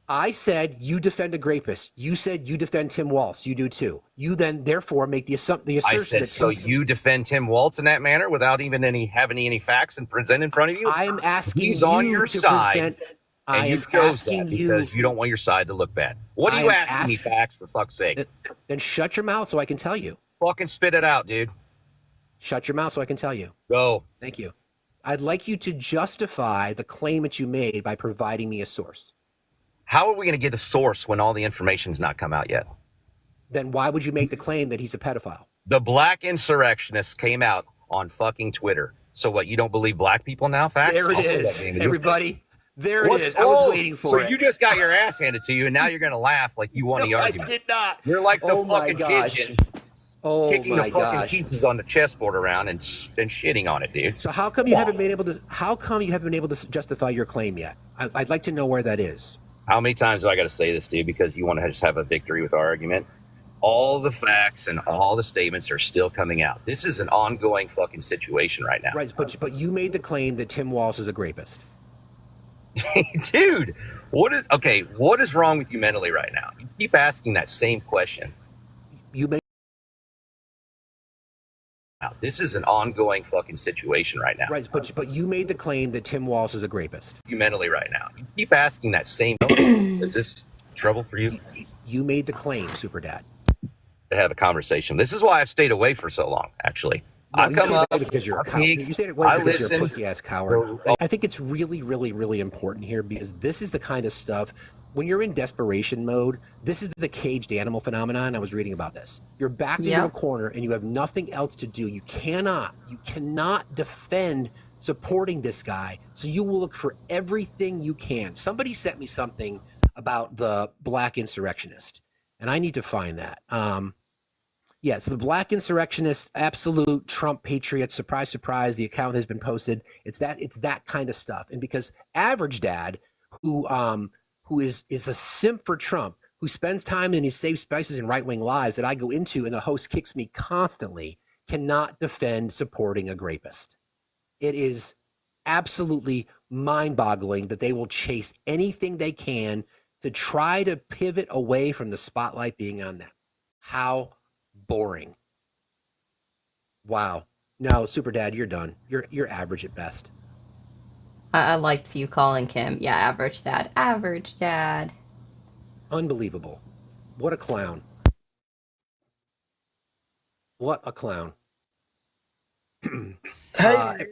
I said you defend a rapist. You said you defend Tim Walz. You do too. You then therefore make the assertion I said, that so you defend Tim Walz in that manner without even having any facts and present in front of you? I'm asking He's you on your to side, present. and you chose that because you don't want your side to look bad. What are you asking me, Facts, for fuck's sake? Then shut your mouth so I can tell you. Fucking spit it out, dude. Shut your mouth so I can tell you. Go. Thank you. I'd like you to justify the claim that you made by providing me a source. How are we going to get a source when all the information's not come out yet? Then why would you make the claim that he's a pedophile? The black insurrectionists came out on fucking Twitter. So what, you don't believe black people now, Facts? There it is, everybody. There it is. I was waiting for it. So you just got your ass handed to you, and now you're going to laugh like you won the argument. I did not. You're like the fucking pigeon kicking the fucking pieces on the chessboard around and shitting on it, dude. So how come you haven't been able to? How come you haven't been able to justify your claim yet? I'd like to know where that is. How many times do I got to say this, dude? Because you want to just have a victory with our argument. All the facts and all the statements are still coming out. This is an ongoing fucking situation right now. Right, but you made the claim that Tim Walz is a rapist. Dude, what is wrong with you mentally right now? You keep asking that same question. This is an ongoing fucking situation right now. Right, but you made the claim that Tim Walz is a rapist. You mentally right now. You keep asking that same. Is this trouble for you? You made the claim, Super Dad. To have a conversation. This is why I've stayed away for so long, actually. No, I you come say up, it because you're a I coward. peek, You say it way I because you're a listen. pussy ass coward. I think it's really, really, really important here because this is the kind of stuff when you're in desperation mode. This is the caged animal phenomenon. I was reading about this. You're backed into a Yep. corner and you have nothing else to do. You cannot defend supporting this guy. So you will look for everything you can. Somebody sent me something about the black insurrectionist, and I need to find that. Yeah, so the black insurrectionist, absolute Trump patriot, surprise, surprise, the account has been posted. It's that kind of stuff. And because average dad, who is a simp for Trump, who spends time in his safe spaces and right wing lives that I go into and the host kicks me constantly, cannot defend supporting a rapist. It is absolutely mind boggling that they will chase anything they can to try to pivot away from the spotlight being on them. How boring. Wow. No, Super Dad, you're done. You're average at best. I liked you calling him, yeah, average dad. Average dad. Unbelievable. What a clown. What a clown. Hey,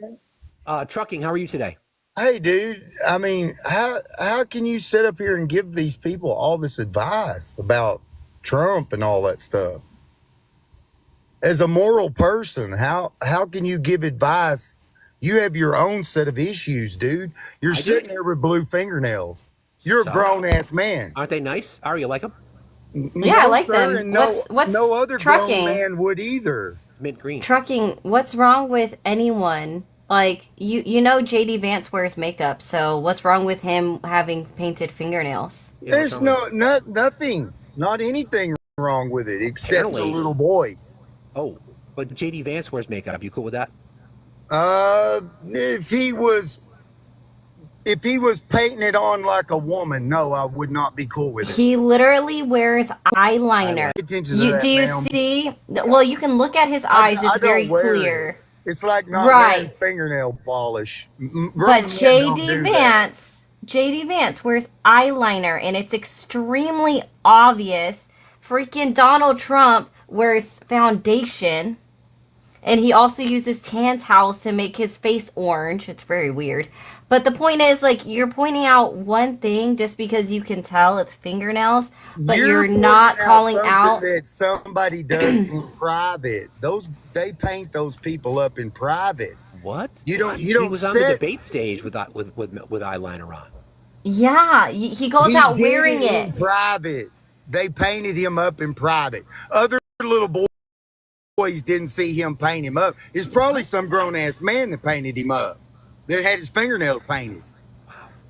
Trucking, how are you today? hey, dude. I mean, how can you sit up here and give these people all this advice about Trump and all that stuff? As a moral person, how can you give advice? You have your own set of issues, dude. You're sitting there with blue fingernails. You're a grown ass man. Aren't they nice? Are you like them? Yeah, I like them. And What's no other trucking? grown man would either. Mint green. Trucking, what's wrong with anyone? Like, you know JD Vance wears makeup, so what's wrong with him having painted fingernails? There's nothing, not anything wrong with it except the Apparently. little boys. Oh, but JD Vance wears makeup. You cool with that? If he was painting it on like a woman, no, I would not be cool with it. He literally wears eyeliner. Pay attention to that, Do you ma'am. see? Well, you can look at his eyes. I It's don't very wear clear. it. It's like not Right. wearing fingernail polish. But JD Vance wears eyeliner, and it's extremely obvious. Freaking Donald Trump wears foundation, and he also uses tan towels to make his face orange. It's very weird. But the point is, like, you're pointing out one thing just because you can tell it's fingernails, but you're not calling out that somebody does in private. They paint those people up in private. What? You don't. He was on the debate stage with eyeliner on. Yeah, he goes He out did wearing in it. private. They painted him up in private. Other little boys didn't see him paint him up. It's probably some grown ass man that painted him up. That had his fingernails painted.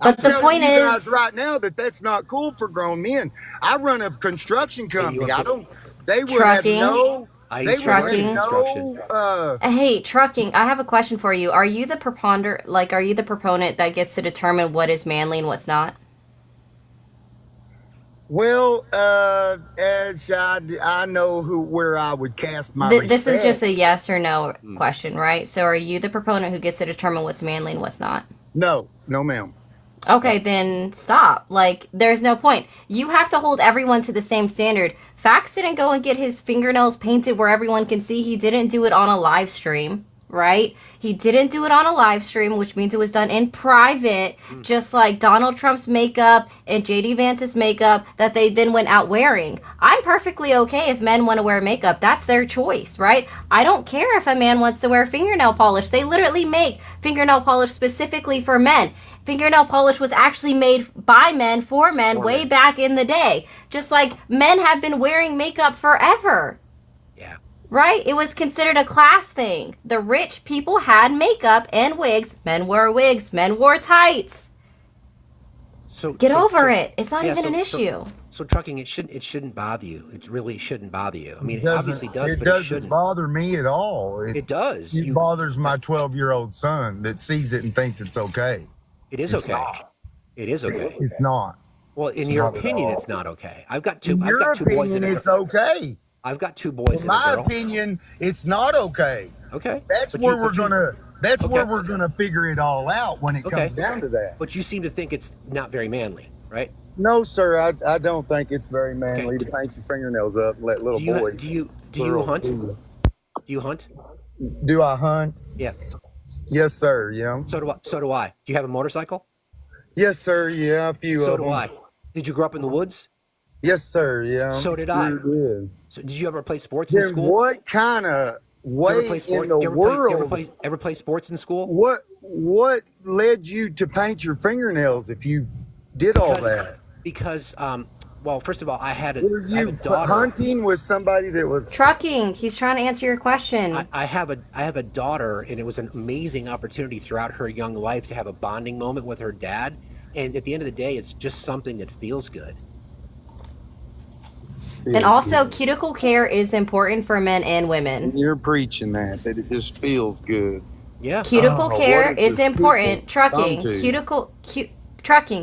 But the point you is, guys right now that's not cool for grown men. I run a construction company. They would have no. They would have no. Hey, trucking, I have a question for you. Are you the proponent that gets to determine what is manly and what's not? Well, as I know where I would cast my This is respect. just a yes or no question, right? So are you the proponent who gets to determine what's manly and what's not? No, ma'am. Okay, then stop. Like, there's no point. You have to hold everyone to the same standard. Fax didn't go and get his fingernails painted where everyone can see. He didn't do it on a live stream, right? He didn't do it on a live stream, which means it was done in private, just like Donald Trump's makeup and JD Vance's makeup that they then went out wearing. I'm perfectly okay if men want to wear makeup. That's their choice, right? I don't care if a man wants to wear fingernail polish. They literally make fingernail polish specifically for men. Fingernail polish was actually made by men for men way back in the day. Just like men have been wearing makeup forever. Right? It was considered a class thing. The rich people had makeup and wigs. Men wore wigs. Men wore tights. Get over it. It's not even an issue. So trucking, it shouldn't bother you. It really shouldn't bother you. I mean, it doesn't- obviously does, it but doesn't it shouldn't. bother me at all. It does. It bothers my 12-year-old son that sees it and thinks it's okay. It is It's okay. not. It is okay. It's not. Well, in It's your not at opinion, all. it's not okay. I've got two. In I've your got two boys opinion, and a it's girl. okay. I've got two boys In and a my girl. opinion, it's not okay. Okay. That's But where you- we're but you- gonna. That's where Okay. we're gonna figure it all out when it Okay. comes down to that. But you seem to think it's not very manly, right? No, sir, I don't think it's very manly to paint your fingernails up and let little Do you boys. do you girls hunt? see you. Do you hunt? Do I hunt? Yeah. Yes, sir. Yeah. So do I. Do you have a motorcycle? Yes, sir. Yeah, a few So of do them. I. Did you grow up in the woods? Yes, sir. Yeah. So did I. Sure did. So did you ever play sports in Then school? what kind of You ever play way in sports? the You world? ever play sports in school? What led you to paint your fingernails if you did all that? Because well, first of all, I have a Were daughter. hunting with somebody that was Trucking. He's trying to answer your question. I have a daughter, and it was an amazing opportunity throughout her young life to have a bonding moment with her dad. And at the end of the day, it's just something that feels good. And also, cuticle care is important for men and women. You're preaching that it just feels good. Yeah. Cuticle care is important. Trucking.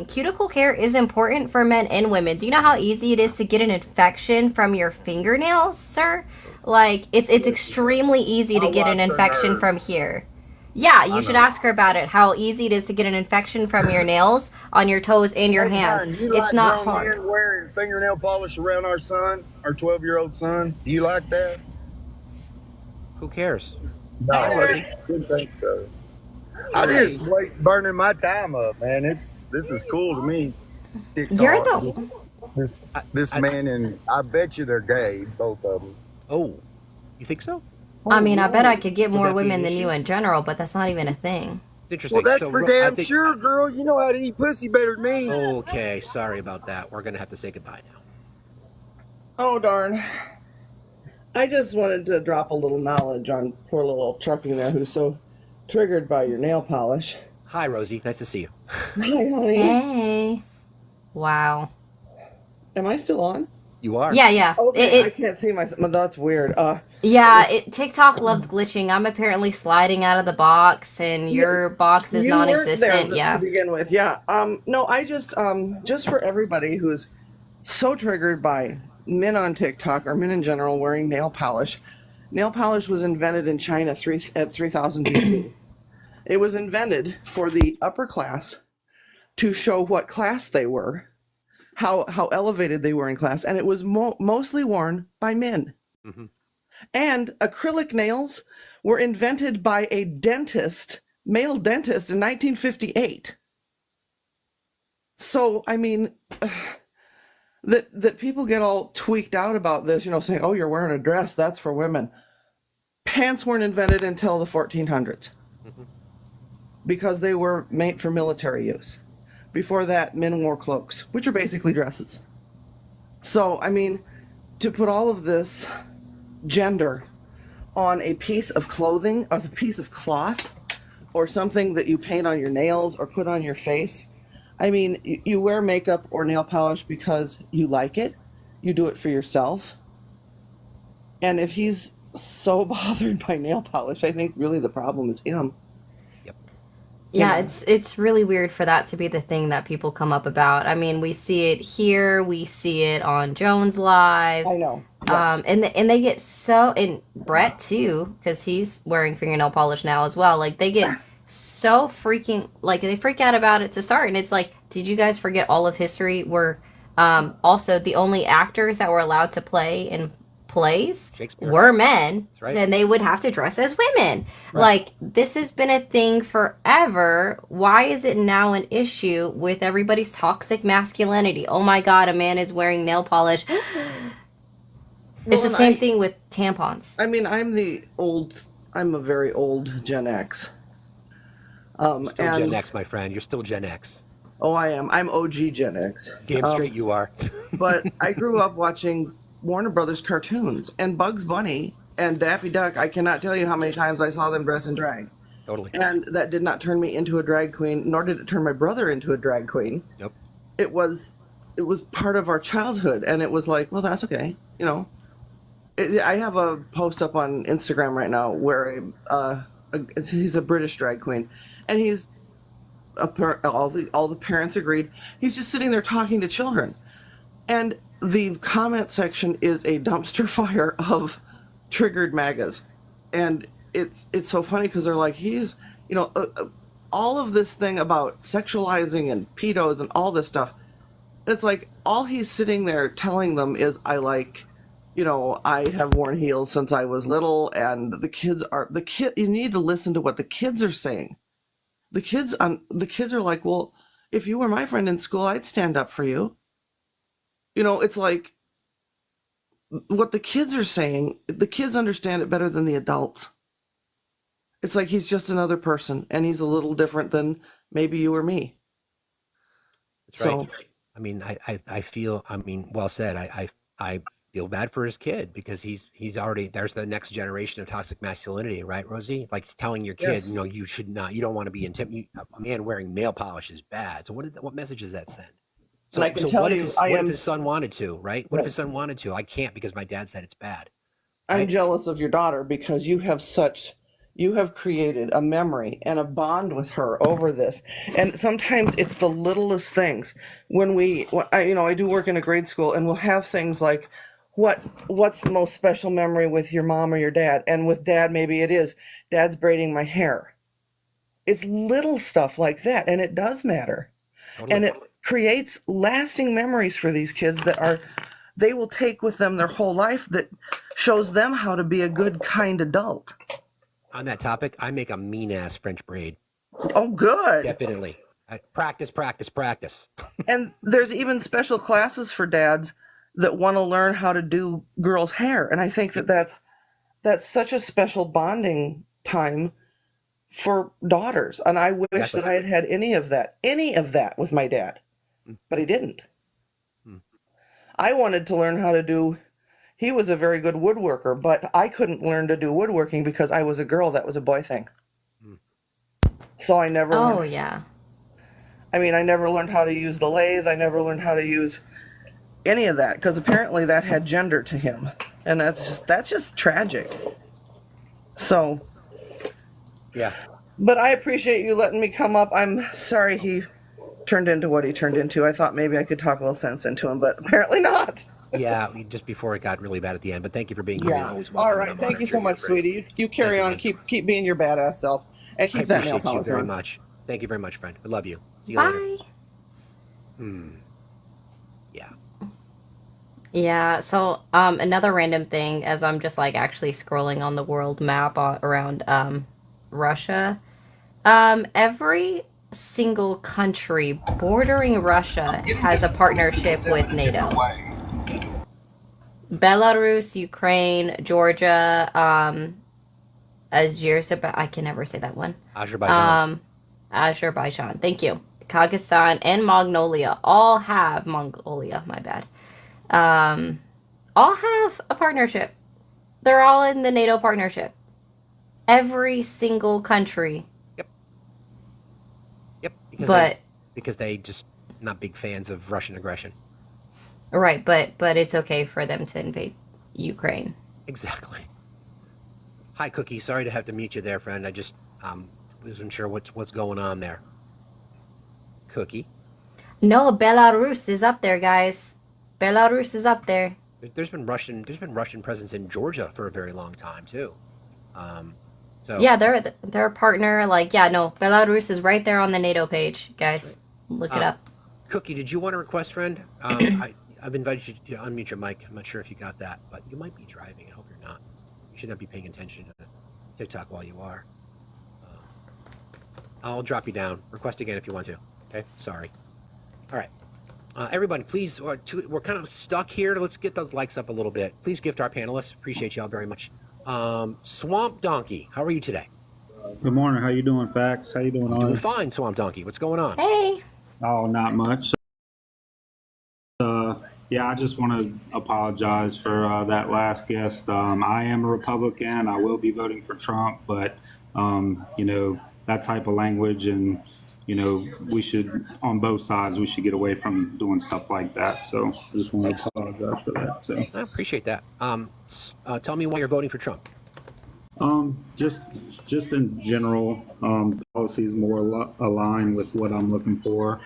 Cuticle care is important for men and women. Do you know how easy it is to get an infection from your fingernails, sir? Like, it's extremely easy to get an infection from here. Yeah, you should ask her about it. How easy it is to get an infection from your nails on your toes and your hands. It's not hard. Men wearing fingernail polish around our son, our 12-year-old son. Do you like that? Who cares? No, I didn't think so. I just burning my time up, man. This is cool to me. TikTok. You're the this man, and I bet you they're gay, both of them. Oh, you think so? I mean, I bet I could get Would more that be women an than issue? you in general, but that's not even a thing. It's interesting. Well, that's So, for I damn think- sure, girl. You know how to eat pussy better than me. Okay, sorry about that. We're gonna have to say goodbye now. Oh, darn. I just wanted to drop a little knowledge on poor little Trucking there who's so triggered by your nail polish. Hi, Rosie. Nice to see you. Hi, honey. Hey. Wow. Am I still on? You are. Yeah. Okay, I can't see myself. That's weird. TikTok loves glitching. I'm apparently sliding out of the box, and your box is You weren't non-existent. there Yeah. to begin with. Yeah. No, I just for everybody who's so triggered by men on TikTok or men in general wearing nail polish. Nail polish was invented in China at 3000 BC. It was invented for the upper class to show what class they were, how elevated they were in class, and it was mostly worn by men. Mm-hmm. And acrylic nails were invented by a dentist, male dentist, in 1958. So, I mean, that people get all tweaked out about this, saying, oh, you're wearing a dress, that's for women. Pants weren't invented until the 1400s because they were made for military use. Before that, men wore cloaks, which are basically dresses. So, I mean, to put all of this gender on a piece of clothing, or a piece of cloth, or something that you paint on your nails or put on your face. I mean, you wear makeup or nail polish because you like it. You do it for yourself. And if he's so bothered by nail polish, I think really the problem is him. Yeah, it's really weird for that to be the thing that people come up about. I mean, we see it here, we see it on Jones Live. I know. And they get so, and Brett too, because he's wearing fingernail polish now as well. Like, they get so freaking, like, they freak out about it to start. And it's like, did you guys forget all of history were also the only actors that were allowed to play in plays were men, right. and they would have to dress as women. Like, this has been a thing forever. Why is it now an issue with everybody's toxic masculinity? Oh my god, a man is wearing nail polish. It's the same thing with tampons. I mean, I'm a very old Gen X. Still Gen X, my friend. You're still Gen X. Oh, I am. I'm OG Gen X. Damn straight you are. But I grew up watching Warner Brothers cartoons, and Bugs Bunny and Daffy Duck. I cannot tell you how many times I saw them dress in drag. Totally. And that did not turn me into a drag queen, nor did it turn my brother into a drag queen. Yep. It was part of our childhood, and it was like, well, that's okay, I have a post up on Instagram right now where he's a British drag queen, and he's all the parents agreed. He's just sitting there talking to children, and the comment section is a dumpster fire of triggered MAGAs, and it's so funny because they're like, he's all of this thing about sexualizing and pedos and all this stuff. It's like all he's sitting there telling them is, I like I have worn heels since I was little, and you need to listen to what the kids are saying. The kids are like, well, if you were my friend in school, I'd stand up for you. It's like what the kids are saying, the kids understand it better than the adults. It's like he's just another person, and he's a little different than maybe you or me. That's right. I mean, I feel, well said. I feel bad for his kid because he's already, there's the next generation of toxic masculinity, right, Rosie? Like telling your kid, Yes. you should not, you don't want to be intimidated. A man wearing nail polish is bad. So what message does that send? And I can tell what if you, what if his son wanted to, right? What if his son wanted to? I can't because my dad said it's bad. I'm jealous of your daughter because you have created a memory and a bond with her over this. And sometimes it's the littlest things. I do work in a grade school, and we'll have things like, what's the most special memory with your mom or your dad? And with dad, maybe it is dad's braiding my hair. It's little stuff like that, and it does matter. Totally. And it creates lasting memories for these kids they will take with them their whole life, that shows them how to be a good, kind adult. On that topic, I make a mean ass French braid. Oh, good. Definitely. Practice. And there's even special classes for dads that want to learn how to do girls' hair. And I think that's such a special bonding time for daughters. And I wish that I had had any of that with my dad, but he didn't. I wanted to learn how to he was a very good woodworker, but I couldn't learn to do woodworking because I was a girl. That was a boy thing. So I never learned. Oh, yeah. I never learned how to use the lathe. I never learned how to use any of that because apparently that had gender to him. And that's just tragic. So. Yeah. But I appreciate you letting me come up. I'm sorry he turned into what he turned into. I thought maybe I could talk a little sense into him, but apparently not. Yeah, just before it got really bad at the end. But thank you for being here. Yeah. All right. Thank you so much, sweetie. You carry on. Keep being your badass self, and keep that nail polish on. I appreciate you very much. Thank you very much, friend. I love you. See you Bye. later. Yeah. Yeah. So another random thing, as I'm just like actually scrolling on the world map around Russia, every single country bordering Russia has a partnership with NATO. Belarus, Ukraine, Georgia, Azerbaijan, I can never say that one. Azerbaijan, thank you. Kazakhstan and Mongolia all have, my bad. All have a partnership. They're all in the NATO partnership. Every single country. Yep. Because they just not big fans of Russian aggression. Right, but it's okay for them to invade Ukraine. Exactly. Hi, Cookie. Sorry to have to mute you there, friend. I just wasn't sure what's going on there. Cookie. No, Belarus is up there, guys. Belarus is up there. There's been Russian presence in Georgia for a very long time too. Yeah, they're a partner. Belarus is right there on the NATO page, guys. Look it up. Cookie, did you want to request, friend? I've invited you to unmute your mic. I'm not sure if you got that, but you might be driving. I hope you're not. You should not be paying attention to TikTok while you are. I'll drop you down. Request again if you want to. Okay? Sorry. All right. Everybody, please, we're kind of stuck here. Let's get those likes up a little bit. Please gift our panelists. Appreciate y'all very much. Swamp Donkey, how are you today? Good morning. How you doing, Facts? How you doing? Doing fine, Swamp Donkey. What's going on? Hey. Oh, not much. Yeah, I just want to apologize for that last guest. I am a Republican. I will be voting for Trump, but that type of language, and we should, on both sides, we should get away from doing stuff like that. So I just want to apologize for that. So I appreciate that. Tell me why you're voting for Trump. Just in general, policies more aligned with what I'm looking for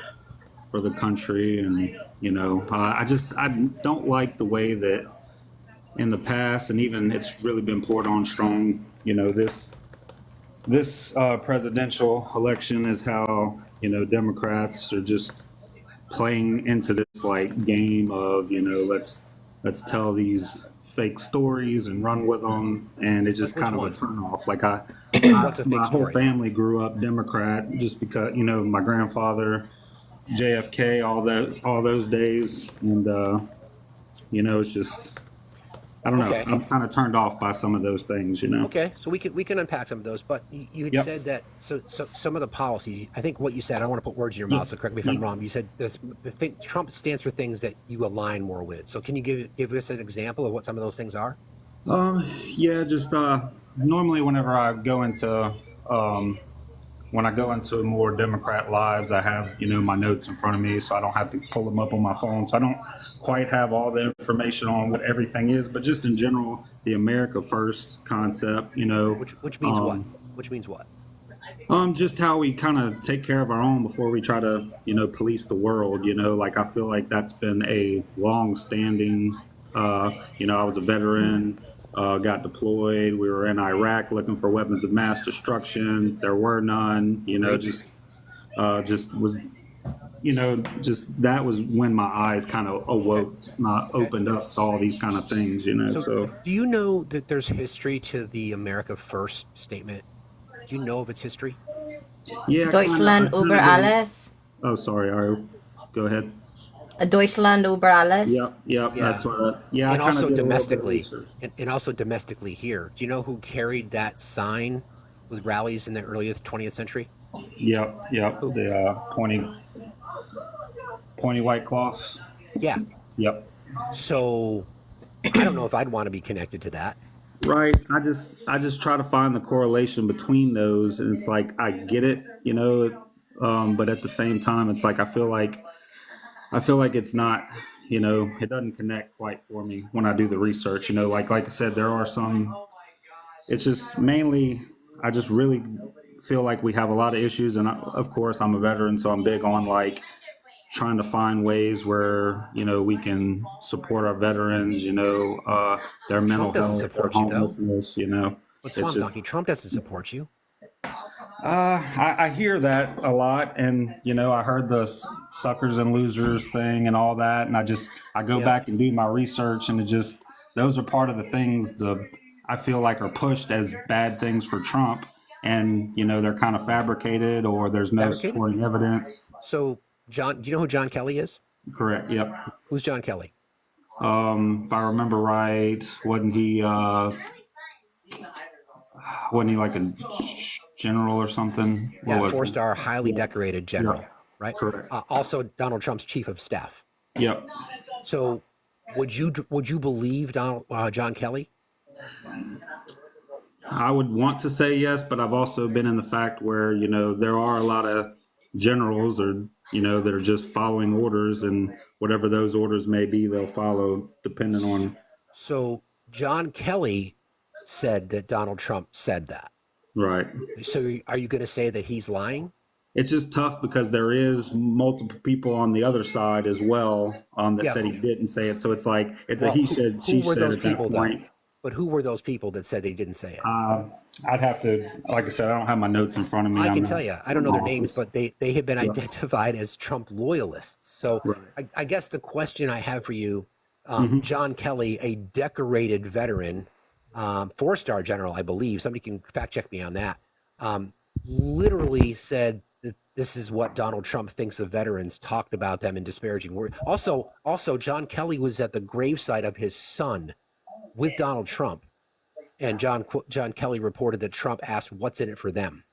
the country, and I don't like the way that in the past, and even it's really been poured on strong. This presidential election is how Democrats are just playing into this game of let's tell these fake stories and run with them, and it's just Like which kind of a one? turn off. Like I What's a fake my whole story? family grew up Democrat just because, you know, my grandfather, JFK, all those days, and you know, it's just I don't know. Okay. I'm kind of turned off by some of those things, you know. Okay, so we can unpack some of those, but you had Yep. said that so some of the policies. I think what you said. I don't want to put words in your mouth, so correct me if I'm wrong. You said Trump stands for things that you align more with. So can you give us an example of what some of those things are? Yeah, just normally whenever I go into um, when I go into more Democrat lives, I have, you know, my notes in front of me, so I don't have to pull them up on my phone. So I don't quite have all the information on what everything is, but just in general, the America First concept, you know, Which means what? Which means what? just how we kind of take care of our own before we try to, you know, police the world. You know, like I feel like that's been a long-standing. You know, I was a veteran, got deployed. We were in Iraq looking for weapons of mass destruction. There were none. You know, just was. You know, just that was when my eyes kind of awoke, not opened up to all these kind of things. You know, so do you know that there's history to the America First statement? Do you know of its history? yeah, Deutschland über alles. Oh, sorry, Ari. Go ahead. Deutschland über alles. Yep, Yeah. that's what. Yeah, And I also did domestically, and also domestically here. Do you know who carried that sign with rallies in the early 20th century? Yep. The pointy white cloths. Yeah. Yep. So I don't know if I'd want to be connected to that. Right. I just try to find the correlation between those, and it's like I get it, you know, but at the same time, it's like I feel like it's not, you know, it doesn't connect quite for me when I do the research. You know, like I said, there are some. It's just mainly I just really feel like we have a lot of issues, and of course I'm a veteran, so I'm big on like trying to find ways where, you know, we can support our veterans, you know, their mental Trump doesn't health, their support you, though. homelessness, you know. But Swamp Donkey, Trump doesn't support you. I hear that a lot, and you know, I heard the suckers and losers thing and all that, and I go back and do my research, and those are part of the things I feel like are pushed as bad things for Trump, and you know, they're kind of fabricated or there's no supporting evidence. So John, do you know who John Kelly is? Correct. Yep. Who's John Kelly? If I remember right, wasn't he like a general or something? Yeah, four-star, highly decorated general, right? Correct. Also, Donald Trump's chief of staff. Yep. So, would you believe John Kelly? I would want to say yes, but I've also been in the fact where, you know, there are a lot of generals or, you know, that are just following orders, and whatever those orders may be, they'll follow depending on. So John Kelly said that Donald Trump said that. Right. So are you going to say that he's lying? It's just tough because there is multiple people on the other side as well that said he didn't say it. So it's like a he said, she said at that point. But who were those people that said they didn't say it? I'd have to, like I said, I don't have my notes in front of me. I can tell you, I don't know their names, but they have been identified as Trump loyalists. So I guess the question I have for you, John Kelly, a decorated veteran, four-star general, I believe, somebody can fact check me on that, literally said that this is what Donald Trump thinks of veterans, talked about them in disparaging words. Also, John Kelly was at the gravesite of his son with Donald Trump, and John Kelly reported that Trump asked, "What's in it for them?"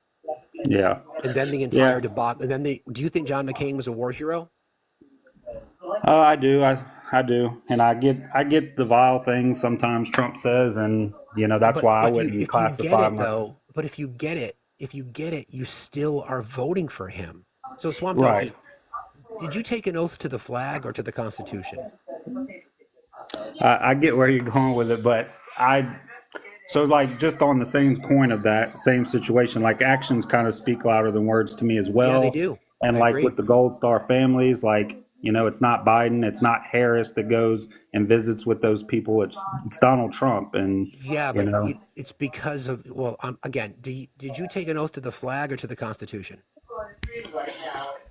Yeah. And then the entire debacle. And then do you think John McCain was a war hero? I do. I do, and I get the vile things sometimes Trump says, and you know that's why I wouldn't classify him. But if you get it, you still are voting for him. So Swamp Donkey, did you take an oath to the flag or to the Constitution? I get where you're going with it, but so like just on the same point of that same situation, like actions kind of speak louder than words to me as well. Yeah, they do. And I agree. With the Gold Star families, like, you know, it's not Biden, it's not Harris that goes and visits with those people. It's Donald Trump, and but it's because of again. Did you take an oath to the flag or to the Constitution?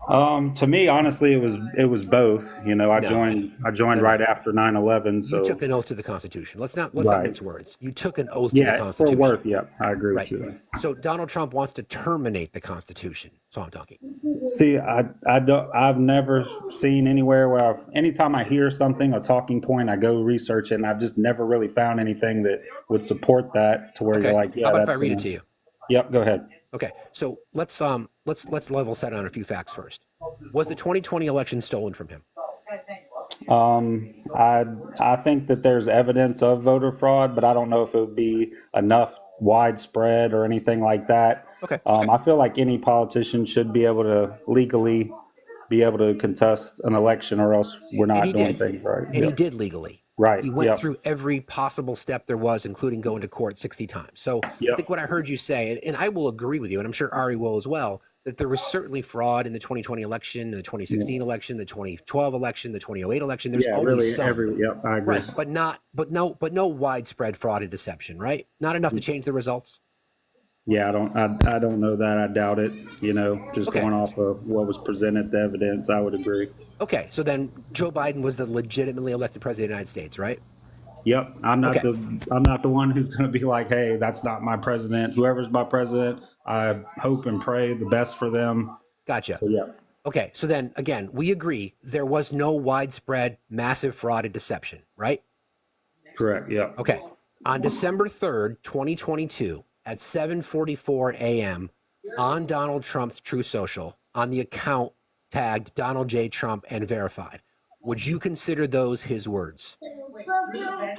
To me, honestly, it was both. You know, I No, joined no, no. right after 9/11. You So took an oath to the Constitution. Let's not right, mince words. You took an oath to the yeah, for Constitution. work. Yep, I agree with Right. you. So Donald Trump wants to terminate the Constitution. So I'm talking. See, I've never seen anywhere where anytime I hear something, a talking point, I go research it, and I've just never really found anything that would support that to where you're Okay. like, How yeah, about if I that's read it gonna. to you? Yep, go ahead. Okay. So let's level set on a few facts first. Was the 2020 election stolen from him? I think that there's evidence of voter fraud, but I don't know if it would be enough widespread or anything like that. Okay. I feel like any politician should be able to legally be able to contest an election, or else we're And not he doing did. things right. And he Yep. did legally. Right. He went Yep. through every possible step there was, including going to court 60 times. So I Yep. think what I heard you say, and I will agree with you, and I'm sure Ari will as well, that there was certainly fraud in the 2020 election, the 2016 election, the 2012 election, the 2008 election. There's Yeah. always Really. some. Yep. I agree. Right, but no widespread fraud and deception, right? Not enough to change the results. Yeah. I don't know that. I doubt it. You know, just Okay. going off of what was presented, the evidence, I would agree. Okay, so then Joe Biden was the legitimately elected president of the United States, right? Yep, I'm Okay. not the one who's going to be like, hey, that's not my president. Whoever's my president, I hope and pray the best for them. Gotcha. So yeah, Okay, so then again, we agree there was no widespread, massive fraud and deception, right? correct. Yeah. Okay. On December 3rd, 2022, at 7:44 a.m., on Donald Trump's True Social, on the account tagged Donald J. Trump and verified, would you consider those his words?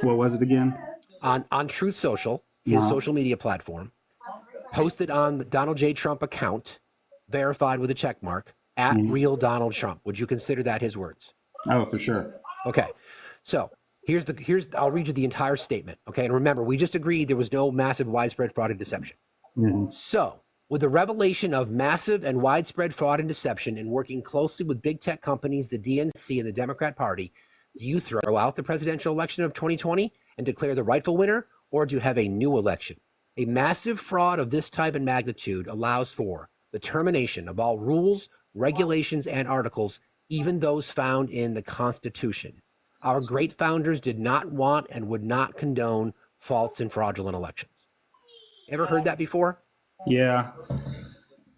What was it again? On Truth Social, his social media platform, posted on the Donald J. Trump account, verified with a check mark, at real Donald Trump. Would you consider that his words? Oh, for sure. Okay. So I'll read you the entire statement. Okay. And remember, we just agreed there was no massive widespread fraud and deception. So with the revelation of massive and widespread fraud and deception and working closely with big tech companies, the DNC and the Democrat Party, do you throw out the presidential election of 2020 and declare the rightful winner, or do you have a new election? A massive fraud of this type and magnitude allows for the termination of all rules, regulations, and articles, even those found in the Constitution. Our great founders did not want and would not condone false and fraudulent elections. Ever heard that before? Yeah.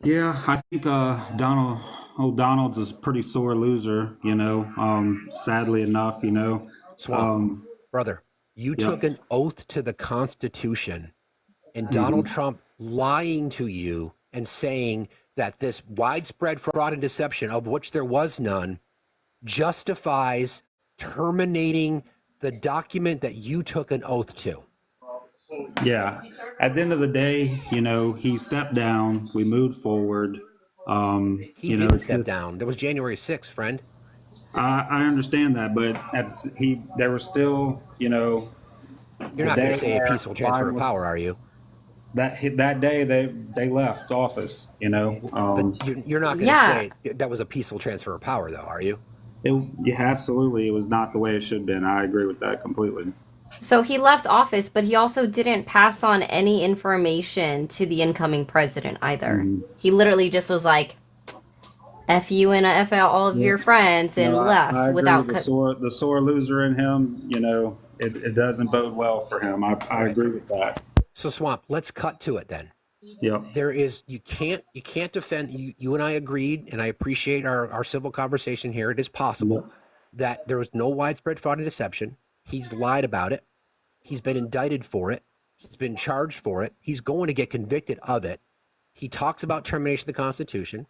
Yeah, I think Donald's a pretty sore loser, you know, sadly enough, you know. Swamp, brother, you took an oath to the Constitution, and Donald Trump lying to you and saying that this widespread fraud and deception, of which there was none, justifies terminating the document that you took an oath to. Yeah. At the end of the day, you know, he stepped down. We moved forward. He you know, didn't it's step just- down. That was January 6th, friend. I understand that, but there was still, you know, You're not going to say a peaceful transfer of power, are you? that day they left office, you know. But you're not going to Yeah. say that was a peaceful transfer of power, though, are you? Yeah, absolutely, it was not the way it should have been. I agree with that completely. So he left office, but he also didn't pass on any information to the incoming president either. He literally just was like, F you and F out all of your friends and No, left I agree. without. The sore loser in him, you know, it doesn't bode well for him. I agree with that. So, Swamp, let's cut to it then. Yep. There is you can't defend you and I agreed, and I appreciate our civil conversation here. It is possible that there was no widespread fraud and deception. He's lied about it. He's been indicted for it. He's been charged for it. He's going to get convicted of it. He talks about termination of the Constitution,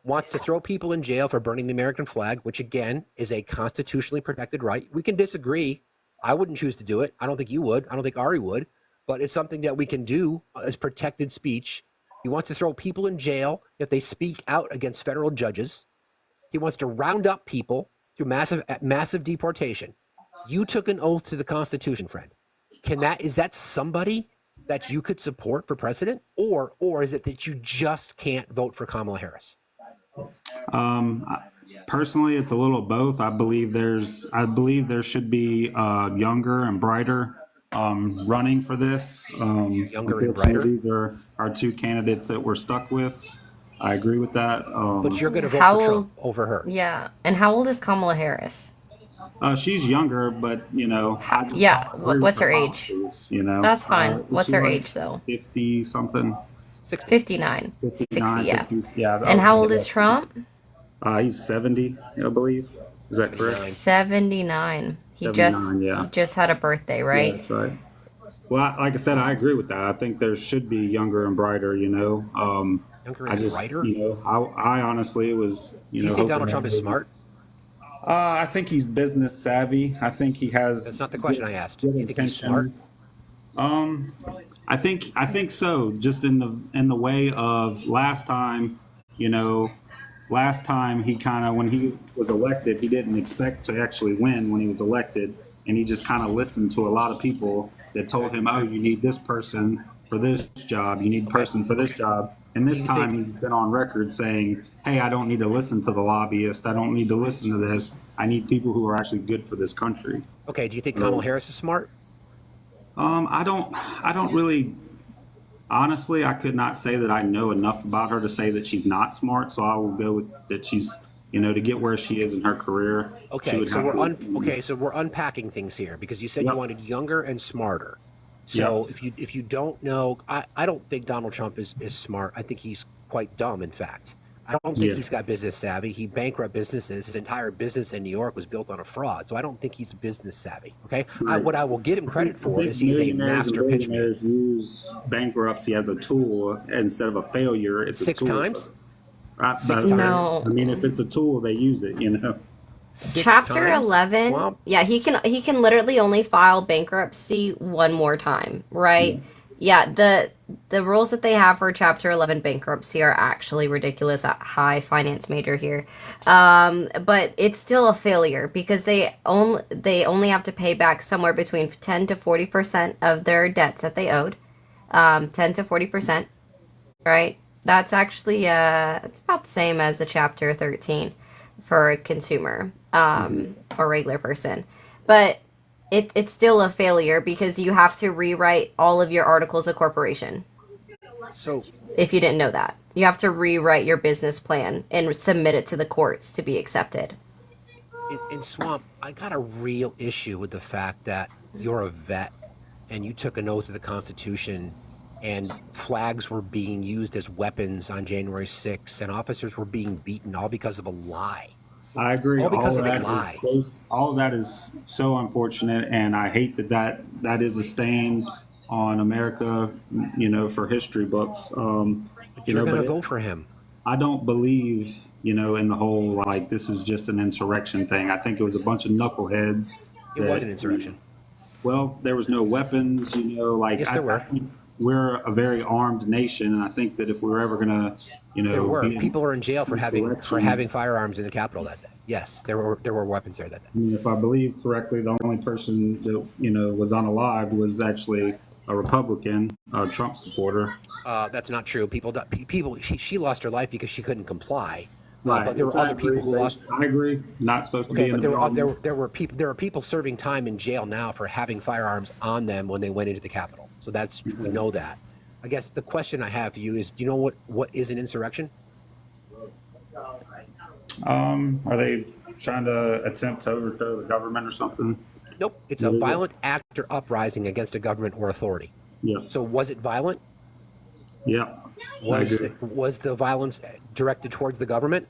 wants to throw people in jail for burning the American flag, which again is a constitutionally protected right. We can disagree. I wouldn't choose to do it. I don't think you would. I don't think Ari would. But it's something that we can do as protected speech. He wants to throw people in jail if they speak out against federal judges. He wants to round up people through massive deportation. You took an oath to the Constitution, friend. Is that somebody that you could support for president, or is it that you just can't vote for Kamala Harris? Personally, it's a little both. I believe there should be younger and brighter running for this. Younger and brighter. These are our two candidates that we're stuck with. I agree with that. But you're going to vote How for old? Trump over her. Yeah. And how old is Kamala Harris? She's younger, but I just Yeah. don't agree with What's her her age? policies. That's fine. What's She's her like age though? 50 something, 59. 60, 59, yeah. 50. Yeah. And how old is Okay. Trump? He's 70, I believe. Is that correct? 79. He 79. Yeah. just had a birthday, Yeah, right? that's right. Well, like I said, I agree with that. I think there should be younger and brighter. Younger I and just, brighter? I honestly was, Do you think Donald Trump is smart? I think he's business savvy. I think he has. That's not the question I asked. Good Do you think he's smart? intentions. I think so. Just in the way of last time, he kind of, when he was elected, he didn't expect to actually win when he was elected, and he just kind of listened to a lot of people that told him, "Oh, you need this person for this job. You need a person for this job." And this time he's been on record saying, "Hey, I don't need to listen to the lobbyists. I don't need to listen to this. I need people who are actually good for this country." Okay. Do you think Kamala Harris is smart? I don't really. Honestly, I could not say that I know enough about her to say that she's not smart. So I will go with that she's, to get where she is in her career. Okay, so we're unpacking things here because you said you wanted younger and smarter. So if you don't know, I don't think Donald Trump is smart. I think he's quite dumb, in fact. I don't think he's got business savvy. He bankrupt businesses. His entire business in New York was built on a fraud. So I don't think he's business savvy. Okay, what I will give him credit for is he's a master pitchman. Use bankruptcy as a tool instead of a failure. It's Six a tool. times? Six times. No. I mean, if it's a tool, they use it. Chapter 11. Swamp? Yeah, he can literally only file bankruptcy one more time, right? Yeah, the rules that they have for Chapter 11 bankruptcy are actually ridiculous. High finance major here, but it's still a failure because they only have to pay back somewhere between 10 to 40% of their debts that they owed, 10 to 40%, right? That's actually it's about the same as the Chapter 13 for a consumer or regular person, but it's still a failure because you have to rewrite all of your articles of corporation. So if you didn't know that, you have to rewrite your business plan and submit it to the courts to be accepted. in Swamp, I got a real issue with the fact that you're a vet and you took an oath to the Constitution and flags were being used as weapons on January 6th and officers were being beaten all because of a lie. I agree. All because of a that lie. All of that is so unfortunate, and I hate that is a stain on America, for history books. You're going to vote for him. I don't believe, in the whole, like, this is just an insurrection thing. I think it was a bunch of knuckleheads. It was an insurrection. Well, there was no weapons, Yes, there were. I think we're a very armed nation, and I think that if we were ever going to, There were. be in People were in jail for insurrection- having firearms in the Capitol that day. Yes, there were weapons there that day. I mean, if I believe correctly, the only person that was unalived was actually a Republican, a Trump supporter. That's not true. She lost her life because she couldn't comply. Right. But there were other people who lost. I agree. Not supposed to be in but the there were people serving time in jail now for having firearms on them when they went into the Capitol. So we know that. I guess the question I have for you is, do you know what is an insurrection? Are they trying to attempt to overthrow the government or something? Nope. It's a violent act or uprising against a government or authority. Yeah. So was it violent? Yeah. Was the violence directed towards the government?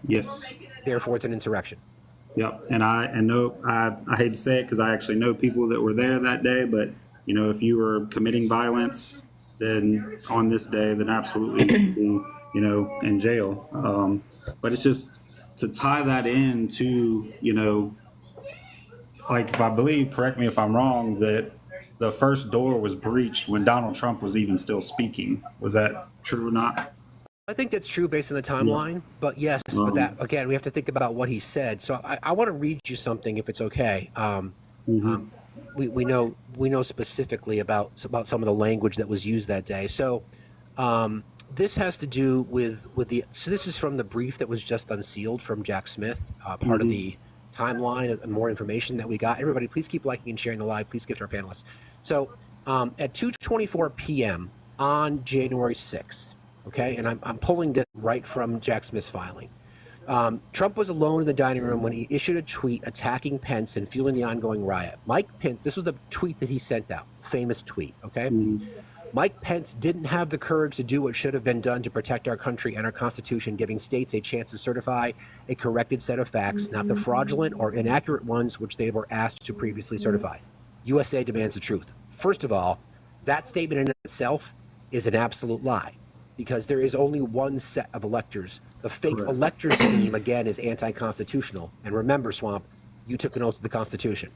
Yes. Therefore, it's an insurrection. Yep. And I hate to say it because I actually know people that were there that day, but if you were committing violence, then on this day, then absolutely you should be, in jail. But it's just to tie that into, like, if I believe, correct me if I'm wrong, that the first door was breached when Donald Trump was even still speaking. Was that true or not? I think that's true based on the timeline, but yes, but that again, we have to think about what he said. So I want to read you something, if it's okay. We know specifically about some of the language that was used that day. So this has to do with so this is from the brief that was just unsealed from Jack Smith, part of the timeline and more information that we got. Everybody, please keep liking and sharing the live. Please give to our panelists. So at 2:24 p.m. on January 6th, Okay, and I'm pulling this right from Jack Smith's filing. Trump was alone in the dining room when he issued a tweet attacking Pence and fueling the ongoing riot. Mike Pence, this was the tweet that he sent out, famous tweet, okay? Mike Pence didn't have the courage to do what should have been done to protect our country and our Constitution, giving states a chance to certify a corrected set of facts, not the fraudulent or inaccurate ones which they were asked to previously certify. USA demands the truth. First of all, that statement in itself is an absolute lie, because there is only one set of electors. The fake elector scheme, again, is anti-constitutional. And remember, Swamp, you took an oath to the Constitution.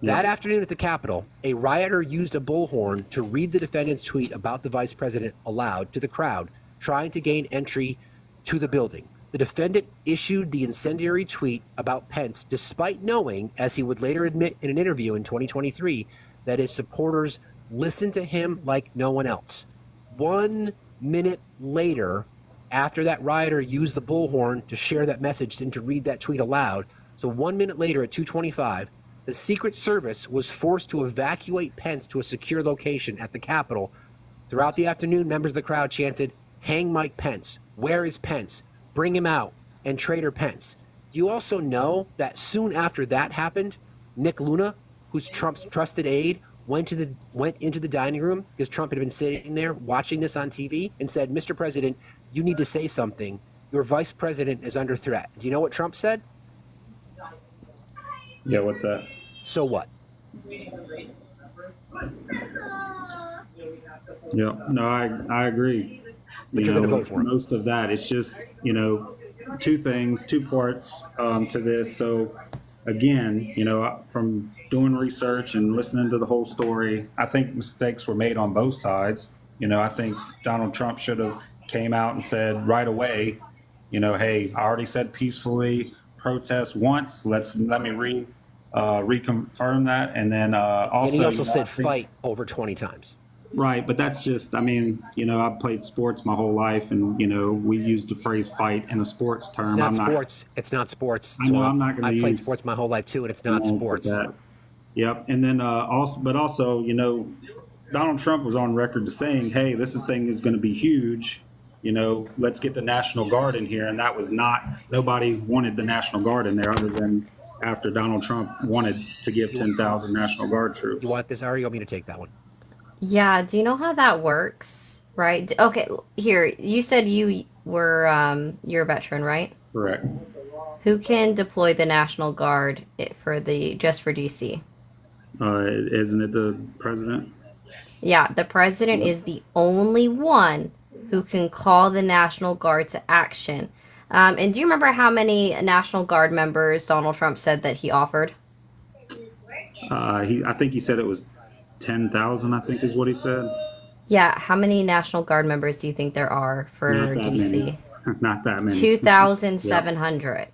That afternoon at the Capitol, a rioter used a bullhorn to read the defendant's tweet about the vice president aloud to the crowd, trying to gain entry to the building. The defendant issued the incendiary tweet about Pence, despite knowing, as he would later admit in an interview in 2023, that his supporters listened to him like no one else. 1 minute later, after that rioter used the bullhorn to share that message and to read that tweet aloud, so 1 minute later at 2:25, the Secret Service was forced to evacuate Pence to a secure location at the Capitol. Throughout the afternoon, members of the crowd chanted, "Hang Mike Pence, where is Pence? Bring him out," and "Traitor Pence." Do you also know that soon after that happened, Nick Luna, who's Trump's trusted aide, went into the dining room because Trump had been sitting there watching this on TV and said, "Mr. President, you need to say something. Your vice president is under threat." Do you know what Trump said? Yeah, what's that? So what? Yeah, no, I agree. But you're going to vote for him. Most of that, it's just, two things, two parts to this. So again, from doing research and listening to the whole story, I think mistakes were made on both sides. I think Donald Trump should have came out and said right away, hey, I already said peacefully protest once. Let me reconfirm that, and then also. And he also said fight over 20 times. Right, but that's just, I've played sports my whole life, and, we use the phrase fight in a sports term. It's not sports. It's not sports. I know, I'm not going to use. I played sports my whole life, too, and it's not sports. Yep, and then also, Donald Trump was on record to saying, hey, this thing is going to be huge. Let's get the National Guard in here, and that was nobody wanted the National Guard in there other than after Donald Trump wanted to give 10,000 National Guard troops. You want this, Ari? You want me to take that one? Yeah, do you know how that works? Right? Okay, here, you said you're a veteran, right? Correct. Who can deploy the National Guard just for DC? Isn't it the president? Yeah, the president is the only one who can call the National Guard to action. And do you remember how many National Guard members Donald Trump said that he offered? I think he said it was 10,000, I think is what he said. Yeah, how many National Guard members do you think there are for DC? Not that many. 2,700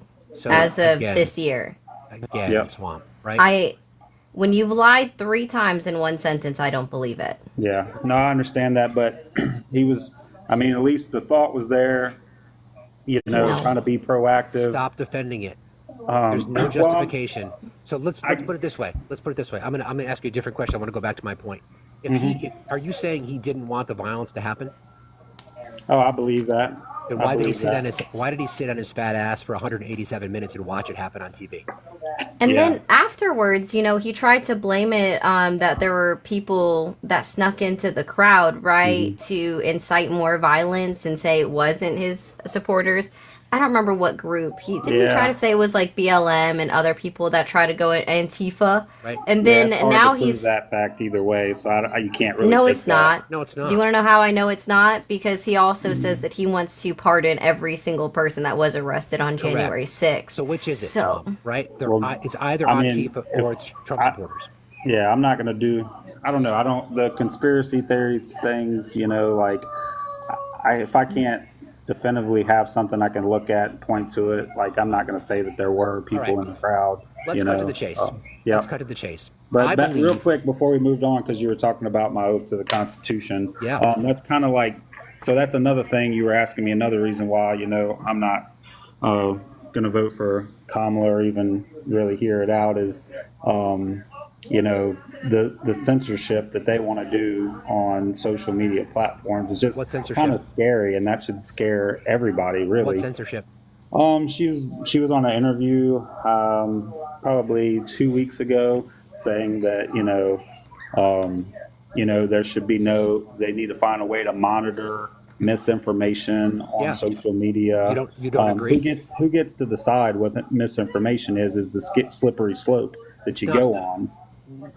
as of this year. Again, Swamp, right? When you've lied 3 times in one sentence, I don't believe it. Yeah, no, I understand that, but he was, at least the thought was there, trying to be proactive. Stop defending it. There's no justification. So let's put it this way. I'm gonna ask you a different question. I want to go back to my point. Are you saying he didn't want the violence to happen? Oh, I believe that. Then why did he sit on his fat ass for 187 minutes and watch it happen on TV? And then afterwards, he tried to blame it that there were people that snuck into the crowd, right, to incite more violence and say it wasn't his supporters. I don't remember what group. He try to say it was like BLM and other people that try to go at Antifa. Right. And then it's hard now to prove he's that fact either way, so you can't really. No, take it's that. not. No, it's not. Do you want to know how I know it's not? Because he also says that he wants to pardon every single person that was arrested on January 6th. So which is it? So, right? It's either Antifa or it's Trump supporters. Yeah, I'm not going to do. I don't know. The conspiracy theories things. If I can't definitively have something I can look at and point to it, I'm not going to say that there were people in the crowd. Let's cut to the chase. Let's cut to the chase. But real quick before we moved on, because you were talking about my oath to the Constitution. Yeah. That's kind of so that's another thing you were asking me. Another reason why I'm not going to vote for Kamala or even really hear it out is the censorship that they want to do on social media platforms is just What censorship? kind of scary, and that should scare everybody, really. What censorship? She was on an interview probably 2 weeks ago, saying that there should be they need to find a way to monitor misinformation on social media. You don't agree? Who gets to decide what misinformation is the slippery slope that you not- go on.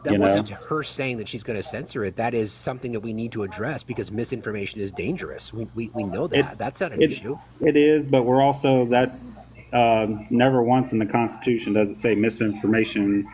That wasn't her saying that she's going to censor it. That is something that we need to address because misinformation is dangerous. We know that. That's not an issue. It is, but we're also that's never once in the Constitution does it say misinformation.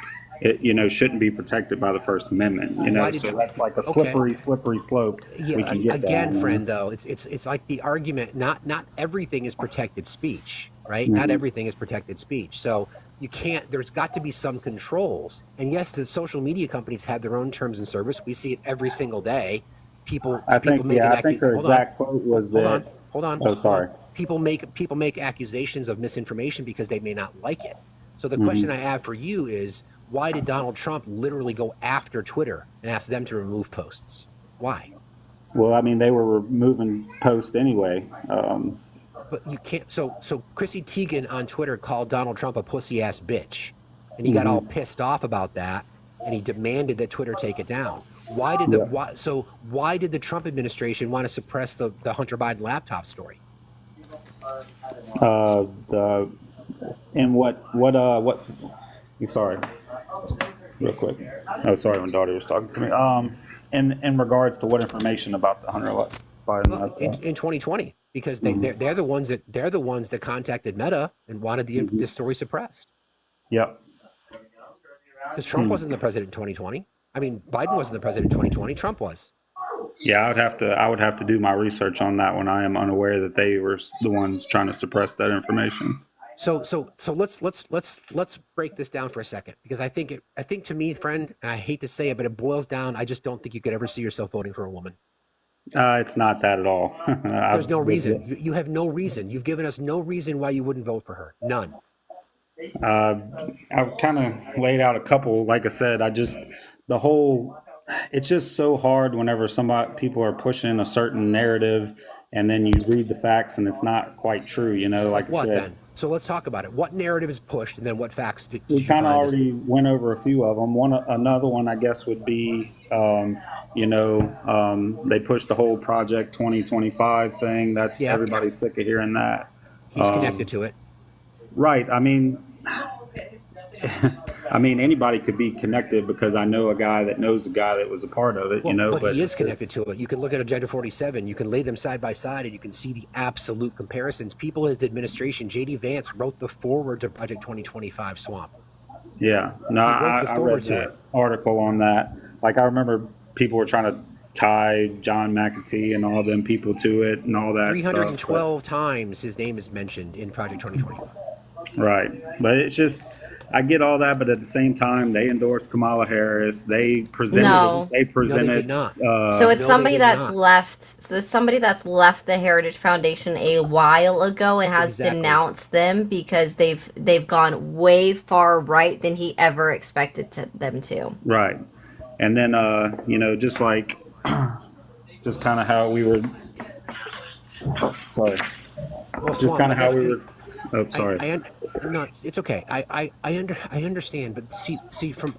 Shouldn't be protected by the First Amendment. So that's like a slippery slope. Yeah, we can get again, down, friend. Though it's like the argument. Not everything is protected speech, right? Mhm. Not everything is protected speech. So you can't. There's got to be some controls. And yes, the social media companies have their own terms and service. We see it every single day. I think her exact quote was that. Hold on. Oh, sorry. People make accusations of misinformation because they may not like it. So the question I have for you is, why did Donald Trump literally go after Twitter and ask them to remove posts? Why? Well, I mean, they were removing posts anyway. But you can't. So Chrissy Teigen on Twitter called Donald Trump a pussy ass bitch, and he got all pissed off about that, and he demanded that Twitter take it down. Why did why did the Trump administration want to suppress the Hunter Biden laptop story? Sorry, real quick. Oh, sorry, my daughter was talking to me. In regards to what information about the Hunter Biden laptop? In 2020, because they're the ones that contacted Meta and wanted this story suppressed. Yep. Because Trump wasn't the president in 2020. I mean, Biden wasn't the president in 2020. Trump was. Yeah, I would have to do my research on that one. I am unaware that they were the ones trying to suppress that information. So let's break this down for a second, because I think to me, friend, and I hate to say it, but it boils down. I just don't think you could ever see yourself voting for a woman. It's not that at all. There's no reason. You have no reason. You've given us no reason why you wouldn't vote for her. None. I've kind of laid out a couple. Like I said, it's just so hard whenever people are pushing a certain narrative and then you read the facts and it's not quite true, like I said. Then? So let's talk about it. What narrative is pushed, and then what facts did we you kind of find? already went over a few of them. Another one, I guess, would be, they pushed the whole Project 2025 thing. That everybody's sick of hearing that. He's connected to it. Right. I mean, anybody could be connected because I know a guy that knows a guy that was a part of it, But he is connected to it. You can look at Agenda 47. You can lay them side by side, and you can see the absolute comparisons. People in his administration, J.D. Vance wrote the foreword to Project 2025 Swamp. Yeah. No, I read that article on that. Like, I remember people were trying to tie John McAtee and all them people to it and all that 312 times his name is mentioned in Project 2025. Right. But it's just... I get all that, but at the same time, they endorsed Kamala Harris. They presented. No. They presented. No, they did not. So it's somebody that's left. So it's somebody that's left the Heritage Foundation a while ago and has denounced them because they've gone way far right than he ever expected them to. Right, and then just kind of how we were. Sorry. Well, just kind of how we were. Oh, sorry. No, it's okay. I understand, but see,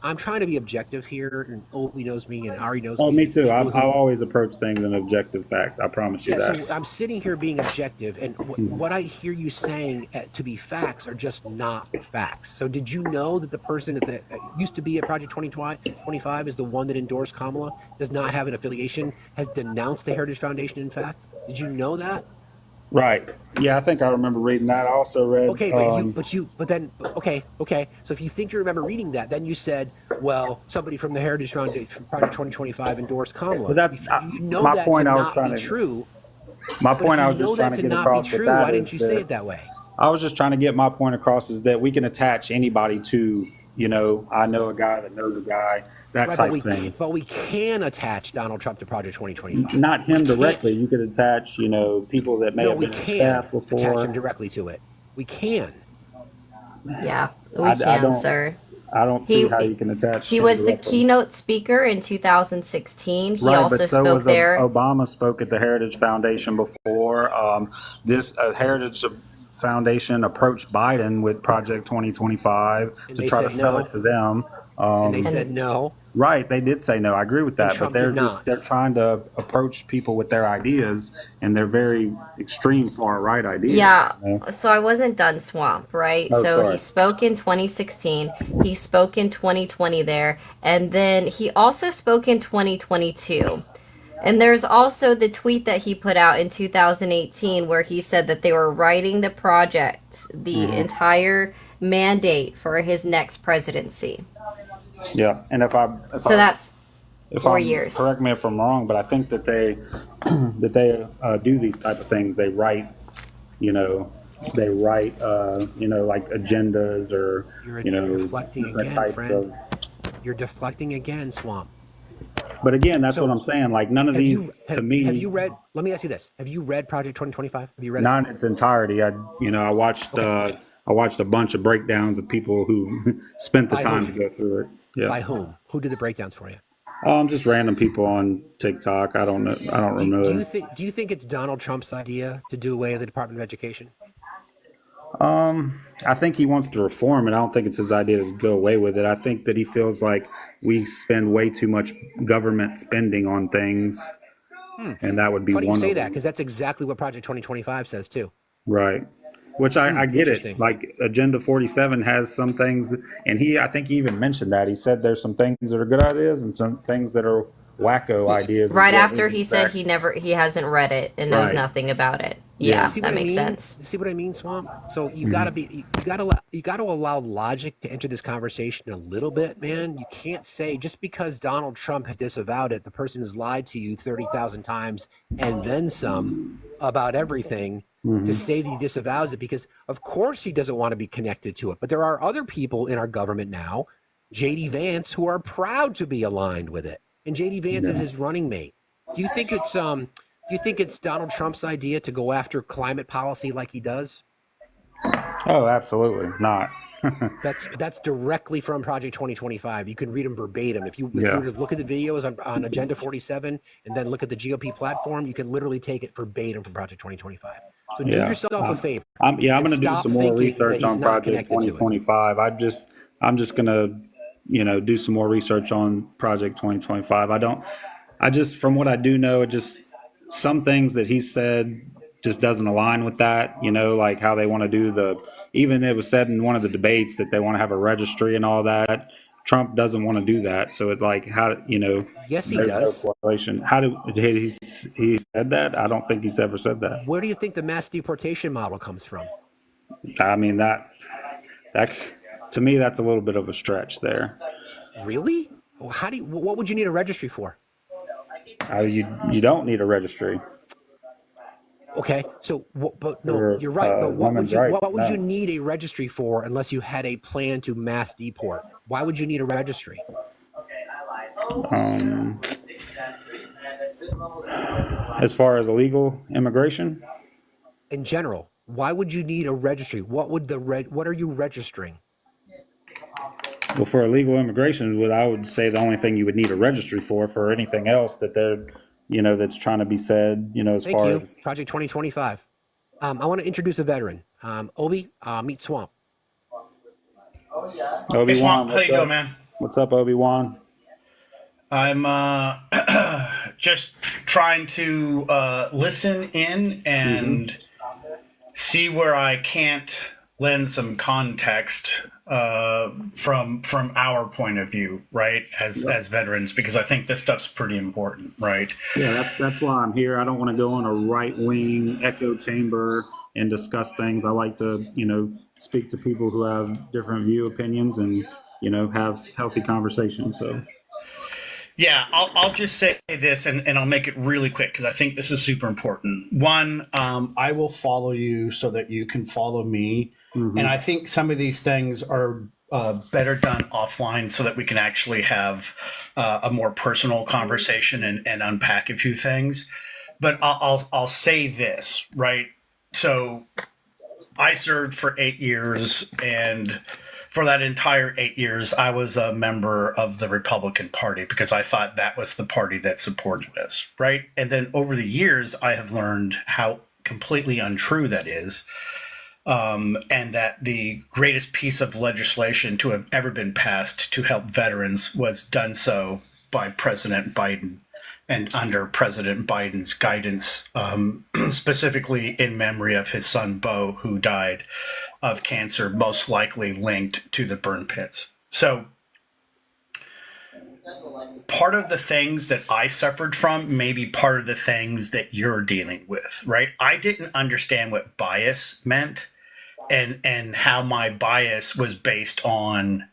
I'm trying to be objective here, and Obi knows me, and Ari knows me. Oh, me too. I'll always approach things in objective fact. I promise you that. So I'm sitting here being objective, and what I hear you saying to be facts are just not facts. So did you know that the person that used to be at Project 2025 is the one that endorsed Kamala, does not have an affiliation, has denounced the Heritage Foundation? In fact, did you know that? Right. Yeah, I think I remember reading that. I also read. Okay, okay. So if you think you remember reading that, then you said, well, somebody from the Heritage Foundation, from Project 2025, endorsed Kamala. But you know that to not be true. My point I was just trying to get across with that. Why didn't you say it that way? I was just trying to get my point across is that we can attach anybody to, I know a guy that knows a guy. That type thing. But we can attach Donald Trump to Project 2025. Not him directly. You could attach, people that may have been on staff before. Attach him directly to it. We can. Yeah, we can, sir. I don't see how you can attach. He was the keynote speaker in 2016. He Right, also but so spoke was there. Obama spoke at the Heritage Foundation before. This Heritage Foundation approached Biden with Project 2025 to try to sell it to them. And they said no. Right, they did say no. I agree with And that, but Trump did not. they're trying to approach people with their ideas, and they're very extreme far right ideas. Yeah. You know? So I wasn't done, Swamp, right? Oh, so sorry. he spoke in 2016. He spoke in 2020 there. And then he also spoke in 2022. And there's also the tweet that he put out in 2018 where he said that they were writing the project, the entire mandate for his next presidency. Yeah, and that's 4 years. Correct me if I'm wrong, but I think that they do these type of things. They write, like agendas or You're deflecting again, friend. You're deflecting again, Swamp. But again, that's what I'm saying. Like none of these, to me. Have you read? Let me ask you this: have you read Project 2025? Have you read it? Not in its entirety. I watched a bunch of breakdowns of people who spent the time to go through it. Yeah. By whom? Who did the breakdowns for you? Just random people on TikTok. I don't know. I don't remember. Do you think it's Donald Trump's idea to do away with the Department of Education? I think he wants to reform it. I don't think it's his idea to go away with it. I think that he feels like we spend way too much government spending on things, and that would be Funny one you say of that, them. because that's exactly what Project 2025 says too. Right. Which I get it. Interesting. Like Agenda 47 has some things, and I think he even mentioned that. He said there's some things that are good ideas and some things that are wacko ideas. Right after he said he hasn't read it and knows Right. nothing about it. Yeah. Yeah, that makes sense. See what I mean, Swamp? So you gotta allow logic to enter this conversation a little bit, man. You can't say just because Donald Trump has disavowed it, the person has lied to you 30,000 times and then some about everything. To say that he disavows it, because of course he doesn't want to be connected to it. But there are other people in our government now, JD Vance, who are proud to be aligned with it. And JD Vance is his running mate. Do you think it's Donald Trump's idea to go after climate policy like he does? Oh, absolutely not. That's directly from Project 2025. You can read them verbatim. If you were to look at the videos on Agenda 47 and then look at the GOP platform, you can literally take it verbatim from Project 2025. So do yourself a favor. I'm going to do some more research on Project 2025. I'm just going to, do some more research on Project 2025. From what I do know, some things that he said just doesn't align with that, like how they want to do even it was said in one of the debates that they want to have a registry and all that. Trump doesn't want to do that. So it's like, yes, he there's does. no correlation. He said that? I don't think he's ever said that. Where do you think the mass deportation model comes from? I mean, that to me, that's a little bit of a stretch there. Really? What would you need a registry for? You don't need a registry. Okay, so you're right. But what would you need a registry for unless you had a plan to mass deport? Why would you need a registry? As far as illegal immigration? In general, why would you need a registry? What are you registering? Well, for illegal immigration, I would say the only thing you would need a registry for anything else that they're, that's trying to be said, as Thank far you. as Project 2025. I want to introduce a veteran. Obi, meet Swamp. Obi-Wan. How you doing, man? What's up, Obi-Wan? I'm just trying to listen in and see where I can't lend some context from our point of view, right? As veterans, because I think this stuff's pretty important, right? Yeah, that's why I'm here. I don't want to go in a right-wing echo chamber and discuss things. I like to, speak to people who have different opinions and, have healthy conversations. So. Yeah, I'll just say this, and I'll make it really quick because I think this is super important. One, I will follow you so that you can follow me. And I think some of these things are better done offline so that we can actually have a more personal conversation and unpack a few things. But I'll say this, right? So I served for 8 years, and for that entire 8 years, I was a member of the Republican Party because I thought that was the party that supported us, right? And then over the years, I have learned how completely untrue that is. And that the greatest piece of legislation to have ever been passed to help veterans was done so by President Biden and under President Biden's guidance, specifically in memory of his son, Beau, who died of cancer, most likely linked to the burn pits. So part of the things that I suffered from may be part of the things that you're dealing with, right? I didn't understand what bias meant and how my bias was based on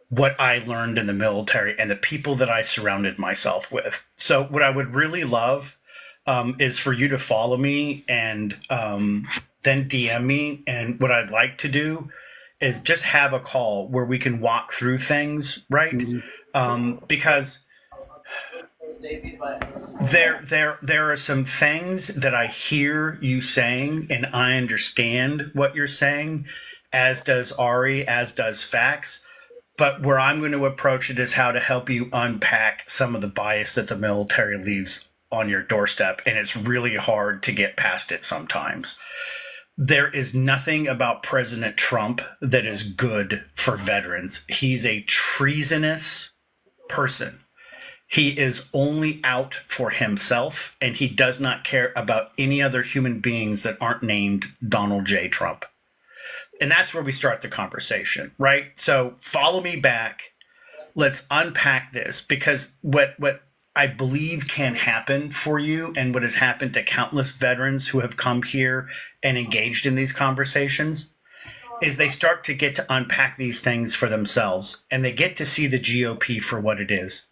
what I learned in the military and the people that I surrounded myself with. So what I would really love is for you to follow me and then DM me. And what I'd like to do is just have a call where we can walk through things, right? Because there are some things that I hear you saying, and I understand what you're saying, as does Ari, as does Facts. But where I'm going to approach it is how to help you unpack some of the bias that the military leaves on your doorstep, and it's really hard to get past it sometimes. There is nothing about President Trump that is good for veterans. He's a treasonous person. He is only out for himself, and he does not care about any other human beings that aren't named Donald J. Trump. And that's where we start the conversation, right? So follow me back. Let's unpack this, because what I believe can happen for you, and what has happened to countless veterans who have come here and engaged in these conversations, is they start to get to unpack these things for themselves, and they get to see the GOP for what it is.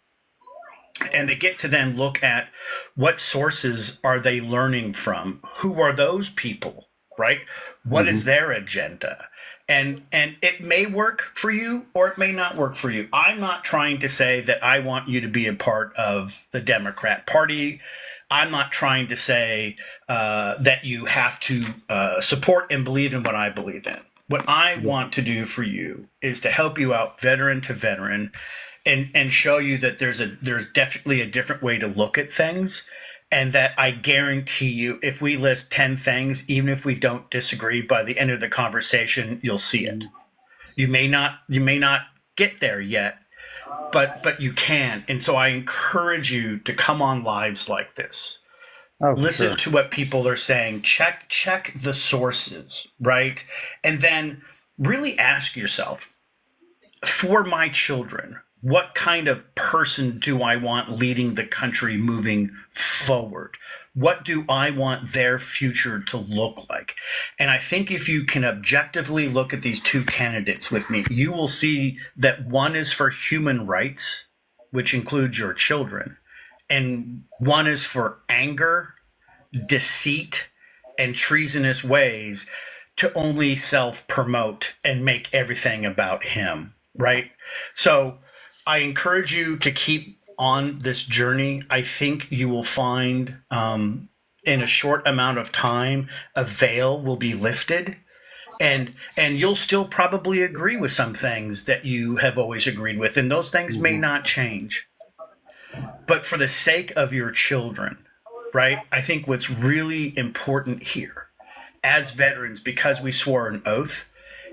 And they get to then look at what sources are they learning from? Who are those people, right? What is their agenda? And it may work for you or it may not work for you. I'm not trying to say that I want you to be a part of the Democrat Party. I'm not trying to say that you have to support and believe in what I believe in. What I want to do for you is to help you out veteran to veteran, and show you that there's definitely a different way to look at things, and that I guarantee you, if we list 10 things, even if we don't disagree, by the end of the conversation, you'll see it. You may not get there yet, but you can. And so I encourage you to come on lives like this. Listen to what people are saying. Check the sources, right? And then really ask yourself, for my children, what kind of person do I want leading the country moving forward? What do I want their future to look like? And I think if you can objectively look at these two candidates with me, you will see that one is for human rights, which includes your children, and one is for anger, deceit, and treasonous ways to only self-promote and make everything about him, right? So I encourage you to keep on this journey. I think you will find in a short amount of time, a veil will be lifted, and you'll still probably agree with some things that you have always agreed with, and those things may not change. But for the sake of your children, right? I think what's really important here as veterans, because we swore an oath,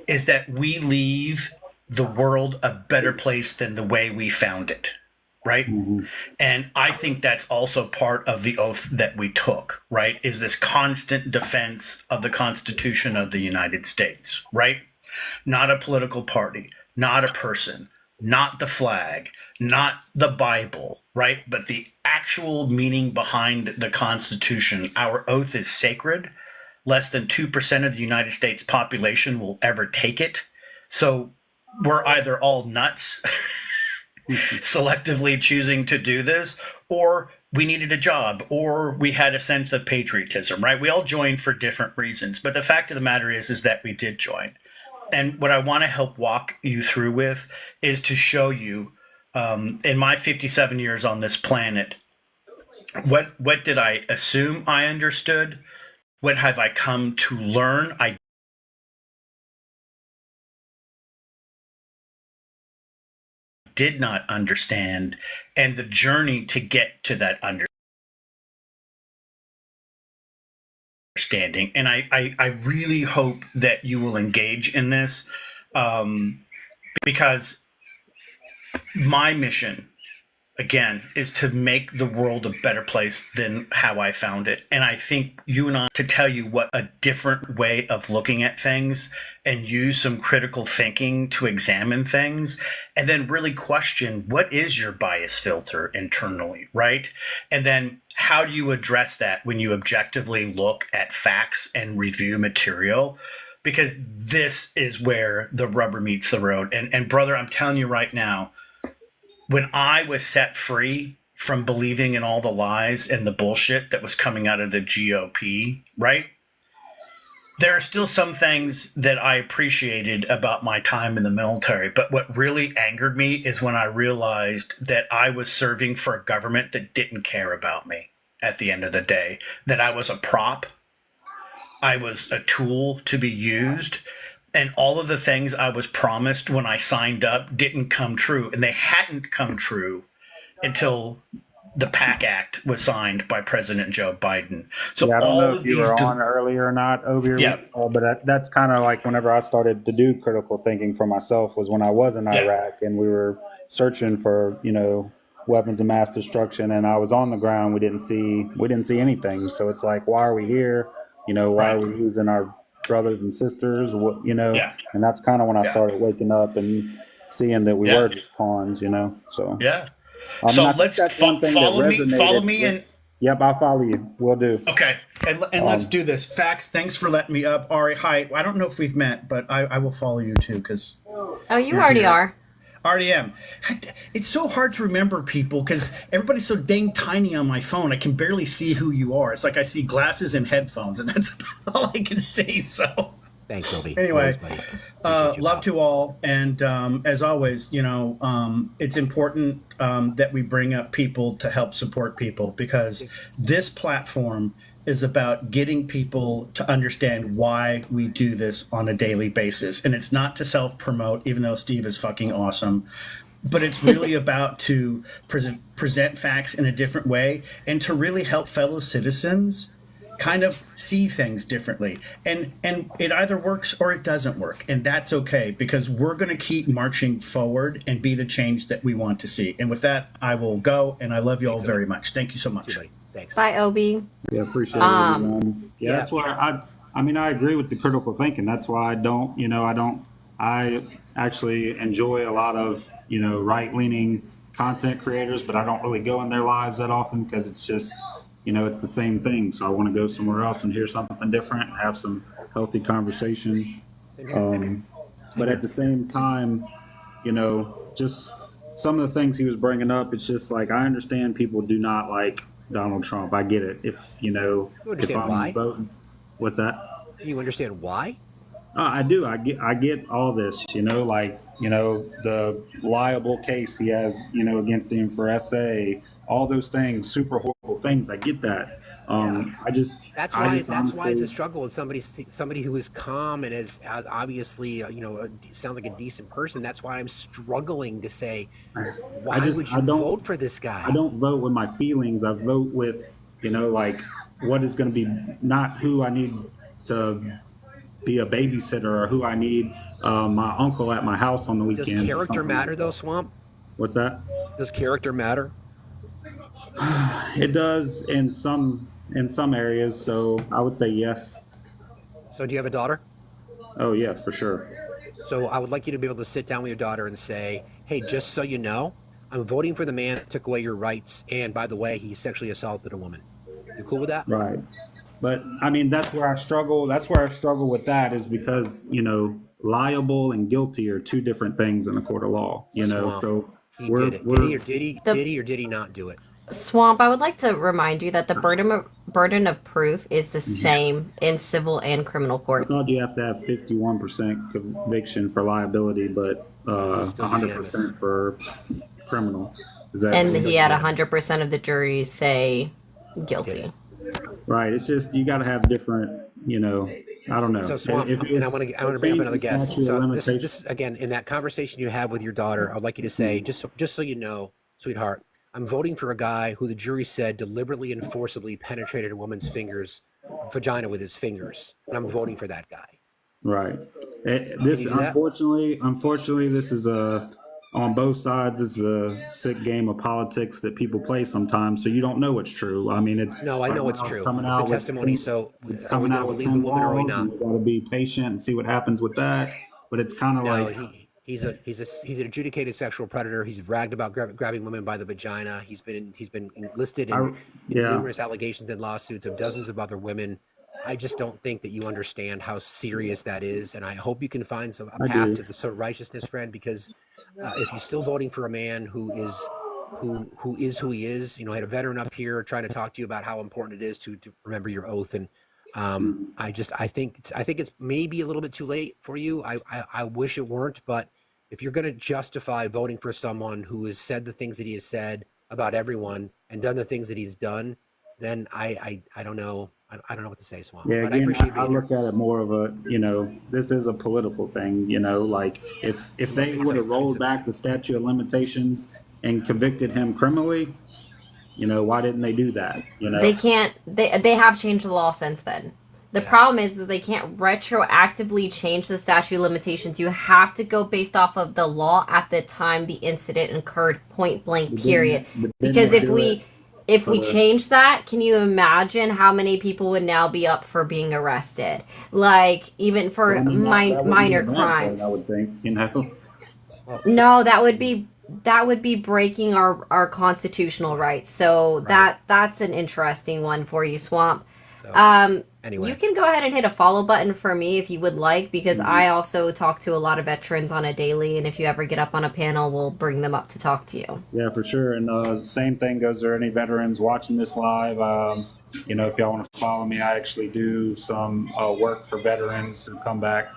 is that we leave the world a better place than the way we found it, right? And I think that's also part of the oath that we took, right? Is this constant defense of the Constitution of the United States, right? Not a political party, not a person, not the flag, not the Bible, right? But the actual meaning behind the Constitution. Our oath is sacred. Less than 2% of the United States population will ever take it. So we're either all nuts selectively choosing to do this, or we needed a job, or we had a sense of patriotism, right? We all joined for different reasons. But the fact of the matter is that we did join. And what I want to help walk you through with is to show you, in my 57 years on this planet, what did I assume I understood? What have I come to learn? I did not understand, and the journey to get to that understanding. And I really hope that you will engage in this, because my mission, again, is to make the world a better place than how I found it. And I think you and I, to tell you what a different way of looking at things and use some critical thinking to examine things, and then really question, what is your bias filter internally, right? And then how do you address that when you objectively look at facts and review material? Because this is where the rubber meets the road. And brother, I'm telling you right now, when I was set free from believing in all the lies and the bullshit that was coming out of the GOP, right? There are still some things that I appreciated about my time in the military, but what really angered me is when I realized that I was serving for a government that didn't care about me at the end of the day, that I was a prop, I was a tool to be used, and all of the things I was promised when I signed up didn't come true. And they hadn't come true until the PAC Act was signed by President Joe Biden. So yeah, I don't all know of if you these were on earlier or not, Obi, but that's kind of like whenever I started to do critical thinking for myself was when I was in Iraq and we were searching for, weapons of mass destruction, and I was on the ground. We didn't see anything. So it's like, why are we here? Why are we losing our brothers and sisters? And that's kind of when I started waking up and seeing that we were just pawns. So yeah. So I think that's one thing follow that me. resonated Follow me, with, and yep, I'll follow you. We'll do. okay, and let's do this. Facts. Thanks for letting me up, Ari. Hi. I don't know if we've met, but I will follow you too because. Oh, you already are. Already am. It's so hard to remember people because everybody's so dang tiny on my phone. I can barely see who you are. It's like I see glasses and headphones, and that's all I can see. So. Thanks, Obi. Anyway, Always, love to all, and as always, it's important that we bring up people to help support people because this platform is about getting people to understand why we do this on a daily basis, and it's not to self-promote, even though Steve is fucking awesome. But it's really about to present facts in a different way and to really help fellow citizens kind of see things differently. And it either works or it doesn't work. And that's okay because we're going to keep marching forward and be the change that we want to see. And with that, I will go. And I love you all very much. Thank you so much. Thanks. Bye, Obi. Yeah, appreciate it. Yeah, that's why I agree with the critical thinking. That's why I actually enjoy a lot of, right-leaning content creators, but I don't really go in their lives that often because it's just, it's the same thing. So I want to go somewhere else and hear something different, have some healthy conversation. But at the same time, just some of the things he was bringing up, it's just like, I understand people do not like Donald Trump. I get it. If I'm why? voting, what's that? You understand why? I do. I get all this, the liable case he has, against him for SA, all those things, super horrible things. I get that. That's why it's a struggle with somebody who is calm and has obviously sounds like a decent person. That's why I'm struggling to say, why would you vote for this guy? I don't vote with my feelings. I vote with what is going to be, not who I need to be a babysitter or who I need my uncle at my house on the weekend. Does character matter though, Swamp? What's that? Does character matter? It does in some areas, so I would say yes. So do you have a daughter? Oh yeah, for sure. So I would like you to be able to sit down with your daughter and say, hey, just so you know, I'm voting for the man that took away your rights, and by the way, he sexually assaulted a woman. You cool with that? Right. But that's where I struggle. That's where I struggle with that is because, liable and guilty are two different things in the court of law, Swamp. So He did it. Did he or did he not do it? Swamp, I would like to remind you that the burden of proof is the same in civil and criminal I court. thought you have to have 51% conviction for liability, but 100% for criminal. And he had 100% of the jury say guilty. Right. It's just you got to have different, I don't know. So Swamp, and I want to bring up another guest. So this again, in that conversation you had with your daughter, I'd like you to say, just so you know, sweetheart, I'm voting for a guy who the jury said deliberately and forcibly penetrated a woman's vagina with his fingers, and I'm voting for that guy. Right. This unfortunately, this is on both sides. This is a sick game of politics that people play sometimes. So you don't know what's true. I mean, it's no, I know it's true. Coming it's out a testimony. So it's are coming we out going to with believe the woman or are we not? You got to be patient and see what happens with that. But it's kind of like he's an adjudicated sexual predator. He's bragged about grabbing women by the vagina. He's been listed in numerous allegations and lawsuits of dozens of other women. I just don't think that you understand how serious that is, and I hope you can find a path to the sort of righteousness, friend. Because if you're still voting for a man who is who he is, you know, I had a veteran up here trying to talk to you about how important it is to remember your oath, and I think it's maybe a little bit too late for you. I wish it weren't, but if you're going to justify voting for someone who has said the things that he has said about everyone and done the things that he's done, then I don't know. I don't know what to say, Swamp. Yeah, but again, I appreciate I look at it more of a, this is a political thing, like if they would have rolled back the statute of limitations and convicted him criminally, why didn't they do that? They can't, they have changed the law since then. The problem is they can't retroactively change the statute of limitations. You have to go based off of the law at the time the incident occurred, point blank, period. Because if we change that, can you imagine how many people would now be up for being arrested? Like, even for minor crimes. I would think, No, that would be breaking our constitutional rights. So that's an interesting one for you, Swamp. Anyway, you can go ahead and hit a follow button for me if you would like, because I also talk to a lot of veterans on a daily, and if you ever get up on a panel, we'll bring them up to talk to you. Yeah, for sure. And same thing goes to any veterans watching this live. If y'all want to follow me, I actually do some work for veterans who come back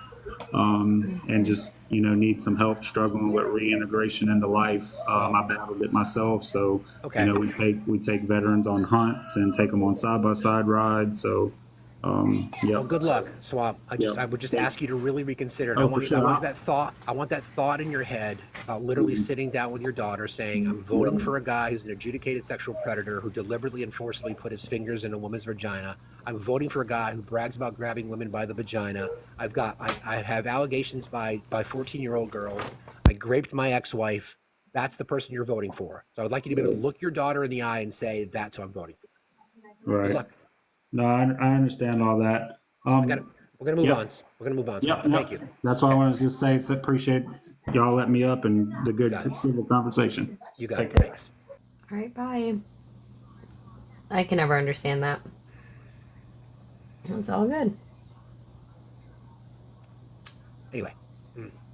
and just need some help struggling with reintegration into life. I battled it myself, so we take veterans on hunts and take them on side-by-side rides. So well, good luck, Swamp. I would just ask you to really reconsider. I want that thought in your head about literally sitting down with your daughter saying, I'm voting for a guy who's an adjudicated sexual predator who deliberately and forcibly put his fingers in a woman's vagina. I'm voting for a guy who brags about grabbing women by the vagina. I have allegations by 14-year-old girls. I raped my ex-wife. That's the person you're voting for. So I would like you to be able to look your daughter in the eye and say, that's who I'm voting for. Right. Good luck. No, I understand all that. We're gonna move on. We're gonna move on. Thank you. That's all I wanted to just say. Appreciate y'all letting me up and the good civil conversation. You got it. Thanks. All right, bye. I can never understand that. It's all good. Anyway.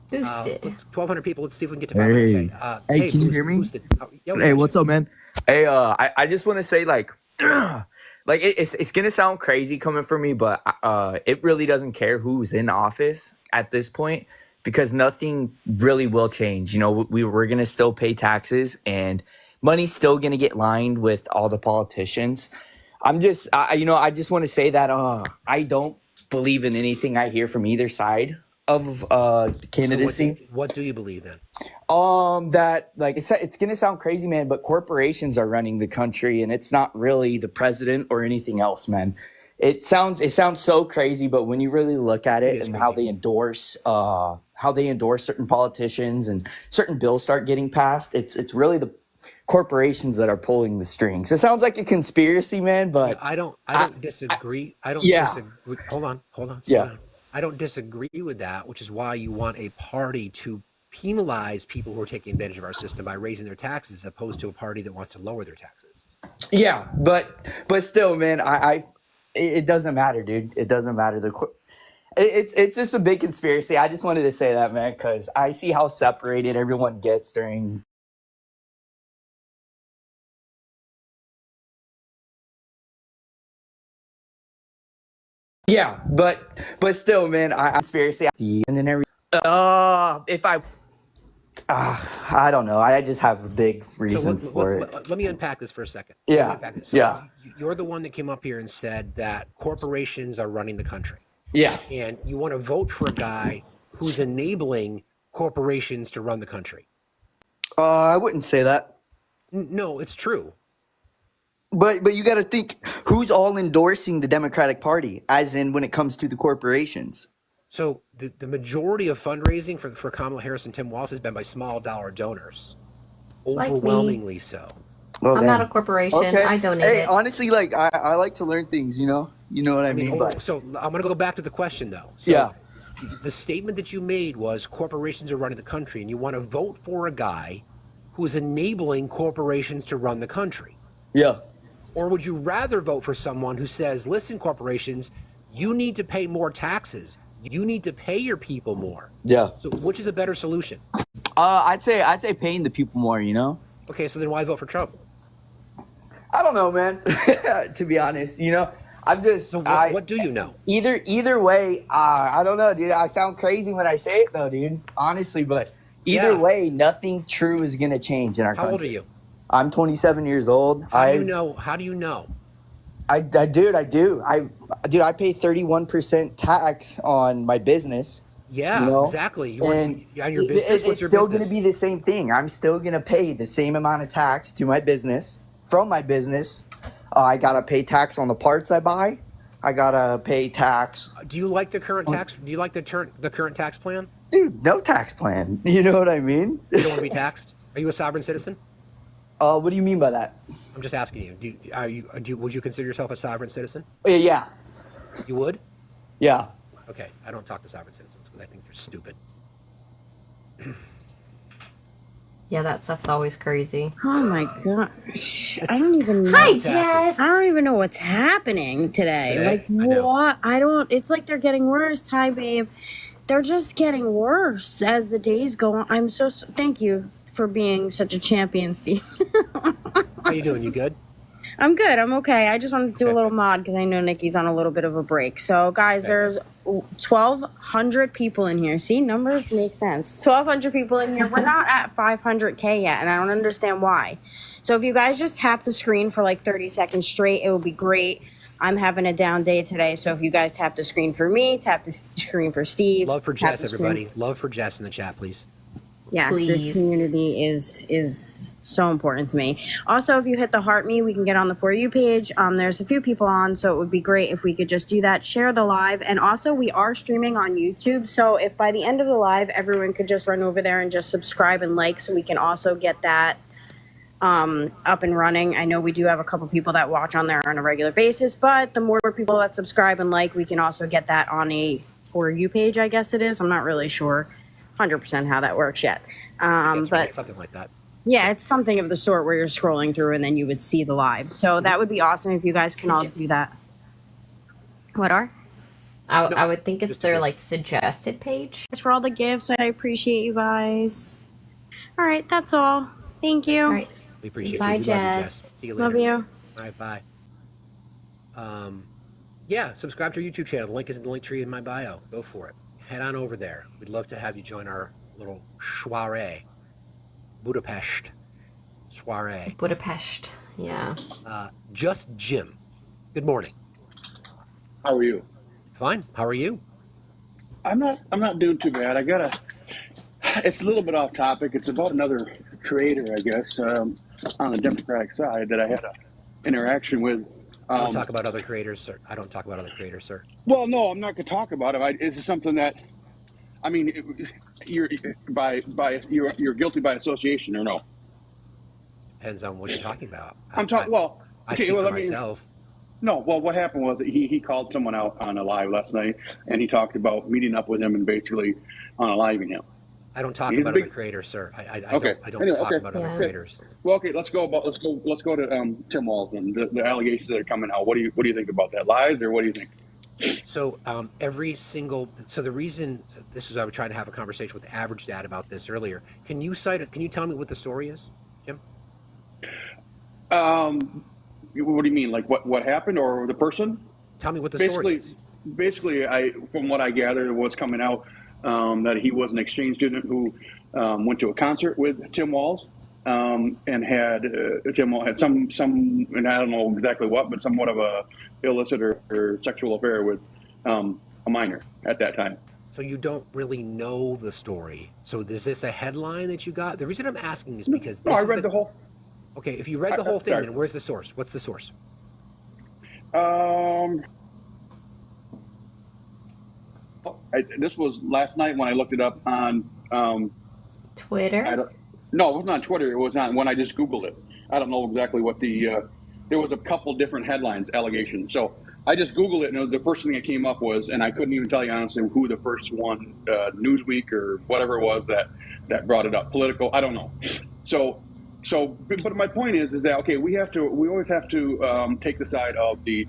Boosted. 1,200 people. Let's see if we can get to 500K. Hey, can you hear me? Boosted. Hey, what's up, man? Hey, I just want to say, like it's gonna sound crazy coming from me, but it really doesn't care who's in office at this point, because nothing really will change. We're gonna still pay taxes, and money's still gonna get lined with all the politicians. I just want to say that I don't believe in anything I hear from either side of candidacy. So what do you believe then? That, like, it's gonna sound crazy, man, but corporations are running the country, and it's not really the president or anything else, man. It sounds so crazy, but when you really look at it and how they endorse certain politicians and certain bills start getting passed, it's really the corporations that are pulling the strings. It sounds like a conspiracy, man, but I don't disagree. Disagree. Hold on. Slow down. I don't disagree with that, which is why you want a party to penalize people who are taking advantage of our system by raising their taxes, as opposed to a party that wants to lower their taxes. Yeah, but still, man, it doesn't matter, dude. It doesn't matter. It's just a big conspiracy. I just wanted to say that, man, because I see how separated everyone gets during. Yeah, but still, man, I conspiracy and then every. I don't know. I just have a big reason for it. Let me unpack this for a second. Yeah. You're the one that came up here and said that corporations are running the country. Yeah. And you want to vote for a guy who's enabling corporations to run the country. I wouldn't say that. No, it's true. But you got to think who's all endorsing the Democratic Party, as in when it comes to the corporations. So the majority of fundraising for Kamala Harris and Tim Walz has been by small dollar donors, Like me. overwhelmingly so. Oh, I'm damn. not a corporation. Okay. I donate Hey, it. honestly, like I like to learn things. You know what I mean. But So I'm going to go back to the question though. So yeah. The statement that you made was corporations are running the country, and you want to vote for a guy who is enabling corporations to run the country. Yeah. Or would you rather vote for someone who says, listen, corporations, you need to pay more taxes. You need to pay your people more. Yeah. So which is a better solution? I'd say paying the people more. You know. Okay, so then why vote for Trump? I don't know, man. To be honest, I'm just. So what do you know? Either way, I don't know, dude. I sound crazy when I say it, though, dude. Honestly, but either way, nothing true is gonna change in our country. How old are you? I'm 27 years old. How do you know? How do you know? I do. I pay 31% tax on my business. Yeah, exactly. And on your business, it's what's your still business? going to be the same thing. I'm still going to pay the same amount of tax to my business from my business. I got to pay tax on the parts I buy. I got to pay tax. Do you like the current tax? Do you like the current tax plan? Dude, no tax plan. You know what I mean? You don't want to be taxed? Are you a sovereign citizen? What do you mean by that? I'm just asking you. Would you consider yourself a sovereign citizen? Yeah. You would? Yeah. Okay, I don't talk to sovereign citizens because I think they're stupid. Yeah, that stuff's always crazy. Oh my gosh. I don't even know. Hi, Jess. I don't even know what's happening today. Like, what? It's like they're getting worse. Hi, babe. They're just getting worse as the days go on. I'm thank you for being such a champion, Steve. How you doing? You good? I'm good. I'm okay. I just wanted to do a little mod because I know Nikki's on a little bit of a break. So, guys, there's 1,200 people in here. See, numbers make sense. 1,200 people in here. We're not at 500K yet, and I don't understand why. So, if you guys just tap the screen for like 30 seconds straight, it will be great. I'm having a down day today, so if you guys tap the screen for me, tap the screen for Steve. Love for Jess, everybody. Love for Jess in the chat, please. Yes, Please. this community is so important to me. Also, if you hit the heart me, we can get on the For You page. There's a few people on, so it would be great if we could just do that, share the live. And also, we are streaming on YouTube, so if by the end of the live, everyone could just run over there and just subscribe and like, so we can also get that up and running. I know we do have a couple people that watch on there on a regular basis, but the more people that subscribe and like, we can also get that on a For You page, I guess it is. I'm not really sure 100% how that works yet. But something like that. Yeah, it's something of the sort where you're scrolling through and then you would see the live. So that would be awesome if you guys can all do that. What are? I would think it's their like suggested page. Thanks for all the gifts. I appreciate you guys. All right, that's all. Thank you. All right. We appreciate Bye, you. We love you, Jess. Jess. See you later. Love you. All right, bye. Yeah, subscribe to our YouTube channel. The link is in the link tree in my bio. Go for it. Head on over there. We'd love to have you join our little soiree. Budapest soiree. Budapest, yeah. Just Jim. Good morning. How are you? Fine. How are you? I'm not doing too bad. It's a little bit off topic. It's about another creator, I guess, on the Democratic side that I had an interaction with. I don't talk about other creators, sir. I don't talk about other creators, sir. Well, no, I'm not going to talk about it. Is it something that, I mean, you're guilty by association or no? Depends on what you're talking about. I'm talking. Well, I okay. speak Well, for I mean, myself. no. Well, what happened was that he called someone out on a live last night, and he talked about meeting up with him and basically unaliving him. I don't talk about other creators, sir. I don't talk about other creators. Well, okay, let's go to Tim Walz and the allegations that are coming out. What do you think about that? Lies or what do you think? So the reason this is why I was trying to have a conversation with the average dad about this earlier. Can you tell me what the story is, Jim? What do you mean? Like what happened or the person? Tell me what the story is. Basically, from what I gathered, what's coming out that he was an exchange student who went to a concert with Tim Walz and had Tim Walz had some and I don't know exactly what, but somewhat of a illicit or sexual affair with a a minor at that time. So you don't really know the story. So is this a headline that you got? The reason I'm asking is because No, I read the whole. Okay, if you read the whole thing, sorry. then where's the source? What's the source? This was last night when I looked it up on Twitter? No, it wasn't on Twitter. It was on when I just Googled it. I don't know exactly what the. There was a couple different headlines, allegations. So I just Googled it, and the first thing that came up was, and I couldn't even tell you honestly who the first one, Newsweek or whatever it was that brought it up. Political, I don't know. But my point is that okay, we always have to take the side of the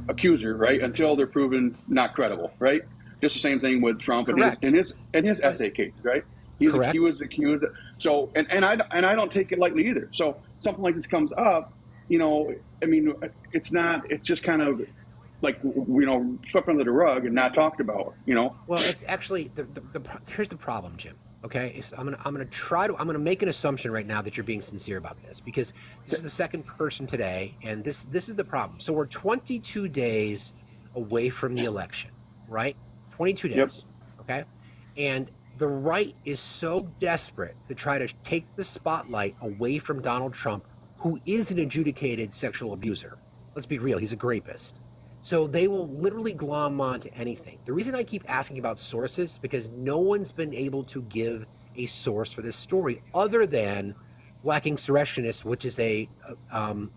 accuser, right, until they're proven not credible, right? Just the same thing with Trump and his essay case, right? He's accused. So and I don't take it lightly either. So something like this comes up, I mean, it's just kind of like, swept under the rug and not talked about, Well, it's actually here's the problem, Jim. Okay, I'm gonna make an assumption right now that you're being sincere about this, because this is the second person today, and this is the problem. So we're 22 days away from the election, right? 22 days. Yep. Okay, and the right is so desperate to try to take the spotlight away from Donald Trump, who is an adjudicated sexual abuser. Let's be real, he's a rapist. So they will literally glom onto anything. The reason I keep asking about sources is because no one's been able to give a source for this story other than Lacking Surrectionist, which is an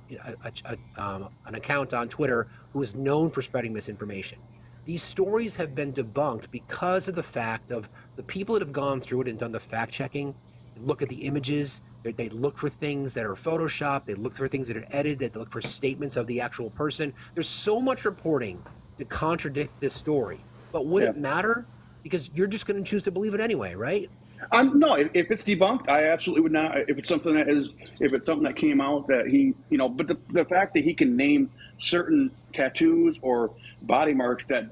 account on Twitter who is known for spreading misinformation. These stories have been debunked because of the fact of the people that have gone through it and done the fact checking, look at the images, they look for things that are photoshopped, they look for things that are edited, they look for statements of the actual person. There's so much reporting to contradict this story. But would it matter? Because you're just going to choose to believe it anyway, right? No, if it's debunked, I absolutely would not. If it's something that came out that he, but the fact that he can name certain tattoos or body marks that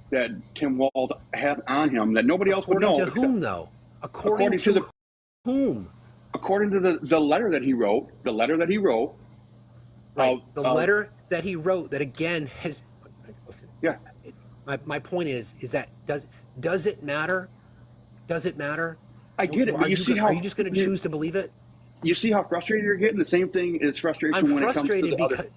Tim Walz has on him that nobody else would know. According to whom, though? According to whom? According to the letter that he wrote. The letter that he wrote. Right. The letter that he wrote that again has. Yeah. My point is that does it matter? Does it matter? I get it. Are you just going to choose to believe it? You see how frustrated you're getting? The same thing is frustration when it comes to the other.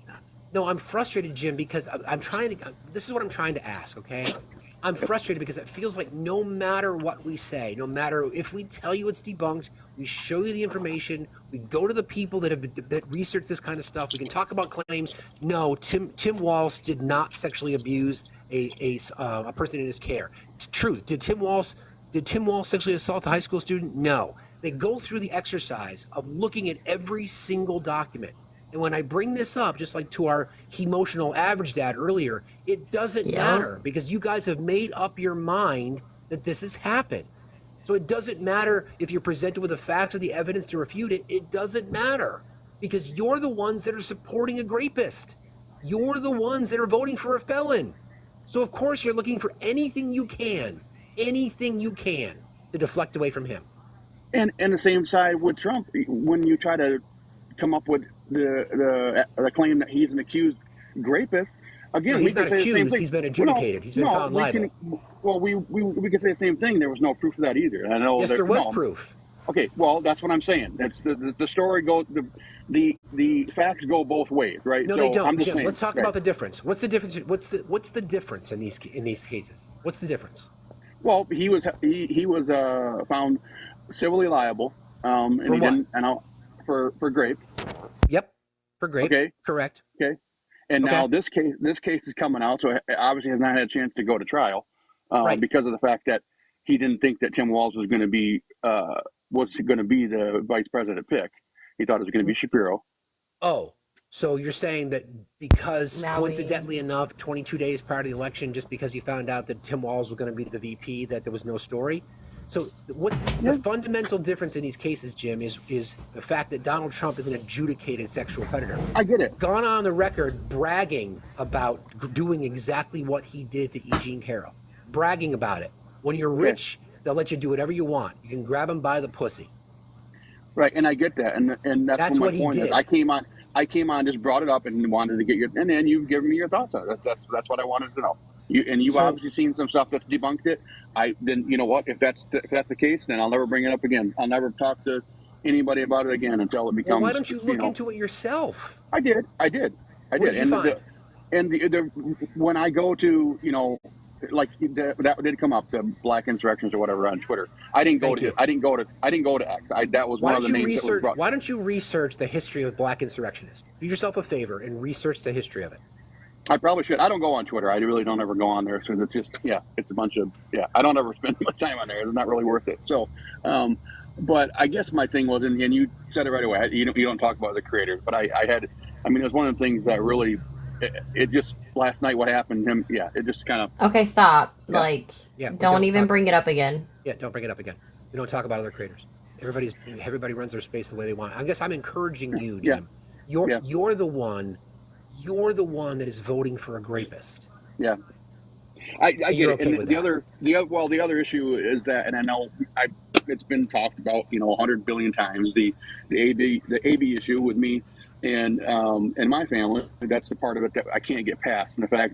No, I'm frustrated, Jim, because I'm trying to. This is what I'm trying to ask. Okay, I'm frustrated because it feels like no matter what we say, no matter if we tell you it's debunked, we show you the information, we go to the people that research this kind of stuff. We can talk about claims. No, Tim Walz did not sexually abuse a person in his care. Truth. Did Tim Walz sexually assault a high school student? No. They go through the exercise of looking at every single document. And when I bring this up, just like to our emotional average dad earlier, it doesn't matter because you guys have made up your mind that this has happened. So it doesn't matter if you're presented with the facts or the evidence to refute it. It doesn't matter because you're the ones that are supporting a rapist. You're the ones that are voting for a felon. So of course you're looking for anything you can to deflect away from him. And the same side with Trump, when you try to come up with the claim that he's an accused rapist, again, he's not accused. He's been adjudicated. He's been found liable. We could say the same thing. There was no proof of that either. I know. Yes, there was proof. Okay, well, that's what I'm saying. That's the story goes. The facts go both ways, right? No, they don't. Jim, let's talk about the difference. What's the difference? What's the difference in these cases? What's the difference? Well, he was found civilly liable, and for he what? didn't, for grape. Yep, for grape. Okay, correct. Okay, and now this case is coming out, so obviously has not had a chance to go to trial, because of the fact that he didn't think that Tim Walz was going to be the vice president pick. He thought it was going to be Shapiro. Oh, so you're saying that because coincidentally enough, 22 days prior to the election, just because you found out that Tim Walz was going to be the VP, that there was no story? So what's the fundamental difference in these cases, Jim, is the fact that Donald Trump is an adjudicated sexual predator. I get it. Gone on the record bragging about doing exactly what he did to E. Jean Carroll. Bragging about it. When you're rich, they'll let you do whatever you want. You can grab him by the pussy. Right, and I get that, and that's what my point is. I came on, just brought it up, and wanted to get your, and then you've given me your thoughts on it. That's what I wanted to know. You've So obviously seen some stuff that's debunked it. Then you know what? If that's the case, then I'll never bring it up again. I'll never talk to anybody about it again until it well, why becomes, don't you look into it yourself? I did. What did you find? And when I go to, like that did come up, the black insurrections or whatever on Twitter. I didn't go to X. That was Why one of don't the you names that was research? brought. Why don't you research the history of black insurrectionists? Do yourself a favor and research the history of it. I probably should. I don't go on Twitter. I really don't ever go on there because it's just, it's a bunch of, I don't ever spend much time on there. It's not really worth it. So, but I guess my thing was, and you said it right away, you don't talk about the creators, but it was one of the things that really, it just, last night what happened, it just kind of. Okay, stop. We Don't even bring it up again. Yeah, don't bring it up again. We don't talk about other creators. Everybody runs their space the way they want. I guess I'm encouraging you, Jim. You're the one that is voting for a rapist. Yeah. I get it. Okay, and the other issue is that, and I know it's been talked about, 100 billion times, the AB issue with me and my family. That's the part of it that I can't get past, and the fact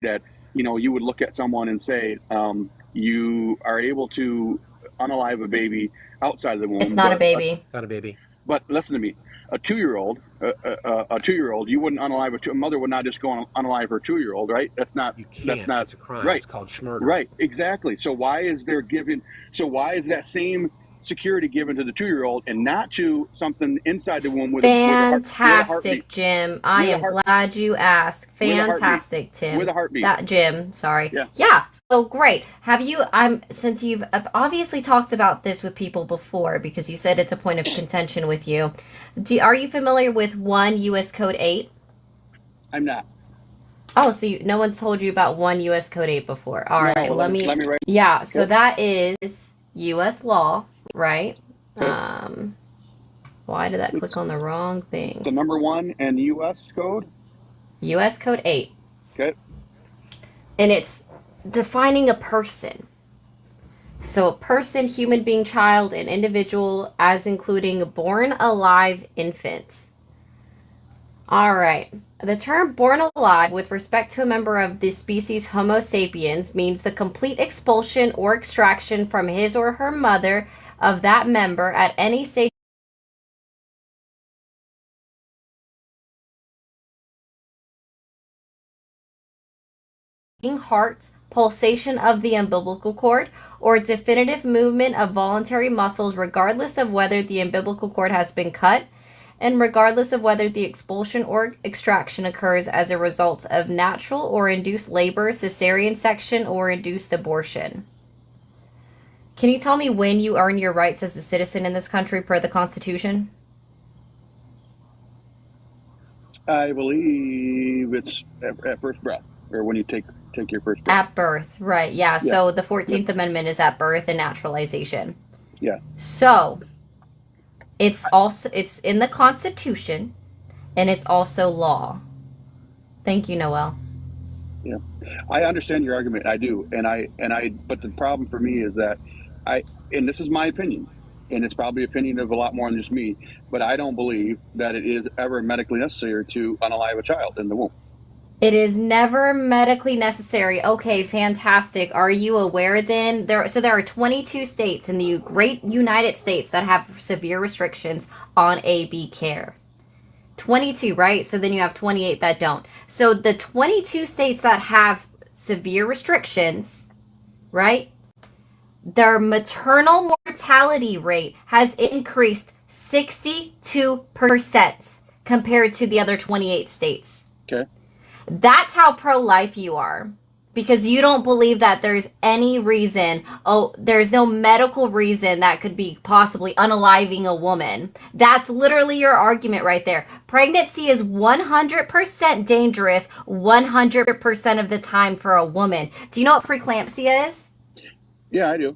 that you would look at someone and say you are able to unalive a baby outside of the womb. It's not a baby. It's not a baby. But listen to me. A 2-year-old, you wouldn't unalive a mother would not just go and unalive her 2-year-old, right? That's not. You can't. That's not. It's a crime. Right. It's called schmurder. Right. Exactly. So why is that same security given to the 2-year-old and not to something inside the womb with fantastic, Jim. I am glad you asked. Fantastic, Tim. With a heartbeat. Jim, sorry. Yeah. So great. Since you've obviously talked about this with people before, because you said it's a point of contention with you. Are you familiar with 1 U.S. Code 8? I'm not. Oh, so no one's told you about 1 U.S. Code 8 before. All right, let me write. Yeah, so that is U.S. law, right? Why did that click on the wrong thing? The number 1 and U.S. Code? U.S. Code 8. Okay. And it's defining a person. So a person, human being, child, and individual as including born alive infants. All right. The term born alive with respect to a member of the species Homo sapiens means the complete expulsion or extraction from his or her mother of that member at any stage heart, pulsation of the umbilical cord, or definitive movement of voluntary muscles regardless of whether the umbilical cord has been cut and regardless of whether the expulsion or extraction occurs as a result of natural or induced labor, cesarean section, or induced abortion. Can you tell me when you earn your rights as a citizen in this country per the Constitution? I believe it's at first breath, or when you take your first breath. At birth, right. Yeah. So the 14th Amendment is at birth and naturalization. Yeah. So it's in the Constitution and it's also law. Thank you, Noel. Yeah. I understand your argument. I do. But the problem for me is that and this is my opinion, and it's probably opinion of a lot more than just me, but I don't believe that it is ever medically necessary to unalive a child in the womb. It is never medically necessary. Okay, fantastic. Are you aware then? There are 22 states in the great United States that have severe restrictions on AB care. 22, right? So then you have 28 that don't. So the 22 states that have severe restrictions, right? Their maternal mortality rate has increased 62% compared to the other 28 states. Okay. That's how pro-life you are. Because you don't believe that there's any reason, there's no medical reason that could be possibly unaliving a woman. That's literally your argument right there. Pregnancy is 100% dangerous 100% of the time for a woman. Do you know what preeclampsia is? Yeah, I do.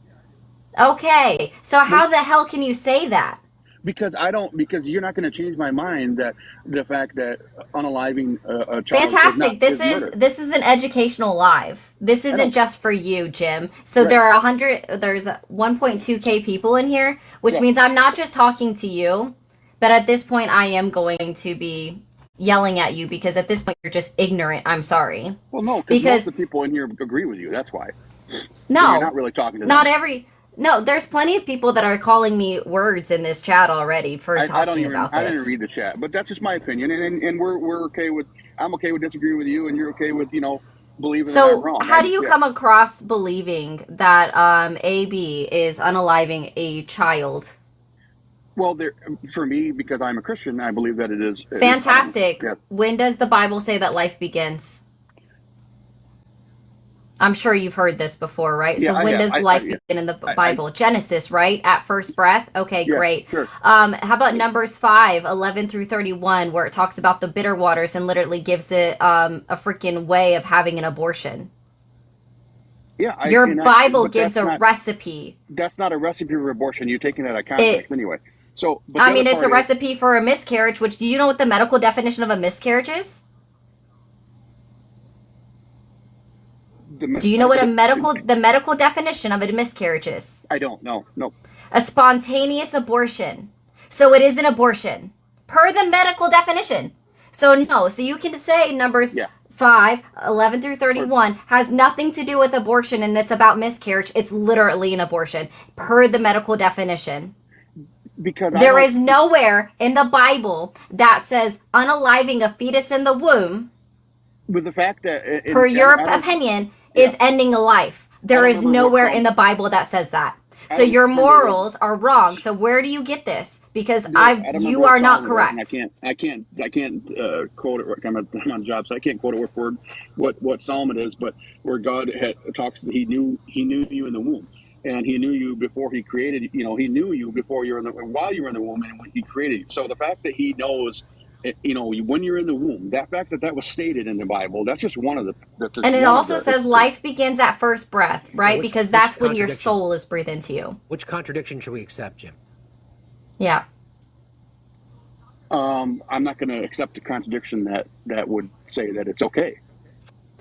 Okay, so how the hell can you say that? Because you're not going to change my mind that the fact that unaliving a child fantastic. This is an educational live. This isn't just for you, Jim. So there are 1.2K people in here, which means I'm not just talking to you, but at this point I am going to be yelling at you because at this point you're just ignorant. I'm sorry. Well, no, because most of the people in here agree with you. That's why. So you're not No, really talking to not them. every. No, there's plenty of people that are calling me words in this chat already for I don't talking even. about I didn't this. read the chat, but that's just my opinion, and we're okay with. I'm okay with disagreeing with you, and you're okay with believing that I'm So, wrong. how do you Yeah. come across believing that AB is unaliving a child? Well, for me, because I'm a Christian, I believe that it is. Fantastic. Yeah. When does the Bible say that life begins? I'm sure you've heard this before, right? Yeah, So I when have. does life begin in the Bible? Genesis, right? At first breath? Okay, Yeah, great. sure. How about Numbers 5, 11 through 31, where it talks about the bitter waters and literally gives it a freaking way of having an abortion? Yeah, Your Bible but gives that's a not. recipe. That's not a recipe for abortion. You're taking that out of context anyway. So, but I the mean, other it's a part is recipe for a miscarriage, which do you know what the medical definition of a miscarriage is? Do you know what the medical definition of a miscarriage is? I don't know. No. A spontaneous abortion. So it is an abortion per the medical definition. So no, so you can say Numbers 5, 11 through 31 has nothing to do with abortion and it's about miscarriage. It's literally an abortion per the medical definition. Because there is nowhere in the Bible that says unaliving a fetus in the womb, with the fact that per your opinion, is ending a life. There is nowhere in the Bible that says that. So your morals are wrong. So where do you get this? Because you are not correct. I can't quote it. I'm on job, so I can't quote it word for word what psalm it is. But where God talks, He knew you in the womb, and He knew you before He created. He knew you before you were while you were in the womb, and when He created you. So the fact that He knows. When you're in the womb, that fact that was stated in the Bible, that's just one of the. And it also says life begins at first breath, right? Because that's when your soul is breathed into you. Which contradiction should we accept, Jim? Yeah. I'm not going to accept a contradiction that would say that it's okay.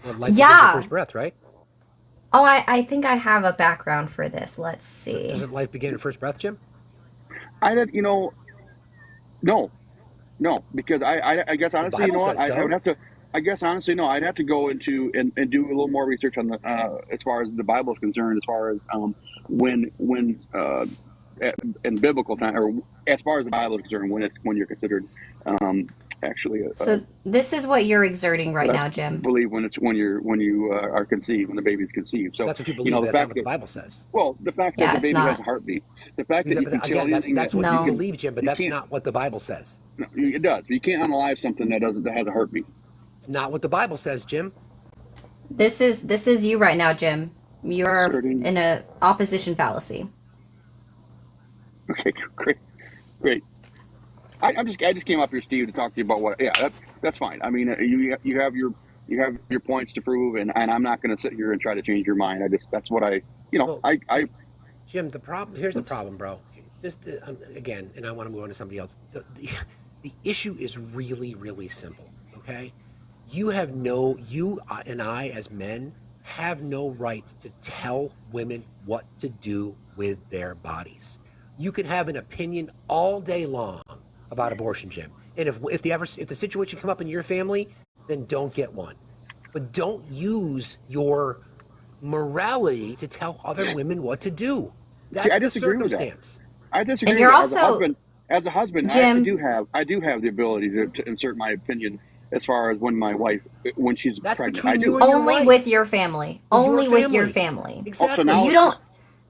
Well, life begins at first breath, right? Oh, I think I have a background for this. Let's see. Doesn't life begin at first breath, Jim? No, because I guess honestly, you know what? I would have to. I guess honestly, no. I'd have to go into and do a little more research on the as far as the Bible is concerned, as far as when in biblical time, or as far as the Bible is concerned, when you're considered actually. So this is what you're exerting right now, Jim. Believe when you are conceived, when the baby's conceived. So that's what you believe. That's not what the Bible says. Well, the fact that the baby has a heartbeat, the fact that you can kill anything. That's what you believe, Jim. But that's not what the Bible says. No, it does. You can't unalive something that has a heartbeat. It's not what the Bible says, Jim. This is you right now, Jim. You're in a opposition fallacy. Okay, great. I just came up here, Steve, to talk to you about what. Yeah, that's fine. I mean, you have your points to prove, and I'm not going to sit here and try to change your mind. That's what Jim, here's the problem, bro. Again, and I want to move on to somebody else. The issue is really, really simple. Okay, you and I as men have no rights to tell women what to do with their bodies. You can have an opinion all day long about abortion, Jim. And if the situation come up in your family, then don't get one. But don't use your morality to tell other women what to do. That's I disagree the circumstance. With that. I disagree. And you're with that. also as a husband, Jim, I do have the ability to insert my opinion as far as when she's pregnant. I do. Only with your family. Only with your family. Exactly.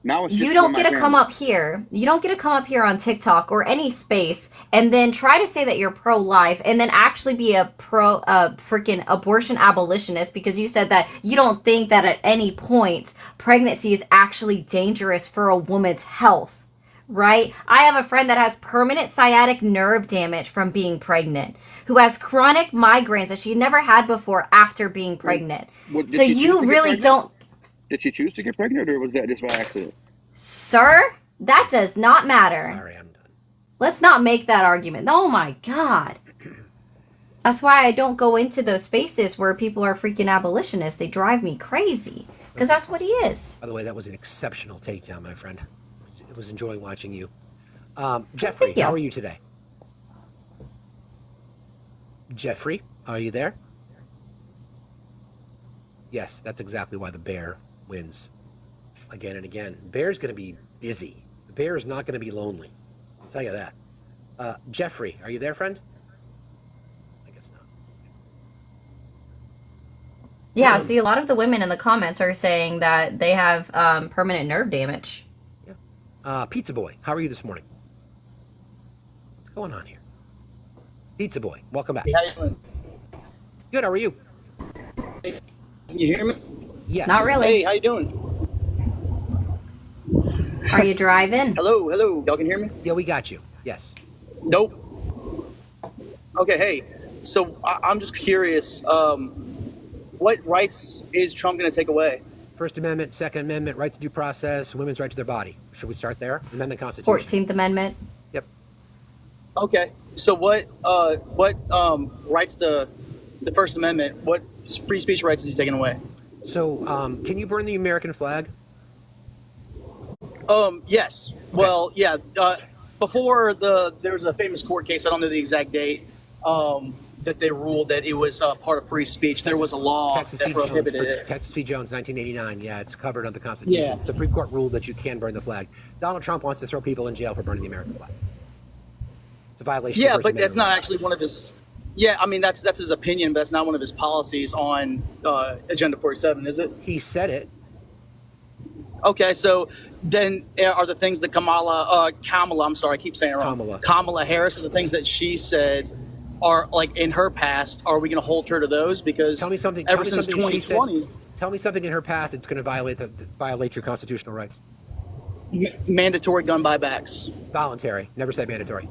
You don't get to come up here. You don't get to come up here on TikTok or any space and then try to say that you're pro-life and then actually be a freaking abortion abolitionist because you said that you don't think that at any point pregnancy is actually dangerous for a woman's health. Right? I have a friend that has permanent sciatic nerve damage from being pregnant, who has chronic migraines that she never had before after being pregnant. So you really don't. Did she choose to get pregnant, or was that just by accident? Sir, that does not matter. Sorry, I'm done. Let's not make that argument. Oh my God. That's why I don't go into those spaces where people are freaking abolitionists. They drive me crazy because that's what he is. By the way, that was an exceptional takedown, my friend. I was enjoying watching you. Jeffrey, how are you today? Jeffrey, are you there? Yes, that's exactly why the bear wins again and again. Bear's going to be busy. The bear is not going to be lonely. I'll tell you that. Jeffrey, are you there, friend? I guess not. Yeah, see, a lot of the women in the comments are saying that they have permanent nerve damage. Pizza Boy, how are you this morning? What's going on here? Pizza Boy, welcome back. Hey, how you doing? Good, how are you? Hey, can you hear me? Yes. Not really. Hey, how you doing? Are you driving? Hello. Y'all can hear me? Yeah, we got you. Yes. Nope. Okay, hey. So I'm just curious, what rights is Trump going to take away? First Amendment, Second Amendment, right to due process, women's right to their body. Should we start there? And then the Constitution. 14th Amendment. Yep. Okay. So what rights to the First Amendment, what free speech rights is he taking away? So, can you burn the American flag? Yes. Well, yeah. Before there was a famous court case, I don't know the exact date, that they ruled that it was part of free speech. There was a law that prohibited it. Texas v. Jones, 1989. Yeah, it's covered under the Constitution. Yeah. Supreme Court ruled that you can burn the flag. Donald Trump wants to throw people in jail for burning the American flag. It's a violation. Yeah, of but that's not actually one of his. Yeah, I mean that's his opinion, but that's not one of his policies on Agenda 47, is it? He said it. Okay, so then are the things that Kamala, I'm sorry, I keep saying it wrong. Kamala Harris, are the things that she said are like in her past, are we going to hold her to those? Because Tell me something. ever since 2020, tell me something in her past that's going to violate your constitutional rights. Mandatory gun buybacks. Voluntary. Never said mandatory.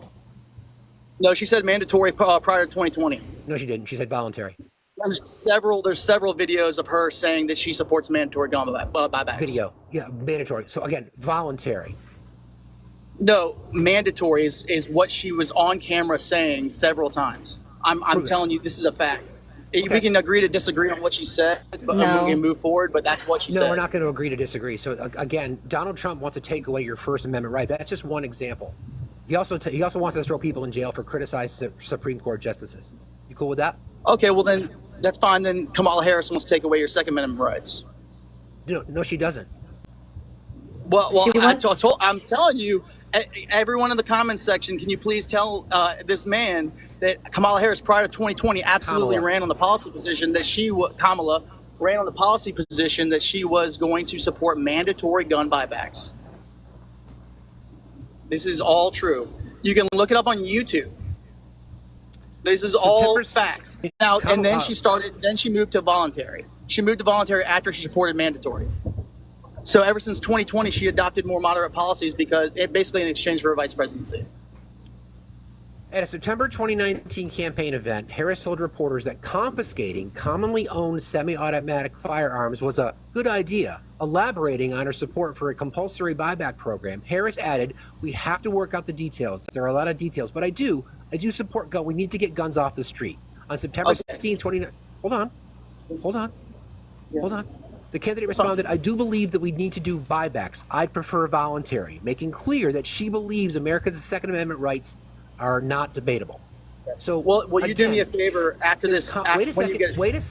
No, she said mandatory prior to 2020. No, she didn't. She said voluntary. There's several videos of her saying that she supports mandatory gun buybacks. Video. Yeah, mandatory. So again, voluntary. No, mandatory is what she was on camera saying several times. I'm telling you, this is a fact. Okay. We can agree to disagree on what she said, but we can move forward. But that's what she said. No, we're not going to agree to disagree. So again, Donald Trump wants to take away your First Amendment right. That's just one example. He also wants to throw people in jail for criticizing Supreme Court justices. You cool with that? Okay, well then that's fine. Then Kamala Harris wants to take away your Second Amendment rights. No, she doesn't. Well, I'm telling you, everyone in the comments section, can you please tell this man that Kamala Harris, prior to 2020, absolutely ran on the policy position that Kamala ran on the policy position that she was going to support mandatory gun buybacks. This is all true. You can look it up on YouTube. This is all facts. Now, and then she moved to voluntary. She moved to voluntary after she supported mandatory. So ever since 2020, she adopted more moderate policies because it basically in exchange for her vice presidency. At a September 2019 campaign event, Harris told reporters that confiscating commonly owned semi-automatic firearms was a good idea. Elaborating on her support for a compulsory buyback program, Harris added, "We have to work out the details. There are a lot of details, but I do support gun. We need to get guns off the street." On September 16, 2019, hold on. The candidate responded, "I do believe that we need to do buybacks. I'd prefer voluntary," making clear that she believes America's Second Amendment rights are not debatable. So, will you do me a favor after this? Wait a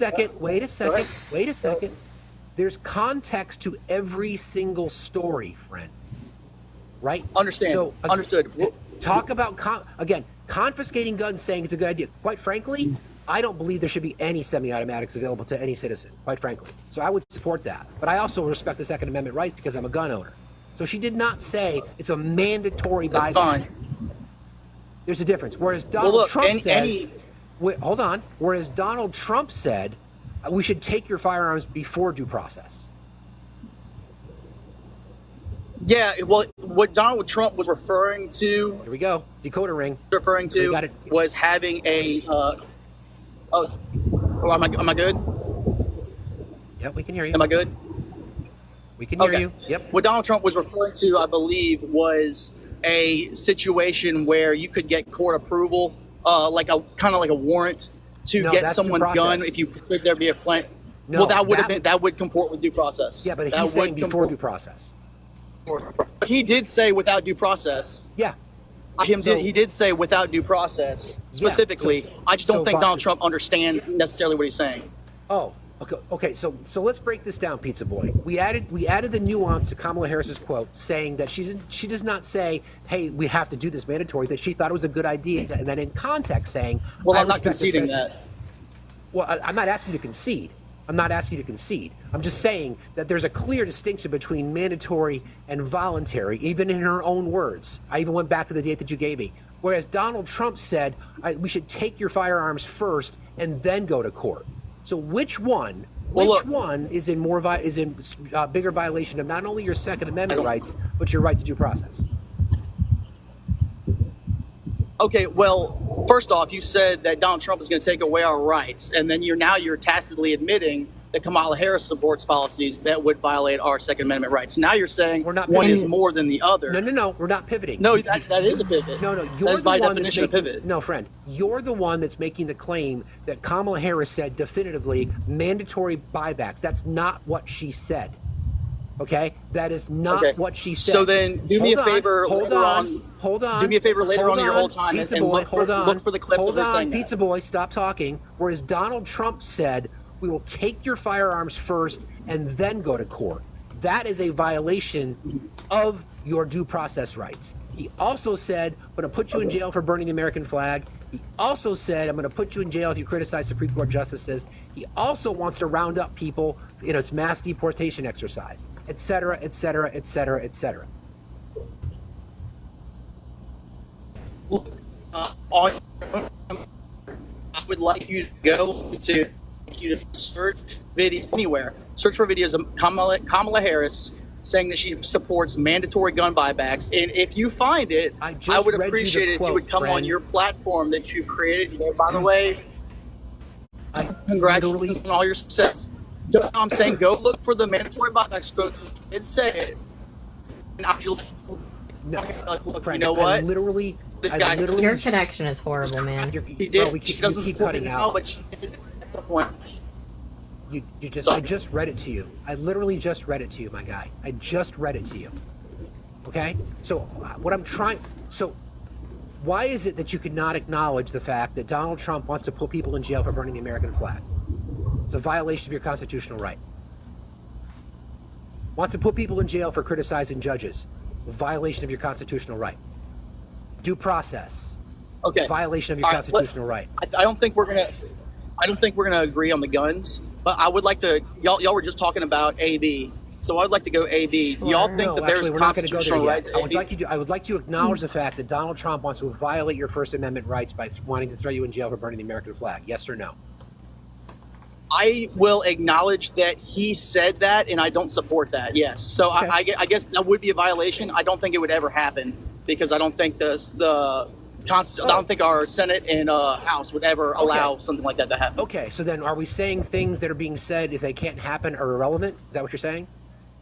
second. There's context to every single story, friend. Right? Understand. So, understood. Talk about confiscating guns, saying it's a good idea. Quite frankly, I don't believe there should be any semi-automatics available to any citizen, quite frankly. So I would support that. But I also respect the Second Amendment right because I'm a gun owner. So she did not say it's a mandatory buyback. That's fine. There's a difference. Whereas Donald Trump says, hold on. Whereas Donald Trump said, we should take your firearms before due process. Yeah, well, what Donald Trump was referring to. Here we go. Decoder ring. Referring to was having a. Am I good? Yep, we can hear you. Am I good? We can hear you. Yep. What Donald Trump was referring to, I believe, was a situation where you could get court approval, like a warrant to get someone's gun if could there be a plan. No, that would comport with due process. Yeah, but he's saying before due process. But he did say without due process. Yeah. He did say without due process specifically. I just don't think Donald Trump understands necessarily what he's saying. Oh, okay. So let's break this down, Pizza Boy. We added the nuance to Kamala Harris's quote, saying that she does not say, "Hey, we have to do this mandatory." That she thought it was a good idea, and then in context saying, "Well, I'm not conceding that." Well, I'm not asking you to concede. I'm just saying that there's a clear distinction between mandatory and voluntary, even in her own words. I even went back to the date that you gave me. Whereas Donald Trump said, we should take your firearms first and then go to court. So which one is in bigger violation of not only your Second Amendment rights, but your right to due process? Okay, well, first off, you said that Donald Trump is going to take away our rights, and then you're tacitly admitting that Kamala Harris supports policies that would violate our Second Amendment rights. Now you're saying one is more than the other. No, we're not pivoting. No, that is a pivot. No, you're the by definition a pivot. No, friend, you're the one that's making the claim that Kamala Harris said definitively mandatory buybacks. That's not what she said. Okay, that is not what she said. So then, do me a favor. Hold on. Do me a favor later on in your whole time Pizza and Boy, look for the clips of her saying that. Pizza Boy, stop talking. Whereas Donald Trump said, "We will take your firearms first and then go to court." That is a violation of your due process rights. He also said, "I'm going to put you in jail for burning the American flag." He also said, "I'm going to put you in jail if you criticize Supreme Court justices." He also wants to round up people in its mass deportation exercise, et cetera, et cetera, et cetera, et cetera. I would like you to go to search video anywhere. Search for videos of Kamala Harris saying that she supports mandatory gun buybacks. And if you find it, I would appreciate it if you would come on your platform that you've created. By the way, congratulations on all your success. I'm saying go look for the mandatory buybacks. It said it. And look, you know what? Your connection is horrible, man. She doesn't keep cutting out. But she did at the point. I just read it to you. I literally just read it to you, my guy. I just read it to you. Okay? So why is it that you could not acknowledge the fact that Donald Trump wants to put people in jail for burning the American flag? It's a violation of your constitutional right. Wants to put people in jail for criticizing judges. A violation of your constitutional right. Due process. Okay. Violation of your constitutional right. I don't think we're gonna agree on the guns, but I would like to. Y'all were just talking about AB, so I'd like to go AB. Y'all think that there's constitutional right to AB? I would like to acknowledge the fact that Donald Trump wants to violate your First Amendment rights by wanting to throw you in jail for burning the American flag. Yes or no? I will acknowledge that he said that, and I don't support that. Yes, so okay. I guess that would be a violation. I don't think it would ever happen because I don't think I don't think our Senate and House would ever allow something like that to happen. Okay, so then are we saying things that are being said, if they can't happen, are irrelevant? Is that what you're saying?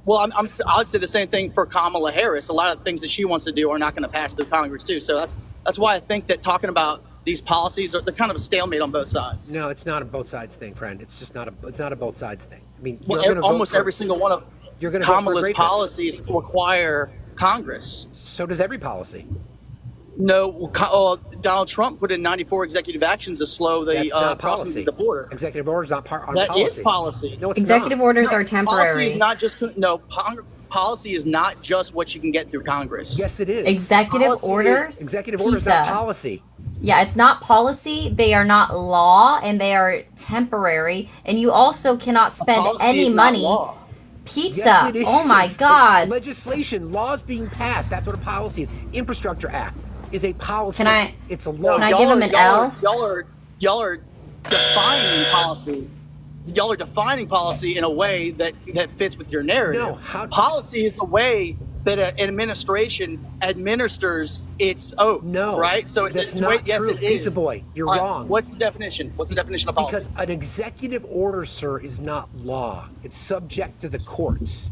Well, I would say the same thing for Kamala Harris. A lot of things that she wants to do are not going to pass through Congress too. So that's why I think that talking about these policies they're kind of a stalemate on both sides. No, it's not a both sides thing, friend. It's just not a both sides thing. I mean, almost every single one of Kamala's policies require Congress. So does every policy. No, Donald Trump put in 94 executive actions to slow the crossing of the border. Executive orders not part on policy. That is policy. No, it's executive not. orders are temporary. Policy is not just policy is not just what you can get through Congress. Yes, it is. Executive orders. Executive orders not policy. Yeah, it's not policy. They are not law, and they are temporary. And you also cannot spend any money. Pizza. Yes, it is. Oh my God. Legislation, laws being passed. That's what a policy is. Infrastructure Act is a policy. It's a law. Can I give him an L? Y'all are defining policy. Y'all are defining policy in a way that fits with your narrative. No, policy is the way that an administration administers its oath. No, right? So that's it's not true. Yes, it is. Pizza Boy, you're wrong. What's the definition? What's the definition of policy? Because an executive order, sir, is not law. It's subject to the courts.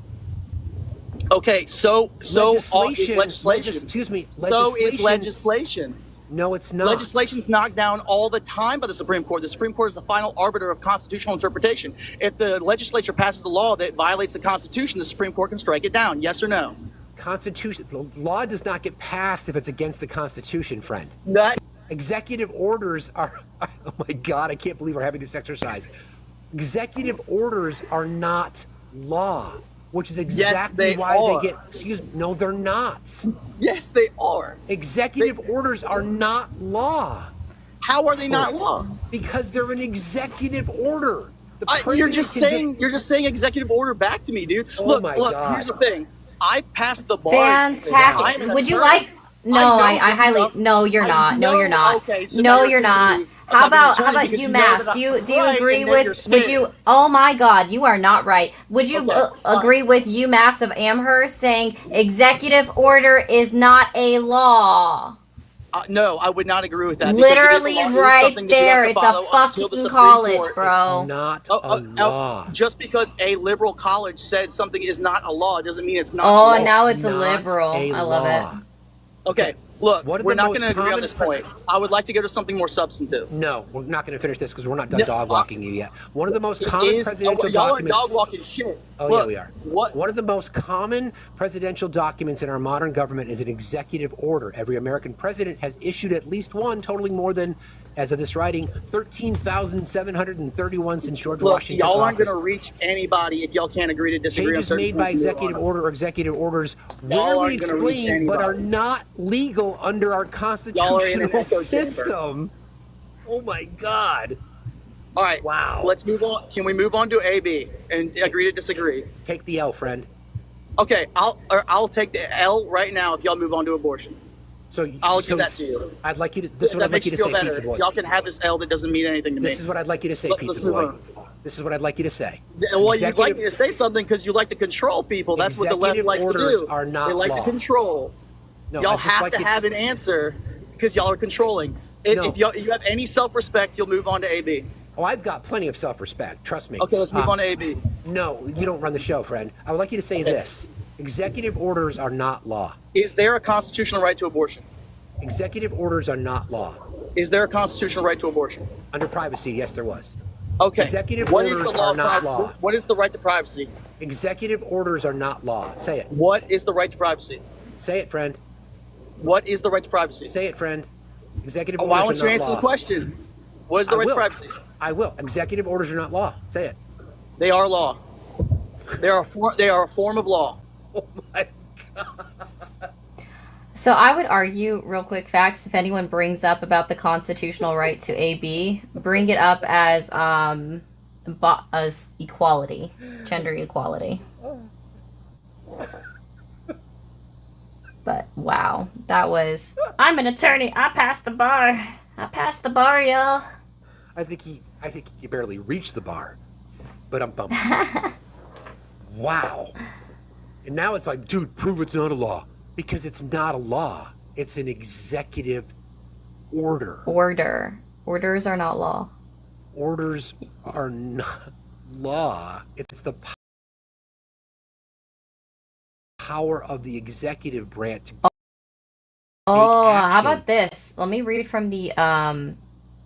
Okay, so legislation. Excuse me. So is legislation. No, it's not. Legislation's knocked down all the time by the Supreme Court. The Supreme Court is the final arbiter of constitutional interpretation. If the legislature passes a law that violates the Constitution, the Supreme Court can strike it down. Yes or no? Constitution law does not get passed if it's against the Constitution, friend. That Executive orders are. Oh my God! I can't believe we're having this exercise. Executive orders are not law, which is exactly why they get. No, they're not. Yes, they are. Executive orders are not law. How are they not law? Because they're an executive order. You're just saying executive order back to me, dude. Oh look, my God. Here's the thing. I passed the bar. Fantastic. Would you like? No, I highly. No, you're not. No, you're not. Okay, so no, now you're not. continue. How I'm not gonna about continue because you, you know Mass? that Do you I'm right agree and that you're with? Would you? Oh my God, you are not right. Would you agree with UMass of Amherst saying executive order is not a law? No, I would not agree with that. Literally right there. It's a fucking college, bro. It's not a law. Just because a liberal college said something is not a law doesn't mean it's not. Oh, law. now it's a liberal. I love it. Okay, look, What are we're the not most going to agree on common this point. I would like to go to something more substantive. No, we're not going to finish this because we're not done dog walking you yet. One of the most It common is- presidential y'all documents. are dog walking shit. Oh Look, yeah, we are. What? One of the most common presidential documents in our modern government is an executive order. Every American president has issued at least one, totaling more than, as of this writing, 13,731 since George Look, Washington. y'all aren't office. going to reach anybody if y'all can't agree to disagree Changes on certain made by points and move executive on. order or executive orders Y'all rarely aren't gonna reach explained but are anybody. not legal under our Y'all are in an constitutional echo chamber. system. Oh my God. All right. Wow. Let's move on. Can we move on to AB and agree to disagree? Take the L, friend. Okay, I'll take the L right now if y'all move on to abortion. So I'll give that to you. I'd like you to. This is what That I'd like makes you you to feel say, better. Pizza Boy. Y'all can have this L that doesn't mean anything to me. This is what I'd like you to say, Let's Pizza move Boy. on. This is what I'd like you to say. Well, you'd like me to say something because you like to control people. That's what the left Executive likes to orders do. are not They like law. to control. No, y'all I'd just have like to you- have an answer because y'all are controlling. If you have any self-respect, you'll move on to AB. Oh, I've got plenty of self-respect. Trust me. Okay, let's move on to AB. No, you don't run the show, friend. I would like you to say this: executive orders are not law. Is there a constitutional right to abortion? Executive orders are not law. Is there a constitutional right to abortion? Under privacy, yes, there was. Okay. Executive What is orders the law are not of law. What is the right to privacy? Executive orders are not law. Say it. What is the right to privacy? Say it, friend. What is the right to privacy? Say it, friend. Executive Why orders won't are you not answer law. the question? What is the I right to will. privacy? I will. Executive orders are not law. Say it. They are law. They are a form of law. Oh my. So I would argue, real quick facts, if anyone brings up about the constitutional right to AB, bring it up as equality, gender equality. But wow, that was. I'm an attorney. I passed the bar. I passed the bar, y'all. I think he barely reached the bar. But I'm bummed. Wow. And now it's like, dude, prove it's not a law. Because it's not a law. It's an executive order. Orders are not law. Orders are not law. It's the power of the executive branch to Oh, action. how about this? Let me read from the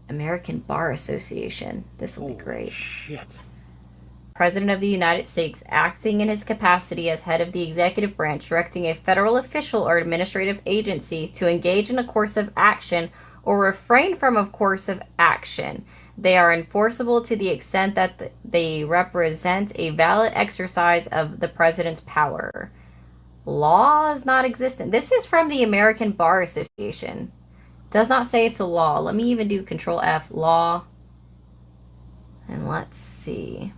American Bar Association. This will be great. Shit. President of the United States, acting in his capacity as head of the executive branch, directing a federal official or administrative agency to engage in a course of action or refrain from a course of action. They are enforceable to the extent that they represent a valid exercise of the president's power. Law is not existent. This is from the American Bar Association. Does not say it's a law. Let me even do Control F, law. And let's see.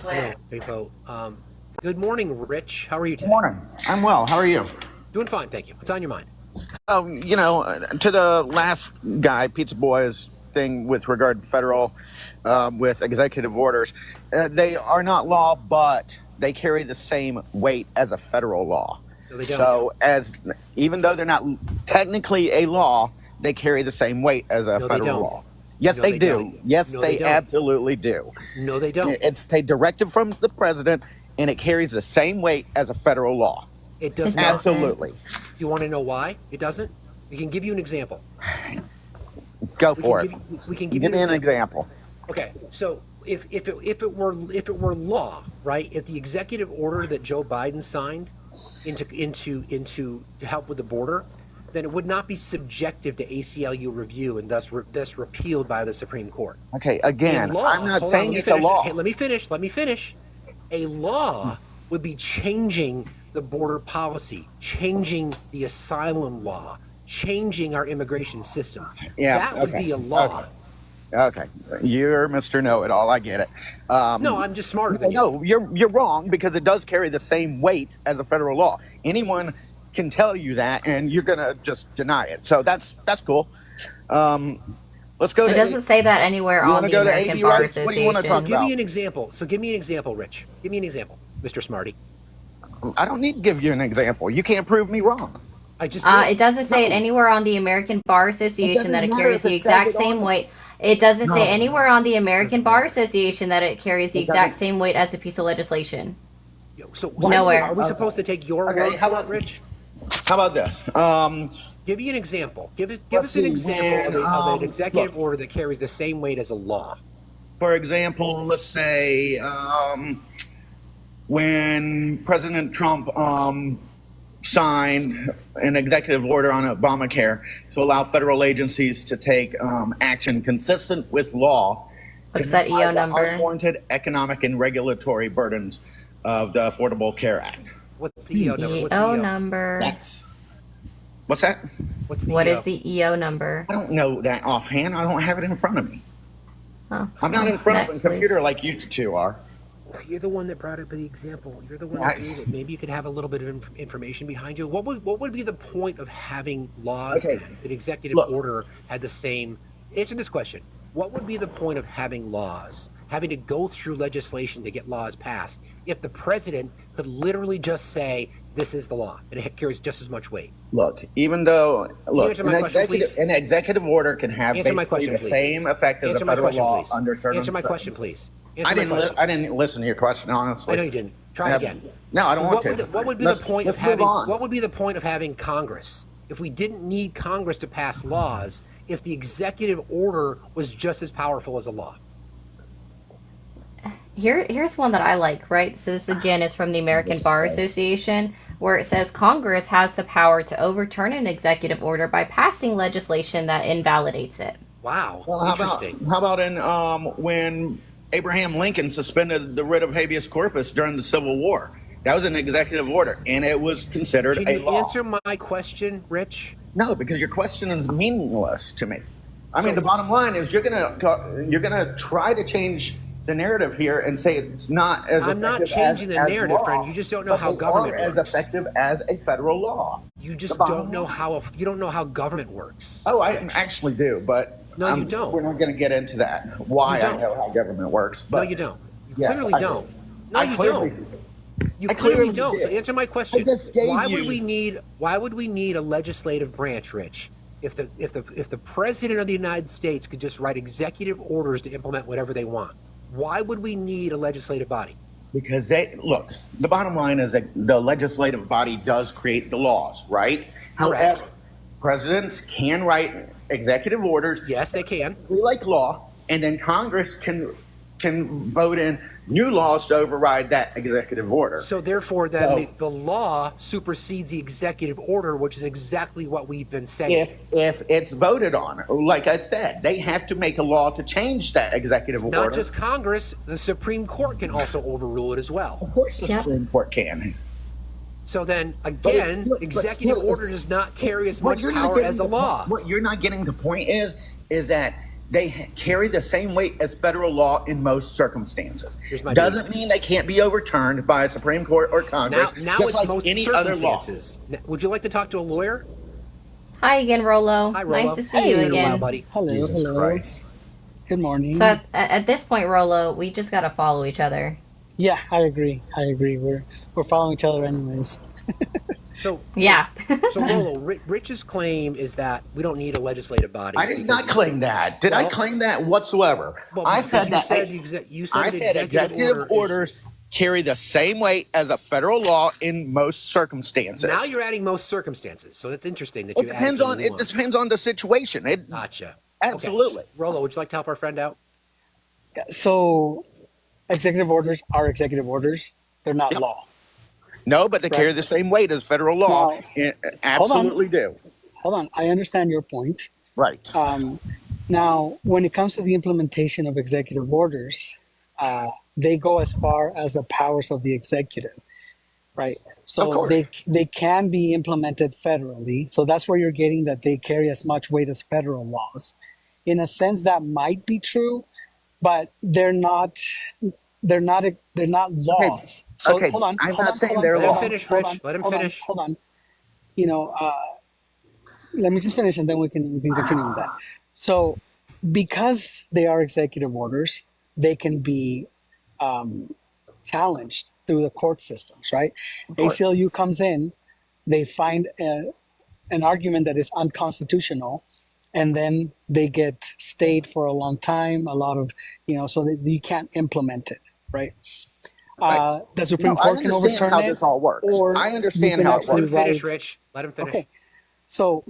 Hello, Faithful. Good morning, Rich. How are you today? Good morning. I'm well. How are you? Doing fine, thank you. What's on your mind? To the last guy, Pizza Boy's thing with regard to federal, with executive orders, they are not law, but they carry the same weight as a federal law. No, they don't. So, even though they're not technically a law, they carry the same weight as a No, they federal don't. law. Yes, No, they they do. don't. Yes, No, they they don't. absolutely do. No, they don't. It's a directive from the president, and it carries the same weight as a federal law. It does not. Absolutely. You want to know why it doesn't? We can give you an example. Go for it. We can give Give you me an example. Okay, so if it were law, right? If the executive order that Joe Biden signed into to help with the border, then it would not be subjective to ACLU review and thus repealed by the Supreme Court. Okay, A again, law. I'm not Hold on, saying let me it's a finish. law. Hey, let me finish. Let me finish. A law would be changing the border policy, changing the asylum law, changing our immigration system. Yeah, That would be a law. Okay, you're Mr. Know-It-All. I get it. No, I'm just smarter than you. No, you're wrong because it does carry the same weight as a federal law. Anyone can tell you that, and you're gonna just deny it. So that's cool. Let's go. It doesn't say that anywhere on the American Bar Association. What do you want to talk Give about? me an example. So give me an example, Rich. Give me an example, Mr. Smarty. I don't need to give you an example. You can't prove me wrong. I just. It doesn't say it anywhere on the American Bar Association that it carries the exact same weight. It doesn't say anywhere on the American Bar Association that it carries the exact same weight as a piece of legislation. So nowhere. Are we supposed to take your word for it, Rich? How about this? Give me an example. Give us an example of an executive order that carries the same weight as a law. For example, let's say when President Trump signed an executive order on Obamacare to allow federal agencies to take action consistent with law. What's that EO number? Unwarranted economic and regulatory burdens of the Affordable Care Act. What's the EO number? EO number. What's that? What is the EO number? I don't know that offhand. I don't have it in front of me. Oh, I'm not in front of a computer please. like you two are. You're the one that brought up the example. You're the one that gave it. Maybe you could have a little bit of information behind you. What would be the point of having laws that an executive order had the same? Answer this question. What would be the point of having laws, having to go through legislation to get laws passed, if the president could literally just say, this is the law, and it carries just as much weight? Look, even though an executive order can have basically the same effect as a federal law under certain. Answer my question, please. I didn't listen to your question, honestly. I know you didn't. Try again. No, I don't want to. What would be the point of having? What would be the point of having Congress if we didn't need Congress to pass laws? If the executive order was just as powerful as a law? Here's one that I like, right? So this again is from the American Bar Association, where it says Congress has the power to overturn an executive order by passing legislation that invalidates it. Wow. Well, how about in when Abraham Lincoln suspended the writ of habeas corpus during the Civil War? That was an executive order, and it was considered a law. Can you answer my question, Rich? No, because your question is meaningless to me. I mean, the bottom line is you're gonna try to change the narrative here and say it's not as I'm not changing the narrative, friend. You just don't know how government works. As effective as a federal law. You just don't know how government works. Oh, I actually do, but no, you don't. We're not going to get into that. Why I know how government works. But no, you don't. You yes, clearly don't. No, you don't. You clearly don't. So answer my question. Why would we need a legislative branch, Rich? If the president of the United States could just write executive orders to implement whatever they want, why would we need a legislative body? Because the bottom line is that the legislative body does create the laws, right? Correct. However, presidents can write executive orders. Yes, they can. Like law, and then Congress can vote in new laws to override that executive order. So therefore, then the law supersedes the executive order, which is exactly what we've been saying. If it's voted on, like I said, they have to make a law to change that executive order. Not just Congress, the Supreme Court can also overrule it as well. Of course the Supreme Court can. So then, again, executive order does not carry as much power as a law. What you're not getting the point is that they carry the same weight as federal law in most circumstances. Doesn't mean they can't be overturned by a Supreme Court or Congress, now just it's like most any other law. Would you like to talk to a lawyer? Hi again, Rollo. Hi, Rollo. Nice to see you again. Buddy. Hello, Christ. Good morning. So at this point, Rollo, we just gotta follow each other. Yeah, I agree. We're following each other anyways. So Rollo, Rich's claim is that we don't need a legislative body. I did not claim that. Did I claim that whatsoever? Well, I said you that. said executive orders carry the same weight as a federal law in most circumstances. Now you're adding most circumstances, so that's interesting that you. It depends on the situation. Gotcha. Absolutely. Okay. Rollo, would you like to help our friend out? So executive orders are executive orders. They're not law. No, but they Right. carry the same weight as federal law. Now, Absolutely do. Hold on. I understand your point. Right. Now, when it comes to the implementation of executive orders, they go as far as the powers of the executive, right? So they can be implemented federally. So that's where you're getting that they carry as much weight as federal laws. In a sense, that might be true, but they're not. They're not laws. So okay. hold on. I'm hold not on, saying hold they're on, laws. hold on, Finish, hold Rich. on, Let him hold finish. On, hold on. You know, let me just finish and then we can continue with that. So, because they are executive orders, they can be challenged through the court systems, right? ACLU comes in, they find an argument that is unconstitutional, and then they get stayed for a long time. A lot of, so that you can't implement it, right? The Supreme Court can overturn how it, this all works. or I you understand can how it actually works. Let him finish, write. Rich. Let him finish. Okay, so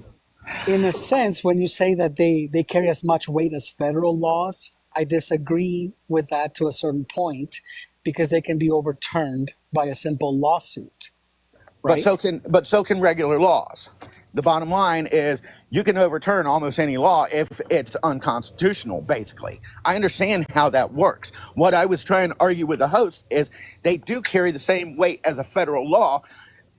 in a sense, when you say that they carry as much weight as federal laws, I disagree with that to a certain point, because they can be overturned by a simple lawsuit. Right? But so can regular laws. The bottom line is you can overturn almost any law if it's unconstitutional, basically. I understand how that works. What I was trying to argue with the host is they do carry the same weight as a federal law,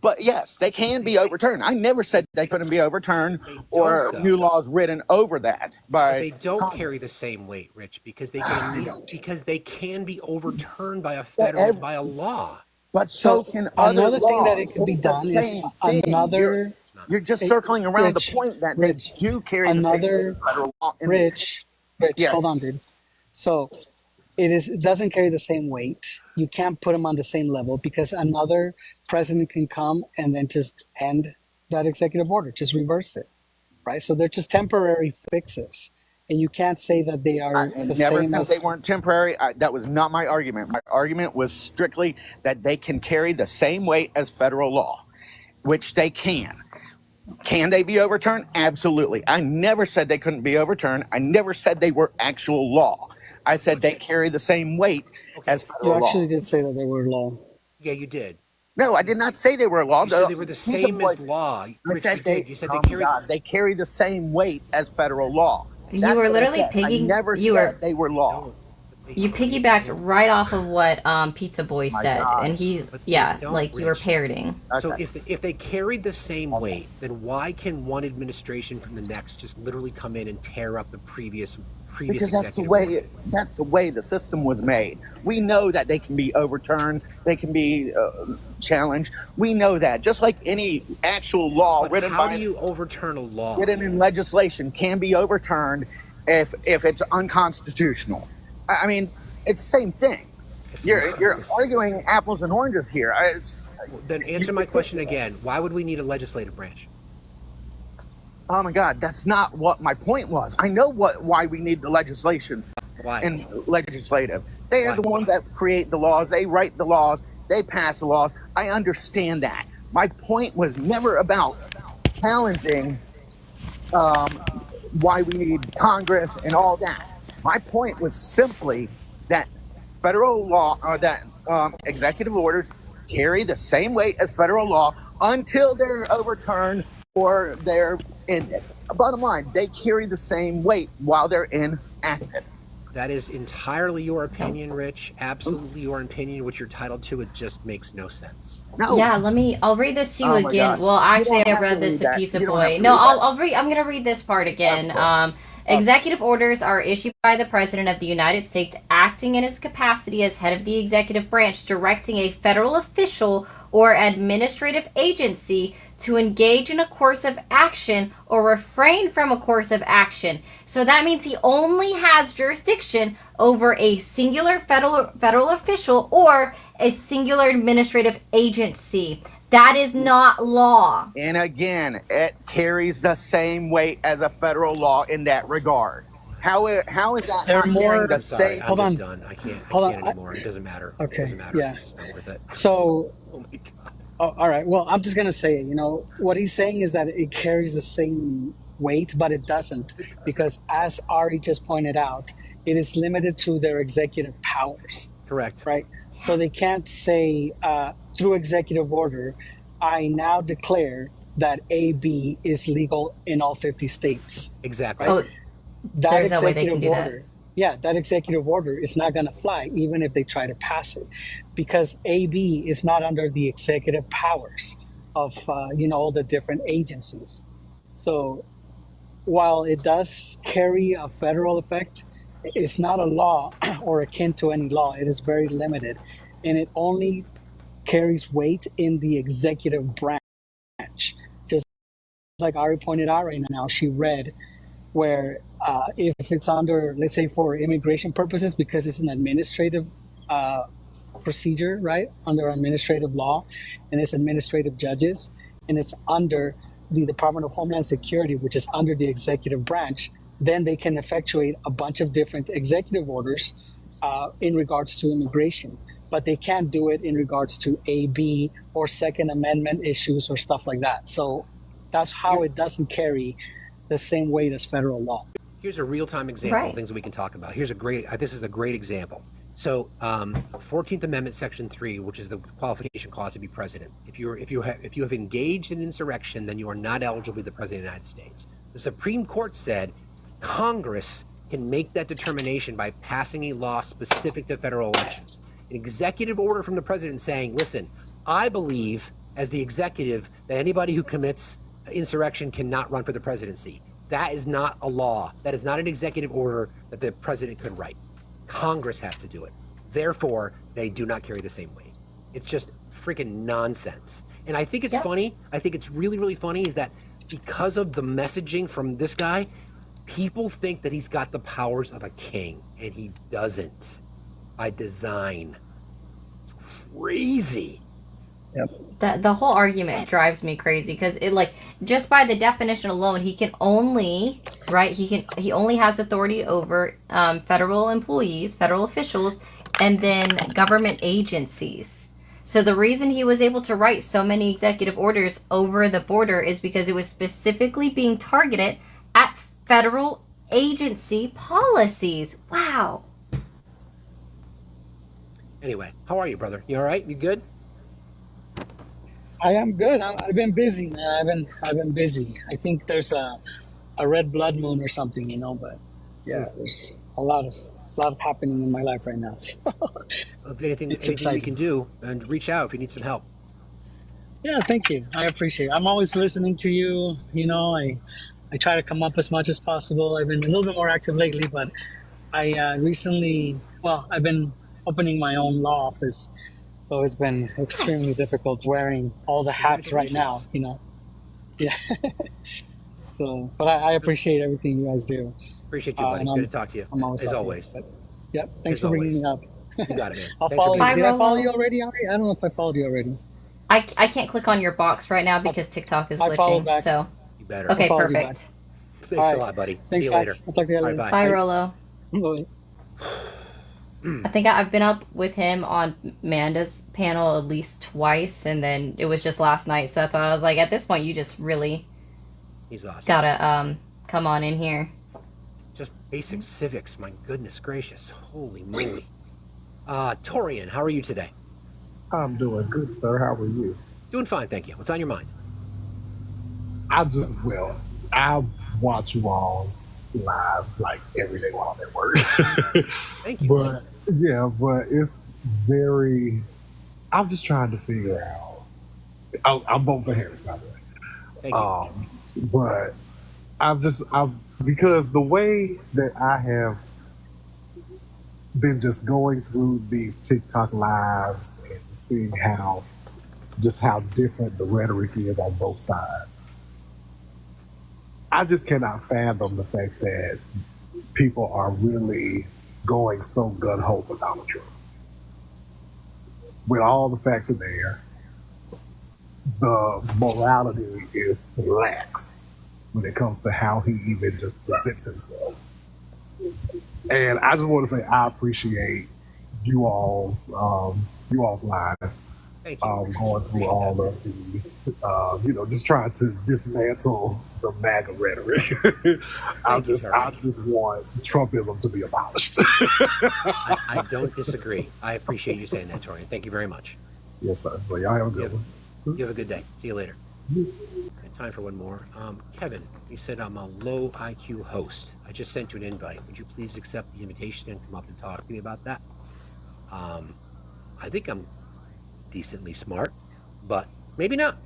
but yes, they can be overturned. I never said they couldn't be overturned or new laws written over that by But they don't Congress. carry the same weight, Rich, because they can be overturned by a law. But so can other another thing that laws. it could be It's the done is same thing. another. You're just circling around Rich, the point that Rich, they do carry another the same federal law. Rich, Yes. hold on, dude. So it doesn't carry the same weight. You can't put them on the same level, because another president can come and then just end that executive order, just reverse it, right? So they're just temporary fixes, and you can't say that they are I the never same said as. they weren't temporary. That was not my argument. My argument was strictly that they can carry the same weight as federal law, which they can. Can they be overturned? Absolutely. I never said they couldn't be overturned. I never said they were actual law. I said they carry the same weight as You federal actually law. did say that they were law. Yeah, you did. No, I did not say they were law. You said they were the Pizza same Boy- as law. I Rich, said you did. You said they oh my carry. God, they carry the same weight as federal law. You That's were what I literally said. I never said they were law. You piggybacked right off of what Pizza Boy said, God. and he's don't, like you were Rich. parroting. So if they carried the same weight, then why can one administration from the next just literally come in and tear up the previous Because that's the executive way order? that's the way the system was made. We know that they can be overturned, they can be challenged. We know that. Just like any actual law But written how by do you overturn a law? written in legislation can be overturned if it's unconstitutional. I mean, it's the same thing. You're arguing apples and oranges here. Then answer my question again. Why would we need a legislative branch? Oh my God, that's not what my point was. I know why we need the legislation. Why? And legislative. They are the ones that create the laws. They write the laws. They pass the laws. I understand that. My point was never about challenging why we need Congress and all that. My point was simply that federal law, or that executive orders carry the same weight as federal law until they're overturned or they're ended. Bottom line, they carry the same weight while they're enacted. That is entirely your opinion, Rich. Absolutely your opinion, which you're entitled to. It just makes no sense. No. Yeah, I'll read this to you Oh my again. God. Well, You actually, don't I have read to this read to that. Pizza You don't have Boy. to No, read that. I'll read. I'm gonna read this part again. Executive orders are issued by the President of the United States acting in his capacity as head of the executive branch, directing a federal official or administrative agency to engage in a course of action or refrain from a course of action. So that means he only has jurisdiction over a singular federal official or a singular administrative agency. That is not law. And again, it carries the same weight as a federal law in that regard. How is that They're not more. carrying the Sorry, same? I'm Hold just on. done. I can't Hold on. anymore. It doesn't matter. Okay, It doesn't matter. yeah. It's just not worth it. So, Oh my God. all right. Well, I'm just gonna say it. What he's saying is that it carries the same weight, but it doesn't, because as Ari just pointed out, it is limited to their executive powers. Correct. Right? So they can't say through executive order, I now declare that AB is legal in all 50 states. Exactly. Right? Oh, That there's no way they can executive do that. order, yeah, that executive order is not going to fly, even if they try to pass it, because AB is not under the executive powers of all the different agencies. So while it does carry a federal effect, it's not a law or akin to any law. It is very limited, and it only carries weight in the executive branch. Just like Ari pointed out right now, she read where if it's under, let's say, for immigration purposes, because it's an administrative procedure, right, under administrative law, and it's administrative judges, and it's under the Department of Homeland Security, which is under the executive branch, then they can effectuate a bunch of different executive orders in regards to immigration. But they can't do it in regards to AB or Second Amendment issues or stuff like that. So that's how it doesn't carry the same weight as federal law. Here's a real-time example Right. of things that we can talk about. This is a great example. So, 14th Amendment, Section 3, which is the qualification clause to be president. If you have engaged in insurrection, then you are not eligible to be the president of the United States. The Supreme Court said Congress can make that determination by passing a law specific to federal elections. An executive order from the president saying, listen, I believe as the executive that anybody who commits insurrection cannot run for the presidency. That is not a law. That is not an executive order that the president could write. Congress has to do it. Therefore, they do not carry the same weight. It's just freaking nonsense. And I think it's funny. I think it's really, really funny is that because of the messaging from this guy, people think that he's got the powers of a king, and he doesn't by design. It's crazy. The whole argument drives me crazy because it, like, just by the definition alone, he can only, right, he only has authority over federal employees, federal officials, and then government agencies. So the reason he was able to write so many executive orders over the border is because it was specifically being targeted at federal agency policies. Wow. Anyway, how are you, brother? You all right? You good? I am good. I've been busy, man. I've been busy. I think there's a red blood moon or something, but yeah, there's a lot of happening in my life right now. So If anything we exciting. can do, and reach out if you need some help. Yeah, thank you. I appreciate it. I'm always listening to you. I try to come up as much as possible. I've been a little bit more active lately, but I recently, I've been opening my own law office. So it's been extremely difficult wearing all the hats right now, Yeah. So, but I appreciate everything you guys do. Appreciate you, buddy. Good to talk to you. I'm always as up here, always. but, yep. Thanks As for bringing me up. You got it, man. I'll Thanks follow for you. being Did here. I follow you already, Ari? I don't know if I followed you already. I can't click on your box right now because TikTok is I followed glitching. back. So You better. okay, I'll follow you perfect. back. Thanks All a right. lot, buddy. Thanks, See you later. Max. I'll talk to you All right, later. Bye, Rolo. Bye. I think I've been up with him on Amanda's panel at least twice, and then it was just last night. So that's why I was like, at this point, you just really He's awesome. gotta come on in here. Just basic civics. My goodness gracious. Holy moly. Torian, how are you today? I'm doing good, sir. How are you? Doing fine, thank you. What's on your mind? I watch you all's live like every day while I'm at work. Thank you. But it's very. I'm just trying to figure out. I'm voting for Harris, by the way. Thank you. But because the way that I have been just going through these TikTok lives and seeing how different the rhetoric is on both sides. I just cannot fathom the fact that people are really going so gun-ho for Donald Trump. When all the facts are there, the morality is lax when it comes to how he even just presents himself. And I just want to say I appreciate you all's live Thank you. Going through all of the, just trying to dismantle the MAGA rhetoric. I just want Trumpism to be abolished. I don't disagree. I appreciate you saying that, Torian. Thank you very much. Yes, sir. So y'all have a good one. You have a good day. See you later. Time for one more. Kevin, you said I'm a low IQ host. I just sent you an invite. Would you please accept the invitation and come up and talk to me about that? I think I'm decently smart, but maybe not.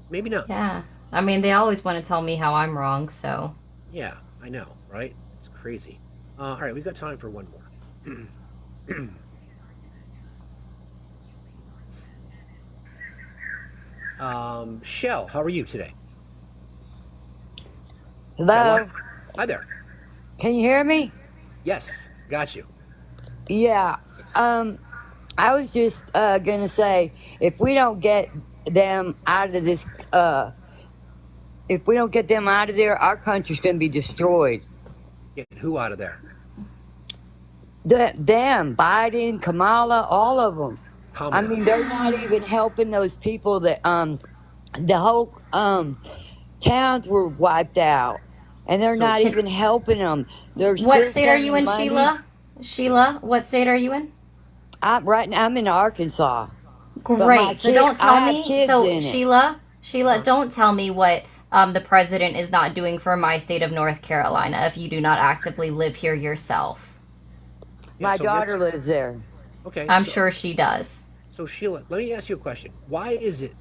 Maybe not. Yeah. I mean, they always want to tell me how I'm wrong, so. Yeah, I know, right? It's crazy. All right, we've got time for one more. Shell, how are you today? Hello. Hi there. Can you hear me? Yes, got you. Yeah. I was just gonna say, if we don't get them out of this, if we don't get them out of there, our country's gonna be destroyed. Get who out of there? Them, Biden, Kamala, all of them. Kamala. I mean, they're not even helping those people that the whole towns were wiped out, and they're not even helping them. They're What state are you sending in, money. Sheila? Sheila, what state are you in? I'm in Arkansas. Great. So don't tell me. So in it. Sheila, don't tell me what the president is not doing for my state of North Carolina if you do not actively live here yourself. My daughter lives there. Okay. I'm sure she does. So Sheila, let me ask you a question. Why is it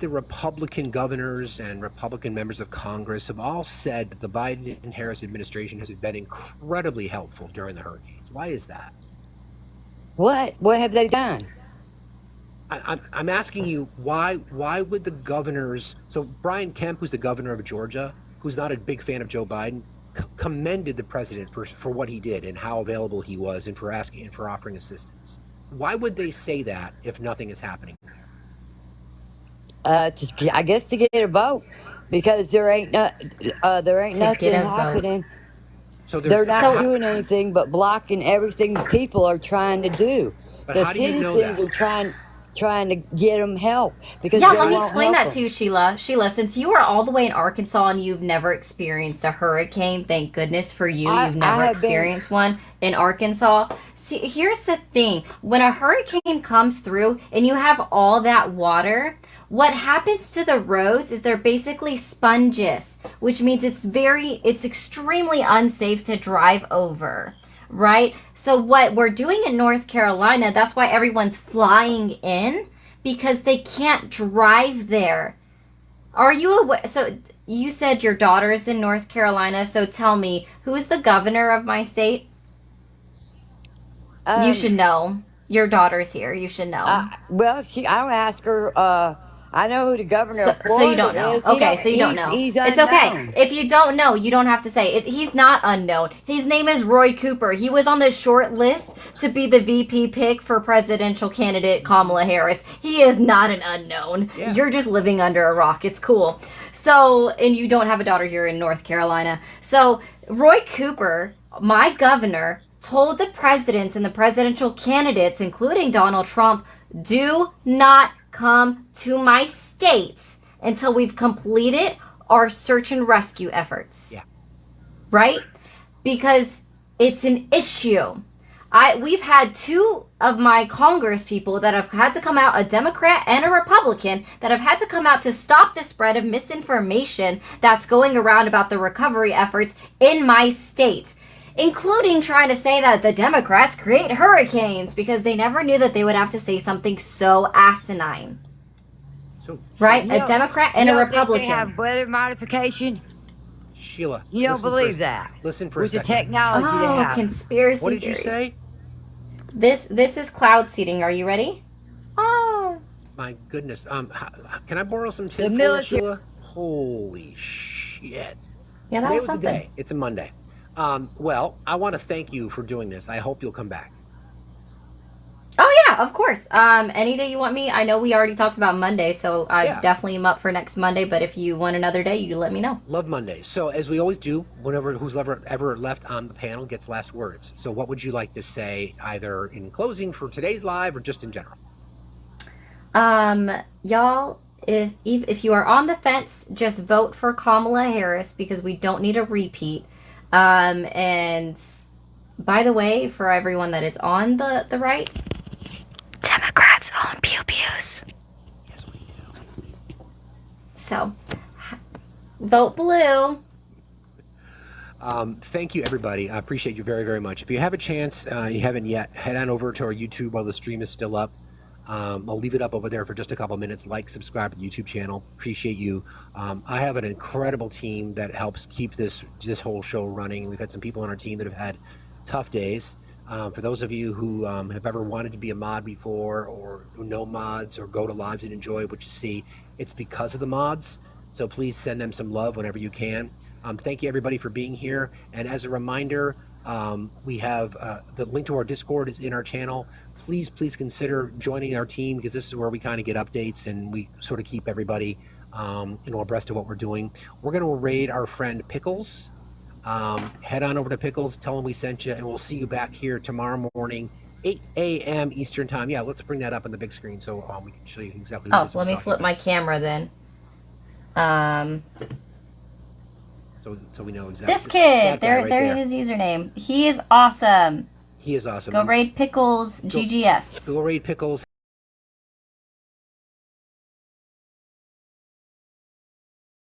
the Republican governors and Republican members of Congress have all said that the Biden and Harris administration has been incredibly helpful during the hurricanes? Why is that? What have they done? I'm asking you, why would the governors, so Brian Kemp, who's the governor of Georgia, who's not a big fan of Joe Biden, commended the president for what he did and how available he was and for asking and for offering assistance. Why would they say that if nothing is happening? I guess to get a vote, because there ain't nothing happening. So they're not doing anything but blocking everything the people are trying to do. But the how do you know citizens that? are trying to get them help because Yeah, they let me won't explain help that to you, Sheila. Sheila, since you are all the way in Arkansas and you've never experienced a hurricane, thank goodness for you, you've never experienced one in Arkansas. See, here's the thing. When a hurricane comes through and you have all that water, what happens to the roads is they're basically sponges, which means it's extremely unsafe to drive over. Right? So what we're doing in North Carolina, that's why everyone's flying in, because they can't drive there. Are you aware? So you said your daughter's in North Carolina, so tell me, who's the governor of my state? You should know. Your daughter's here. You should know. Well, I'll ask her. I know who the governor of Florida so you don't know. is. Okay, so you don't know. He's it's unknown. okay. If you don't know, you don't have to say it. He's not unknown. His name is Roy Cooper. He was on the short list to be the VP pick for presidential candidate Kamala Harris. He is not an unknown. Yeah. You're just living under a rock. It's cool. So, and you don't have a daughter here in North Carolina. So, Roy Cooper, my governor, told the presidents and the presidential candidates, including Donald Trump, do not come to my state until we've completed our search and rescue efforts. Yeah. Right? Because it's an issue. We've had two of my Congress people that have had to come out, a Democrat and a Republican, that have had to come out to stop the spread of misinformation that's going around about the recovery efforts in my state, including trying to say that the Democrats create hurricanes because they never knew that they would have to say something so asinine. Right? A Democrat and a Republican. They have weather modification. Sheila, you don't believe that? Listen for a with second. the technology they have. Conspiracy What did you theories. say? This is cloud seeding. Are you ready? Oh. My goodness. Can I borrow some tinfoil, Sheila? Holy shit. Yeah, that Today was the something. day. It's a Monday. Well, I want to thank you for doing this. I hope you'll come back. Oh yeah, of course. Any day you want me. I know we already talked about Monday, so I definitely am up for next Monday. But if you want another day, you let me know. Love Mondays. So as we always do, who's ever left on the panel gets last words. So what would you like to say, either in closing for today's live or just in general? Y'all, if you are on the fence, just vote for Kamala Harris because we don't need a repeat. And by the way, for everyone that is on the right, Democrats own pew pews. Yes, we do. So, vote blue. Thank you, everybody. I appreciate you very, very much. If you have a chance, you haven't yet, head on over to our YouTube while the stream is still up. I'll leave it up over there for just a couple minutes. Like, subscribe to the YouTube channel. Appreciate you. I have an incredible team that helps keep this whole show running. We've had some people on our team that have had tough days. For those of you who have ever wanted to be a mod before, or who know mods, or go to lives and enjoy what you see, it's because of the mods. So please send them some love whenever you can. Thank you, everybody, for being here. And as a reminder, we have the link to our Discord is in our channel. Please consider joining our team, because this is where we kind of get updates and we sort of keep everybody abreast of what we're doing. We're going to raid our friend Pickles. Head on over to Pickles, tell him we sent you, and we'll see you back here tomorrow morning, 8 a.m. Eastern time. Yeah, let's bring that up on the big screen so we can show you exactly what it is Let me flip my camera then. So we know exactly. This kid, there his username. He is awesome. He is awesome. Go raid Pickles GGS. Go raid Pickles.